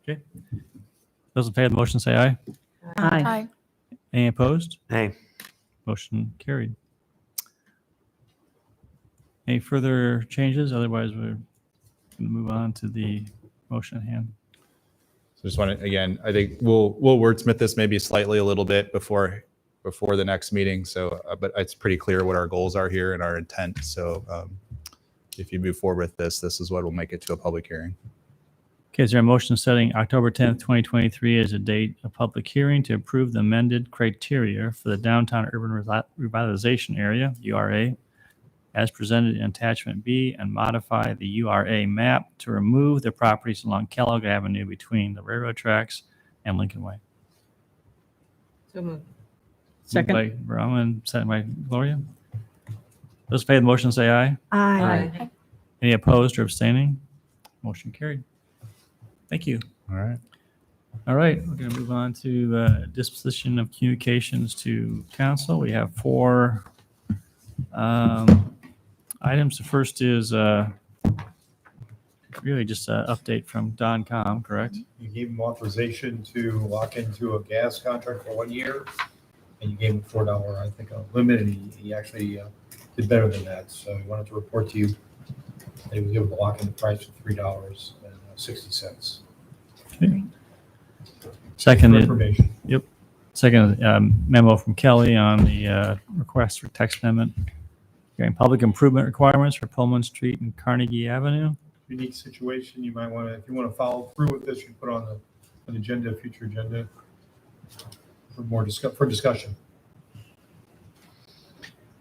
Okay. Those in favor of the motion say aye. Aye. Any opposed? Aye. Motion carried. Any further changes? Otherwise, we're going to move on to the motion at hand. So just want to, again, I think we'll wordsmith this maybe slightly a little bit before the next meeting. So, but it's pretty clear what our goals are here and our intent. So if you move forward with this is what will make it to a public hearing. Okay, is there a motion setting October 10th, 2023 as a date of public hearing to approve the amended criteria for the downtown urban revitalization area, URA, as presented in attachment B, and modify the URA map to remove the properties along Kellogg Avenue between the railroad tracks and Lincoln Way? So moved. Second. Moved by Rowan, second by Gloria. Those in favor of the motion say aye. Aye. Any opposed or abstaining? Motion carried. Thank you. All right. All right, we're going to move on to disposition of communications to council. We have four items. The first is really just an update from Don Com, correct? You gave him authorization to lock into a gas contract for 1 year, and you gave him $4, I think, a limit, and he actually did better than that. So he wanted to report to you that he was able to lock in the price for $3.60. Okay. Second, information. Yep. Second memo from Kelly on the request for text amendment regarding public improvement requirements for Pullman Street and Carnegie Avenue. Unique situation, you might want to, if you want to follow through with this, you put on an agenda, future agenda for more discussion.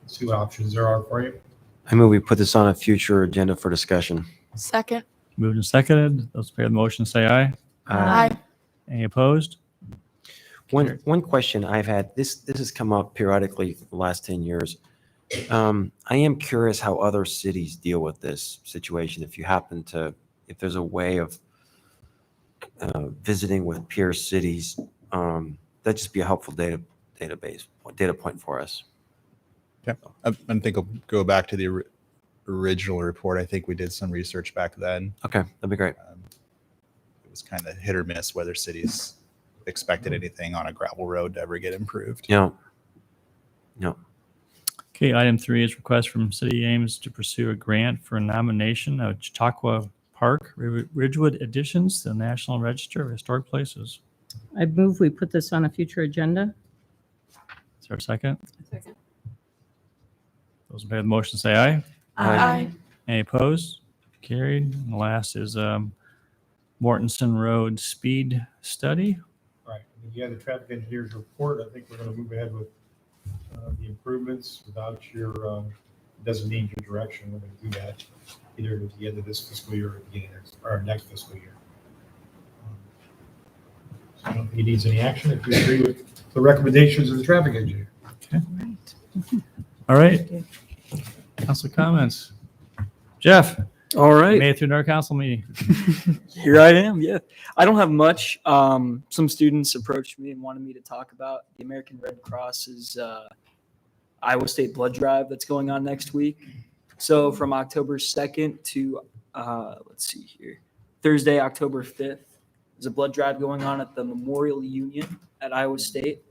See what options there are for you. I move we put this on a future agenda for discussion. Second. Moved and seconded. Those in favor of the motion say aye. Aye. Any opposed? One question I've had, this has come up periodically for the last 10 years. I am curious how other cities deal with this situation. If there's a way of visiting with peer cities, that'd just be a helpful data point for us. Yeah, I think I'll go back to the original report. I think we did some research back then. Okay, that'd be great. It was kind of hit or miss whether cities expected anything on a gravel road to ever get improved. No. Okay, item 3 is request from City Ames to pursue a grant for a nomination of Chautauqua Park Ridgewood additions to the National Register of Historic Places. I move we put this on a future agenda. Is there a second? Second. Those in favor of the motion say aye. Aye. Any opposed? Carried. And the last is Mortensen Road speed study. Right. If you have the traffic engineer's report, I think we're going to move ahead with the improvements without your, it doesn't need your direction. We're going to do that either at the end of this fiscal year or at the beginning of next fiscal year. So I don't think he needs any action if you agree with the recommendations of the traffic engineer. Okay. All right. Council comments. Jeff. All right. Made it through our council meeting. Here I am. Yeah. I don't have much. Some students approached me and wanted me to talk about the American Red Cross's Iowa State blood drive that's going on next week. So from October 2nd to, let's see here, Thursday, October 5th, there's a blood drive going on at the Memorial Union at Iowa State.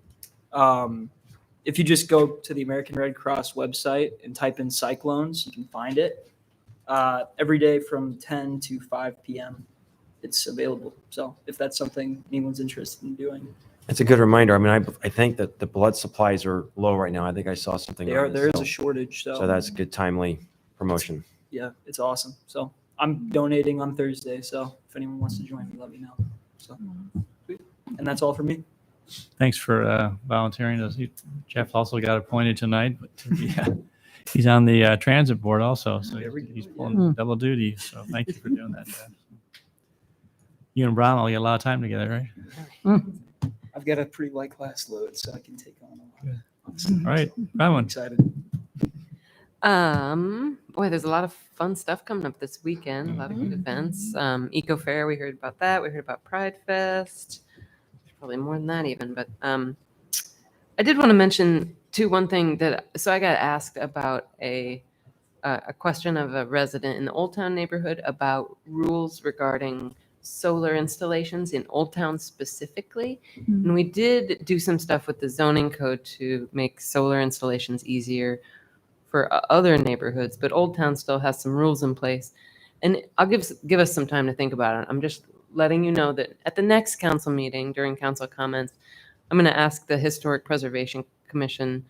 If you just go to the American Red Cross website and type in cyclones, you can find it. Every day from 10 to 5 p.m. it's available. So if that's something anyone's interested in doing. It's a good reminder. I mean, I think that the blood supplies are low right now. I think I saw something. There is a shortage. So that's a good timely promotion. Yeah, it's awesome. So I'm donating on Thursday. So if anyone wants to join me, let me know. So, and that's all for me. Thanks for volunteering. Jeff also got appointed tonight, but he's on the transit board also, so he's pulling double duty. So thank you for doing that, Jeff. You and Brown will get a lot of time together, right? I've got a pretty light class load, so I can take on a lot. All right, Brown. Excited. Boy, there's a lot of fun stuff coming up this weekend. A lot of good events. Eco Fair, we heard about that. We heard about Pride Fest. There's probably more than that even, but I did want to mention one thing so I got asked about a question of a resident in the Old Town neighborhood about rules regarding solar installations in Old Town specifically. And we did do some stuff with the zoning code to make solar installations easier for other neighborhoods, but Old Town still has some rules in place. And I'll give us some time to think about it. I'm just letting you know that at the next council meeting during council comments, I'm going to ask the Historic Preservation Commission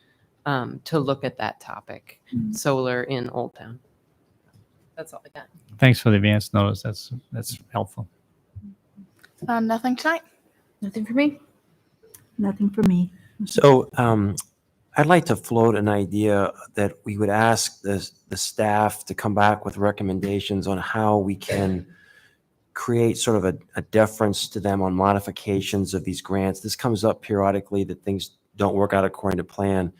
to look at that topic, solar in Old Town. That's all I got. Thanks for the advance notice. That's helpful. Nothing tonight. Nothing for me. Nothing for me. So I'd like to float an idea that we would ask the staff to come back with recommendations on how we can create sort of a deference to them on modifications of these grants. This comes up periodically that things don't work out according to plan.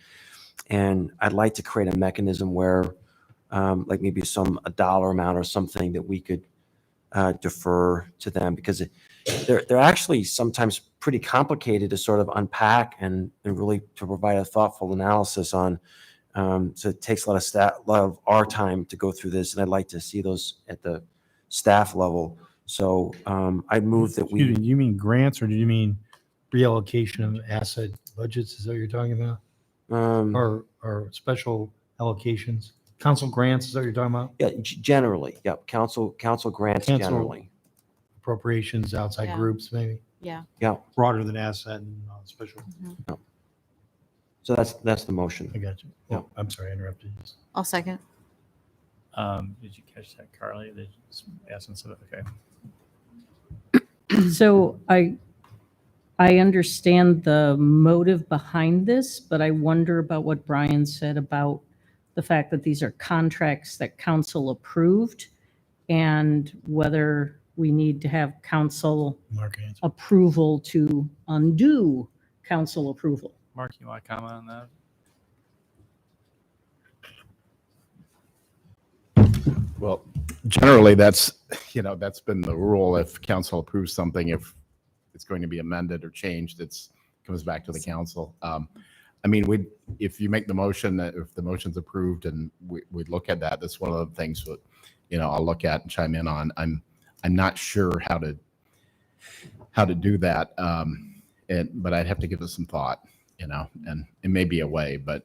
And I'd like to create a mechanism where like maybe a dollar amount or something that we could defer to them, because they're actually sometimes pretty complicated to sort of unpack and really to provide a thoughtful analysis on So it takes a lot of our time to go through this, and I'd like to see those at the staff level. So I'd move that Excuse me, we, do you mean grants or do you mean reallocation of asset budgets? Is that what you're talking about? Or special allocations? Council grants, is that what you're talking about? yeah, generally, yeah, council grants Council generally. Appropriations, outside Yeah. groups, maybe? Yeah. Yeah. Broader than asset and special. So that's the motion. I got you. Yeah. Oh, I'm sorry, I interrupted you. I'll second. Did you catch that, Carly? The essence of it. Okay. So I understand the motive behind this, but I wonder about what Brian said about the fact that these are contracts that council approved and whether we need to have council approval to undo council approval. Mark, you want to comment on that? Well, generally, that's been the rule. If council approves something, if it's going to be amended or changed, it comes back to the council. I mean, if you make the motion, that if the motion's approved and we look at that, that's one of the things that, I'll look at and chime in on. I'm not sure how to do that. But I'd have to give it some thought, and it may be a way, but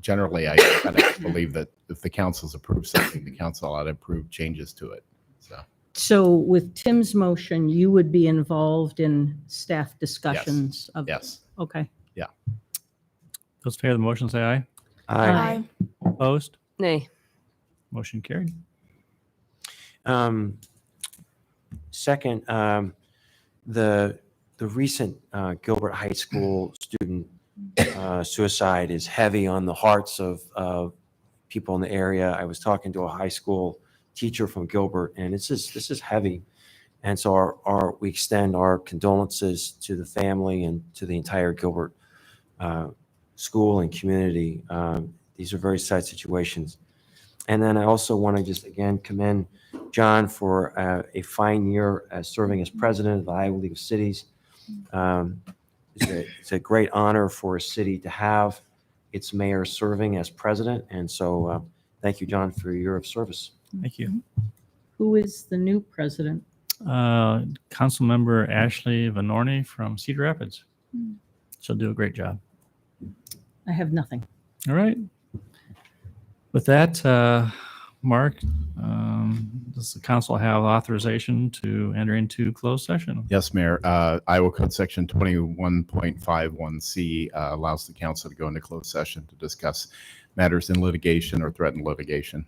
generally I kind of believe that if the council's approved something, the council ought to approve changes to it. So with Tim's motion, you would be involved in staff discussions of Yes. Okay. Yeah. Those in favor of the motion say aye. Aye. Opposed? Nay. Motion carried. Second, the recent Gilbert High School student suicide is heavy on the hearts of people in the area. I was talking to a high school teacher from Gilbert, and this is heavy. And so we extend our condolences to the family and to the entire Gilbert school and community. These are very sad situations. And then I also want to just again commend John for a fine year as serving as president of the Iowa League of Cities. It's a great honor for a city to have its mayor serving as president. And so thank you, John, for your year of service. Thank you. Who is the new president? Council member Ashley Vanorny from Cedar Rapids. She'll do a great job. I have nothing. All right. With that, Mark, does the council have authorization to enter into closed session? Yes, Mayor. Iowa Code Section 21.51C allows the council to go into closed session to discuss matters in litigation or threatened litigation.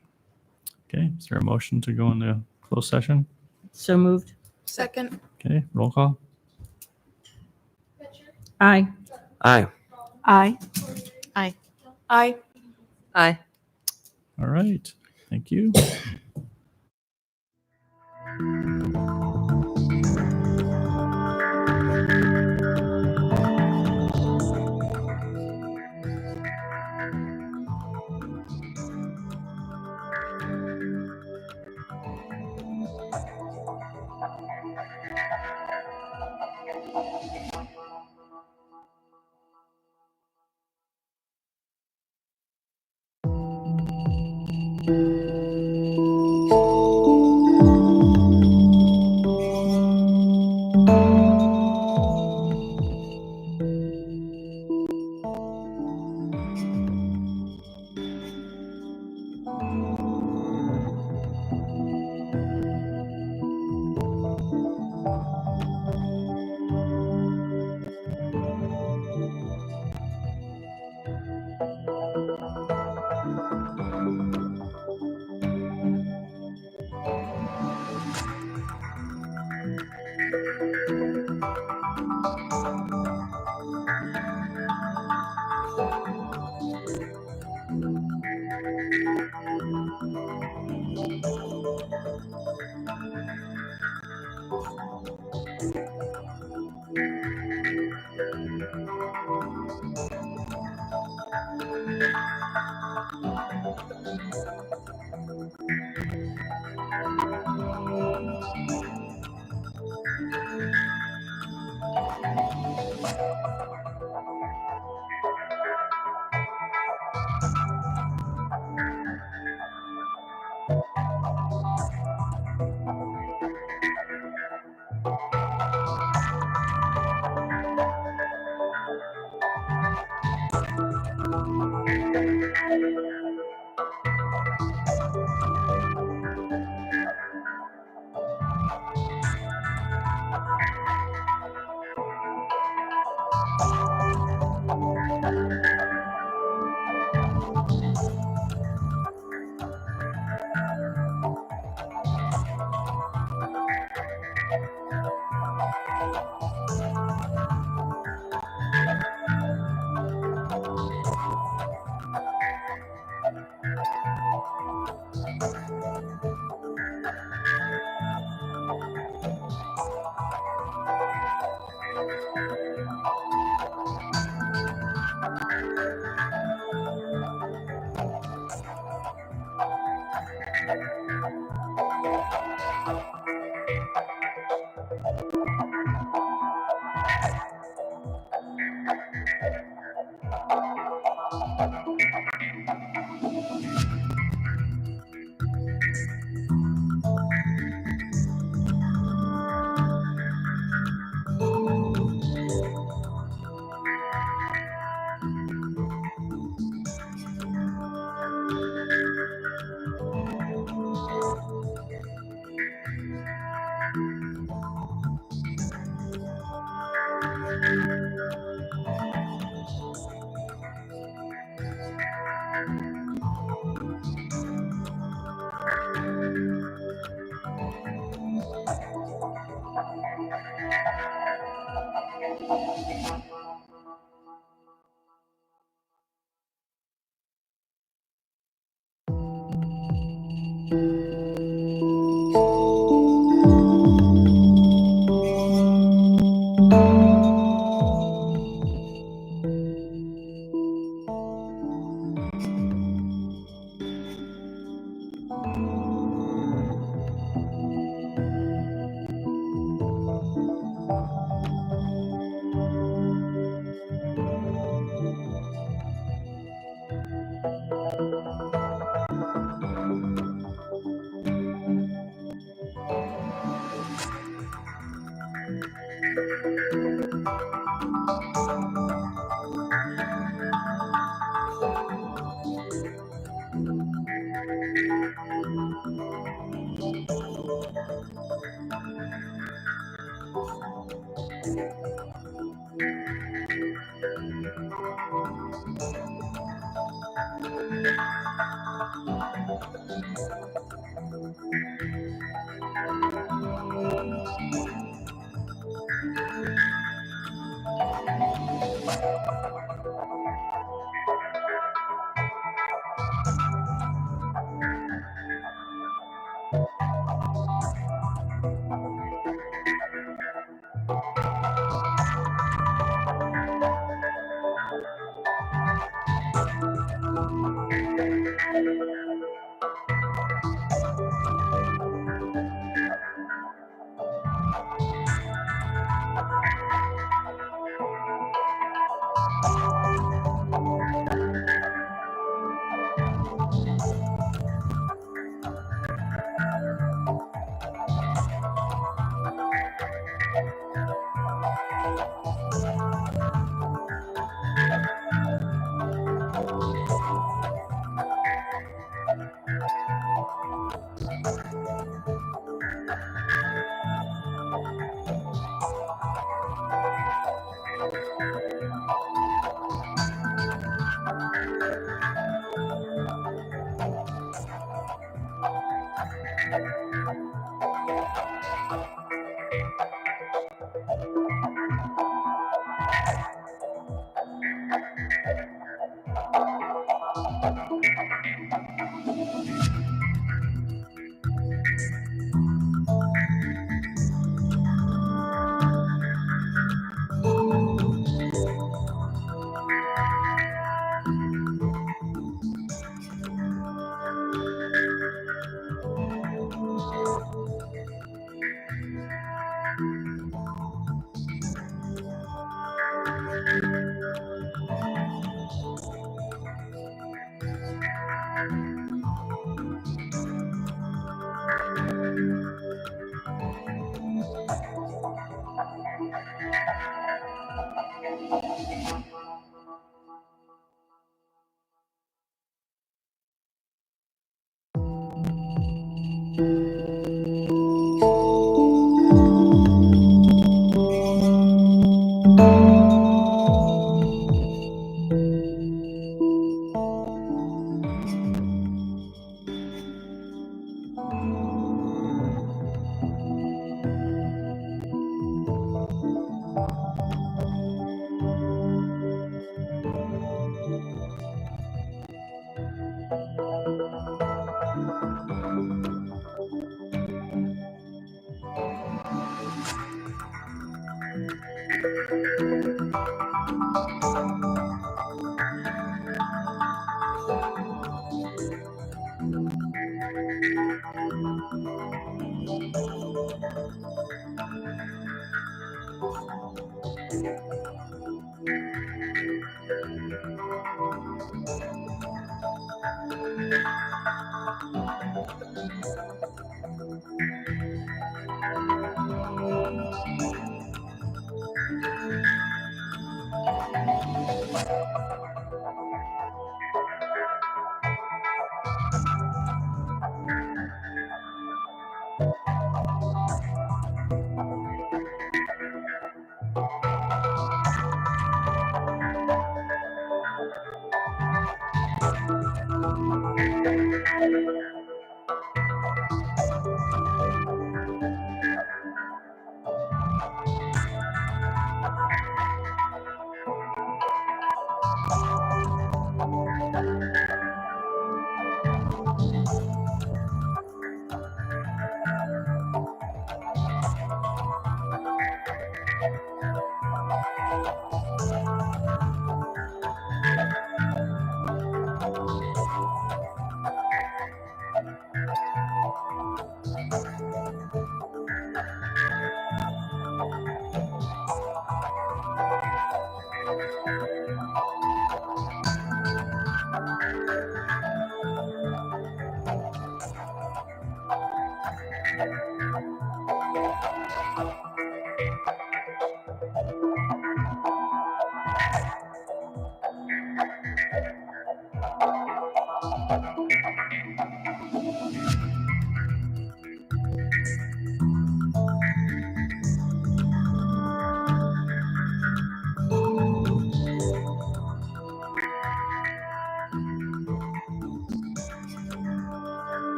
Okay. Is there a motion to go into closed session? So moved. Second. Okay. Roll call. Aye. Aye. Aye. Aye. Aye. Aye. All right. Thank you.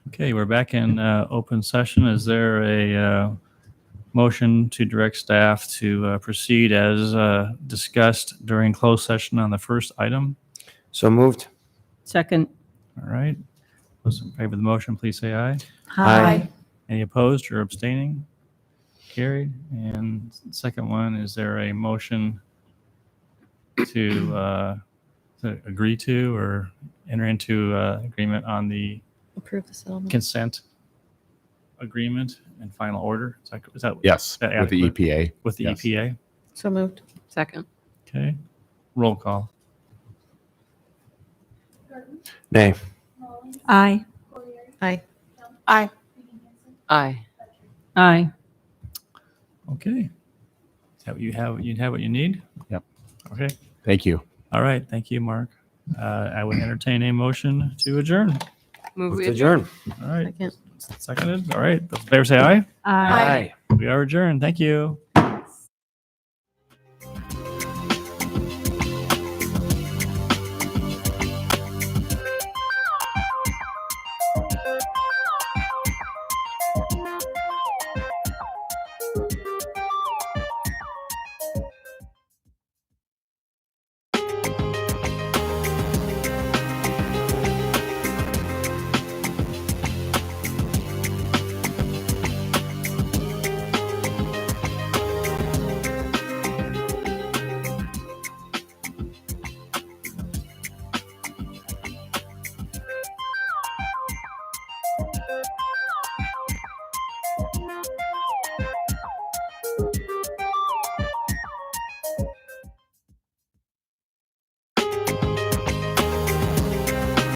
Okay, we're back in open session. Is there a motion to direct staff to proceed as discussed during closed session on the first item? So moved. Second. All right. Those in favor of the motion, please say aye. Aye. Any opposed or abstaining? Carried. And second one, is there a motion to agree to or enter into agreement on the Approve the settlement. consent agreement and final order? Is that Yes, that with the adequate? EPA. With the Yes. EPA? So moved. Second. Okay. Roll call. Nay. Aye. Aye. Aye. Aye. Aye. Okay. Is that what you have? You have what you need? Yep. Okay. Thank you. All right. Thank you, Mark. I would entertain a motion to adjourn. Move Let's we adjourn. All right. Second. Seconded. All right. Those in favor say aye. Aye. Aye. We are adjourned. Thank you.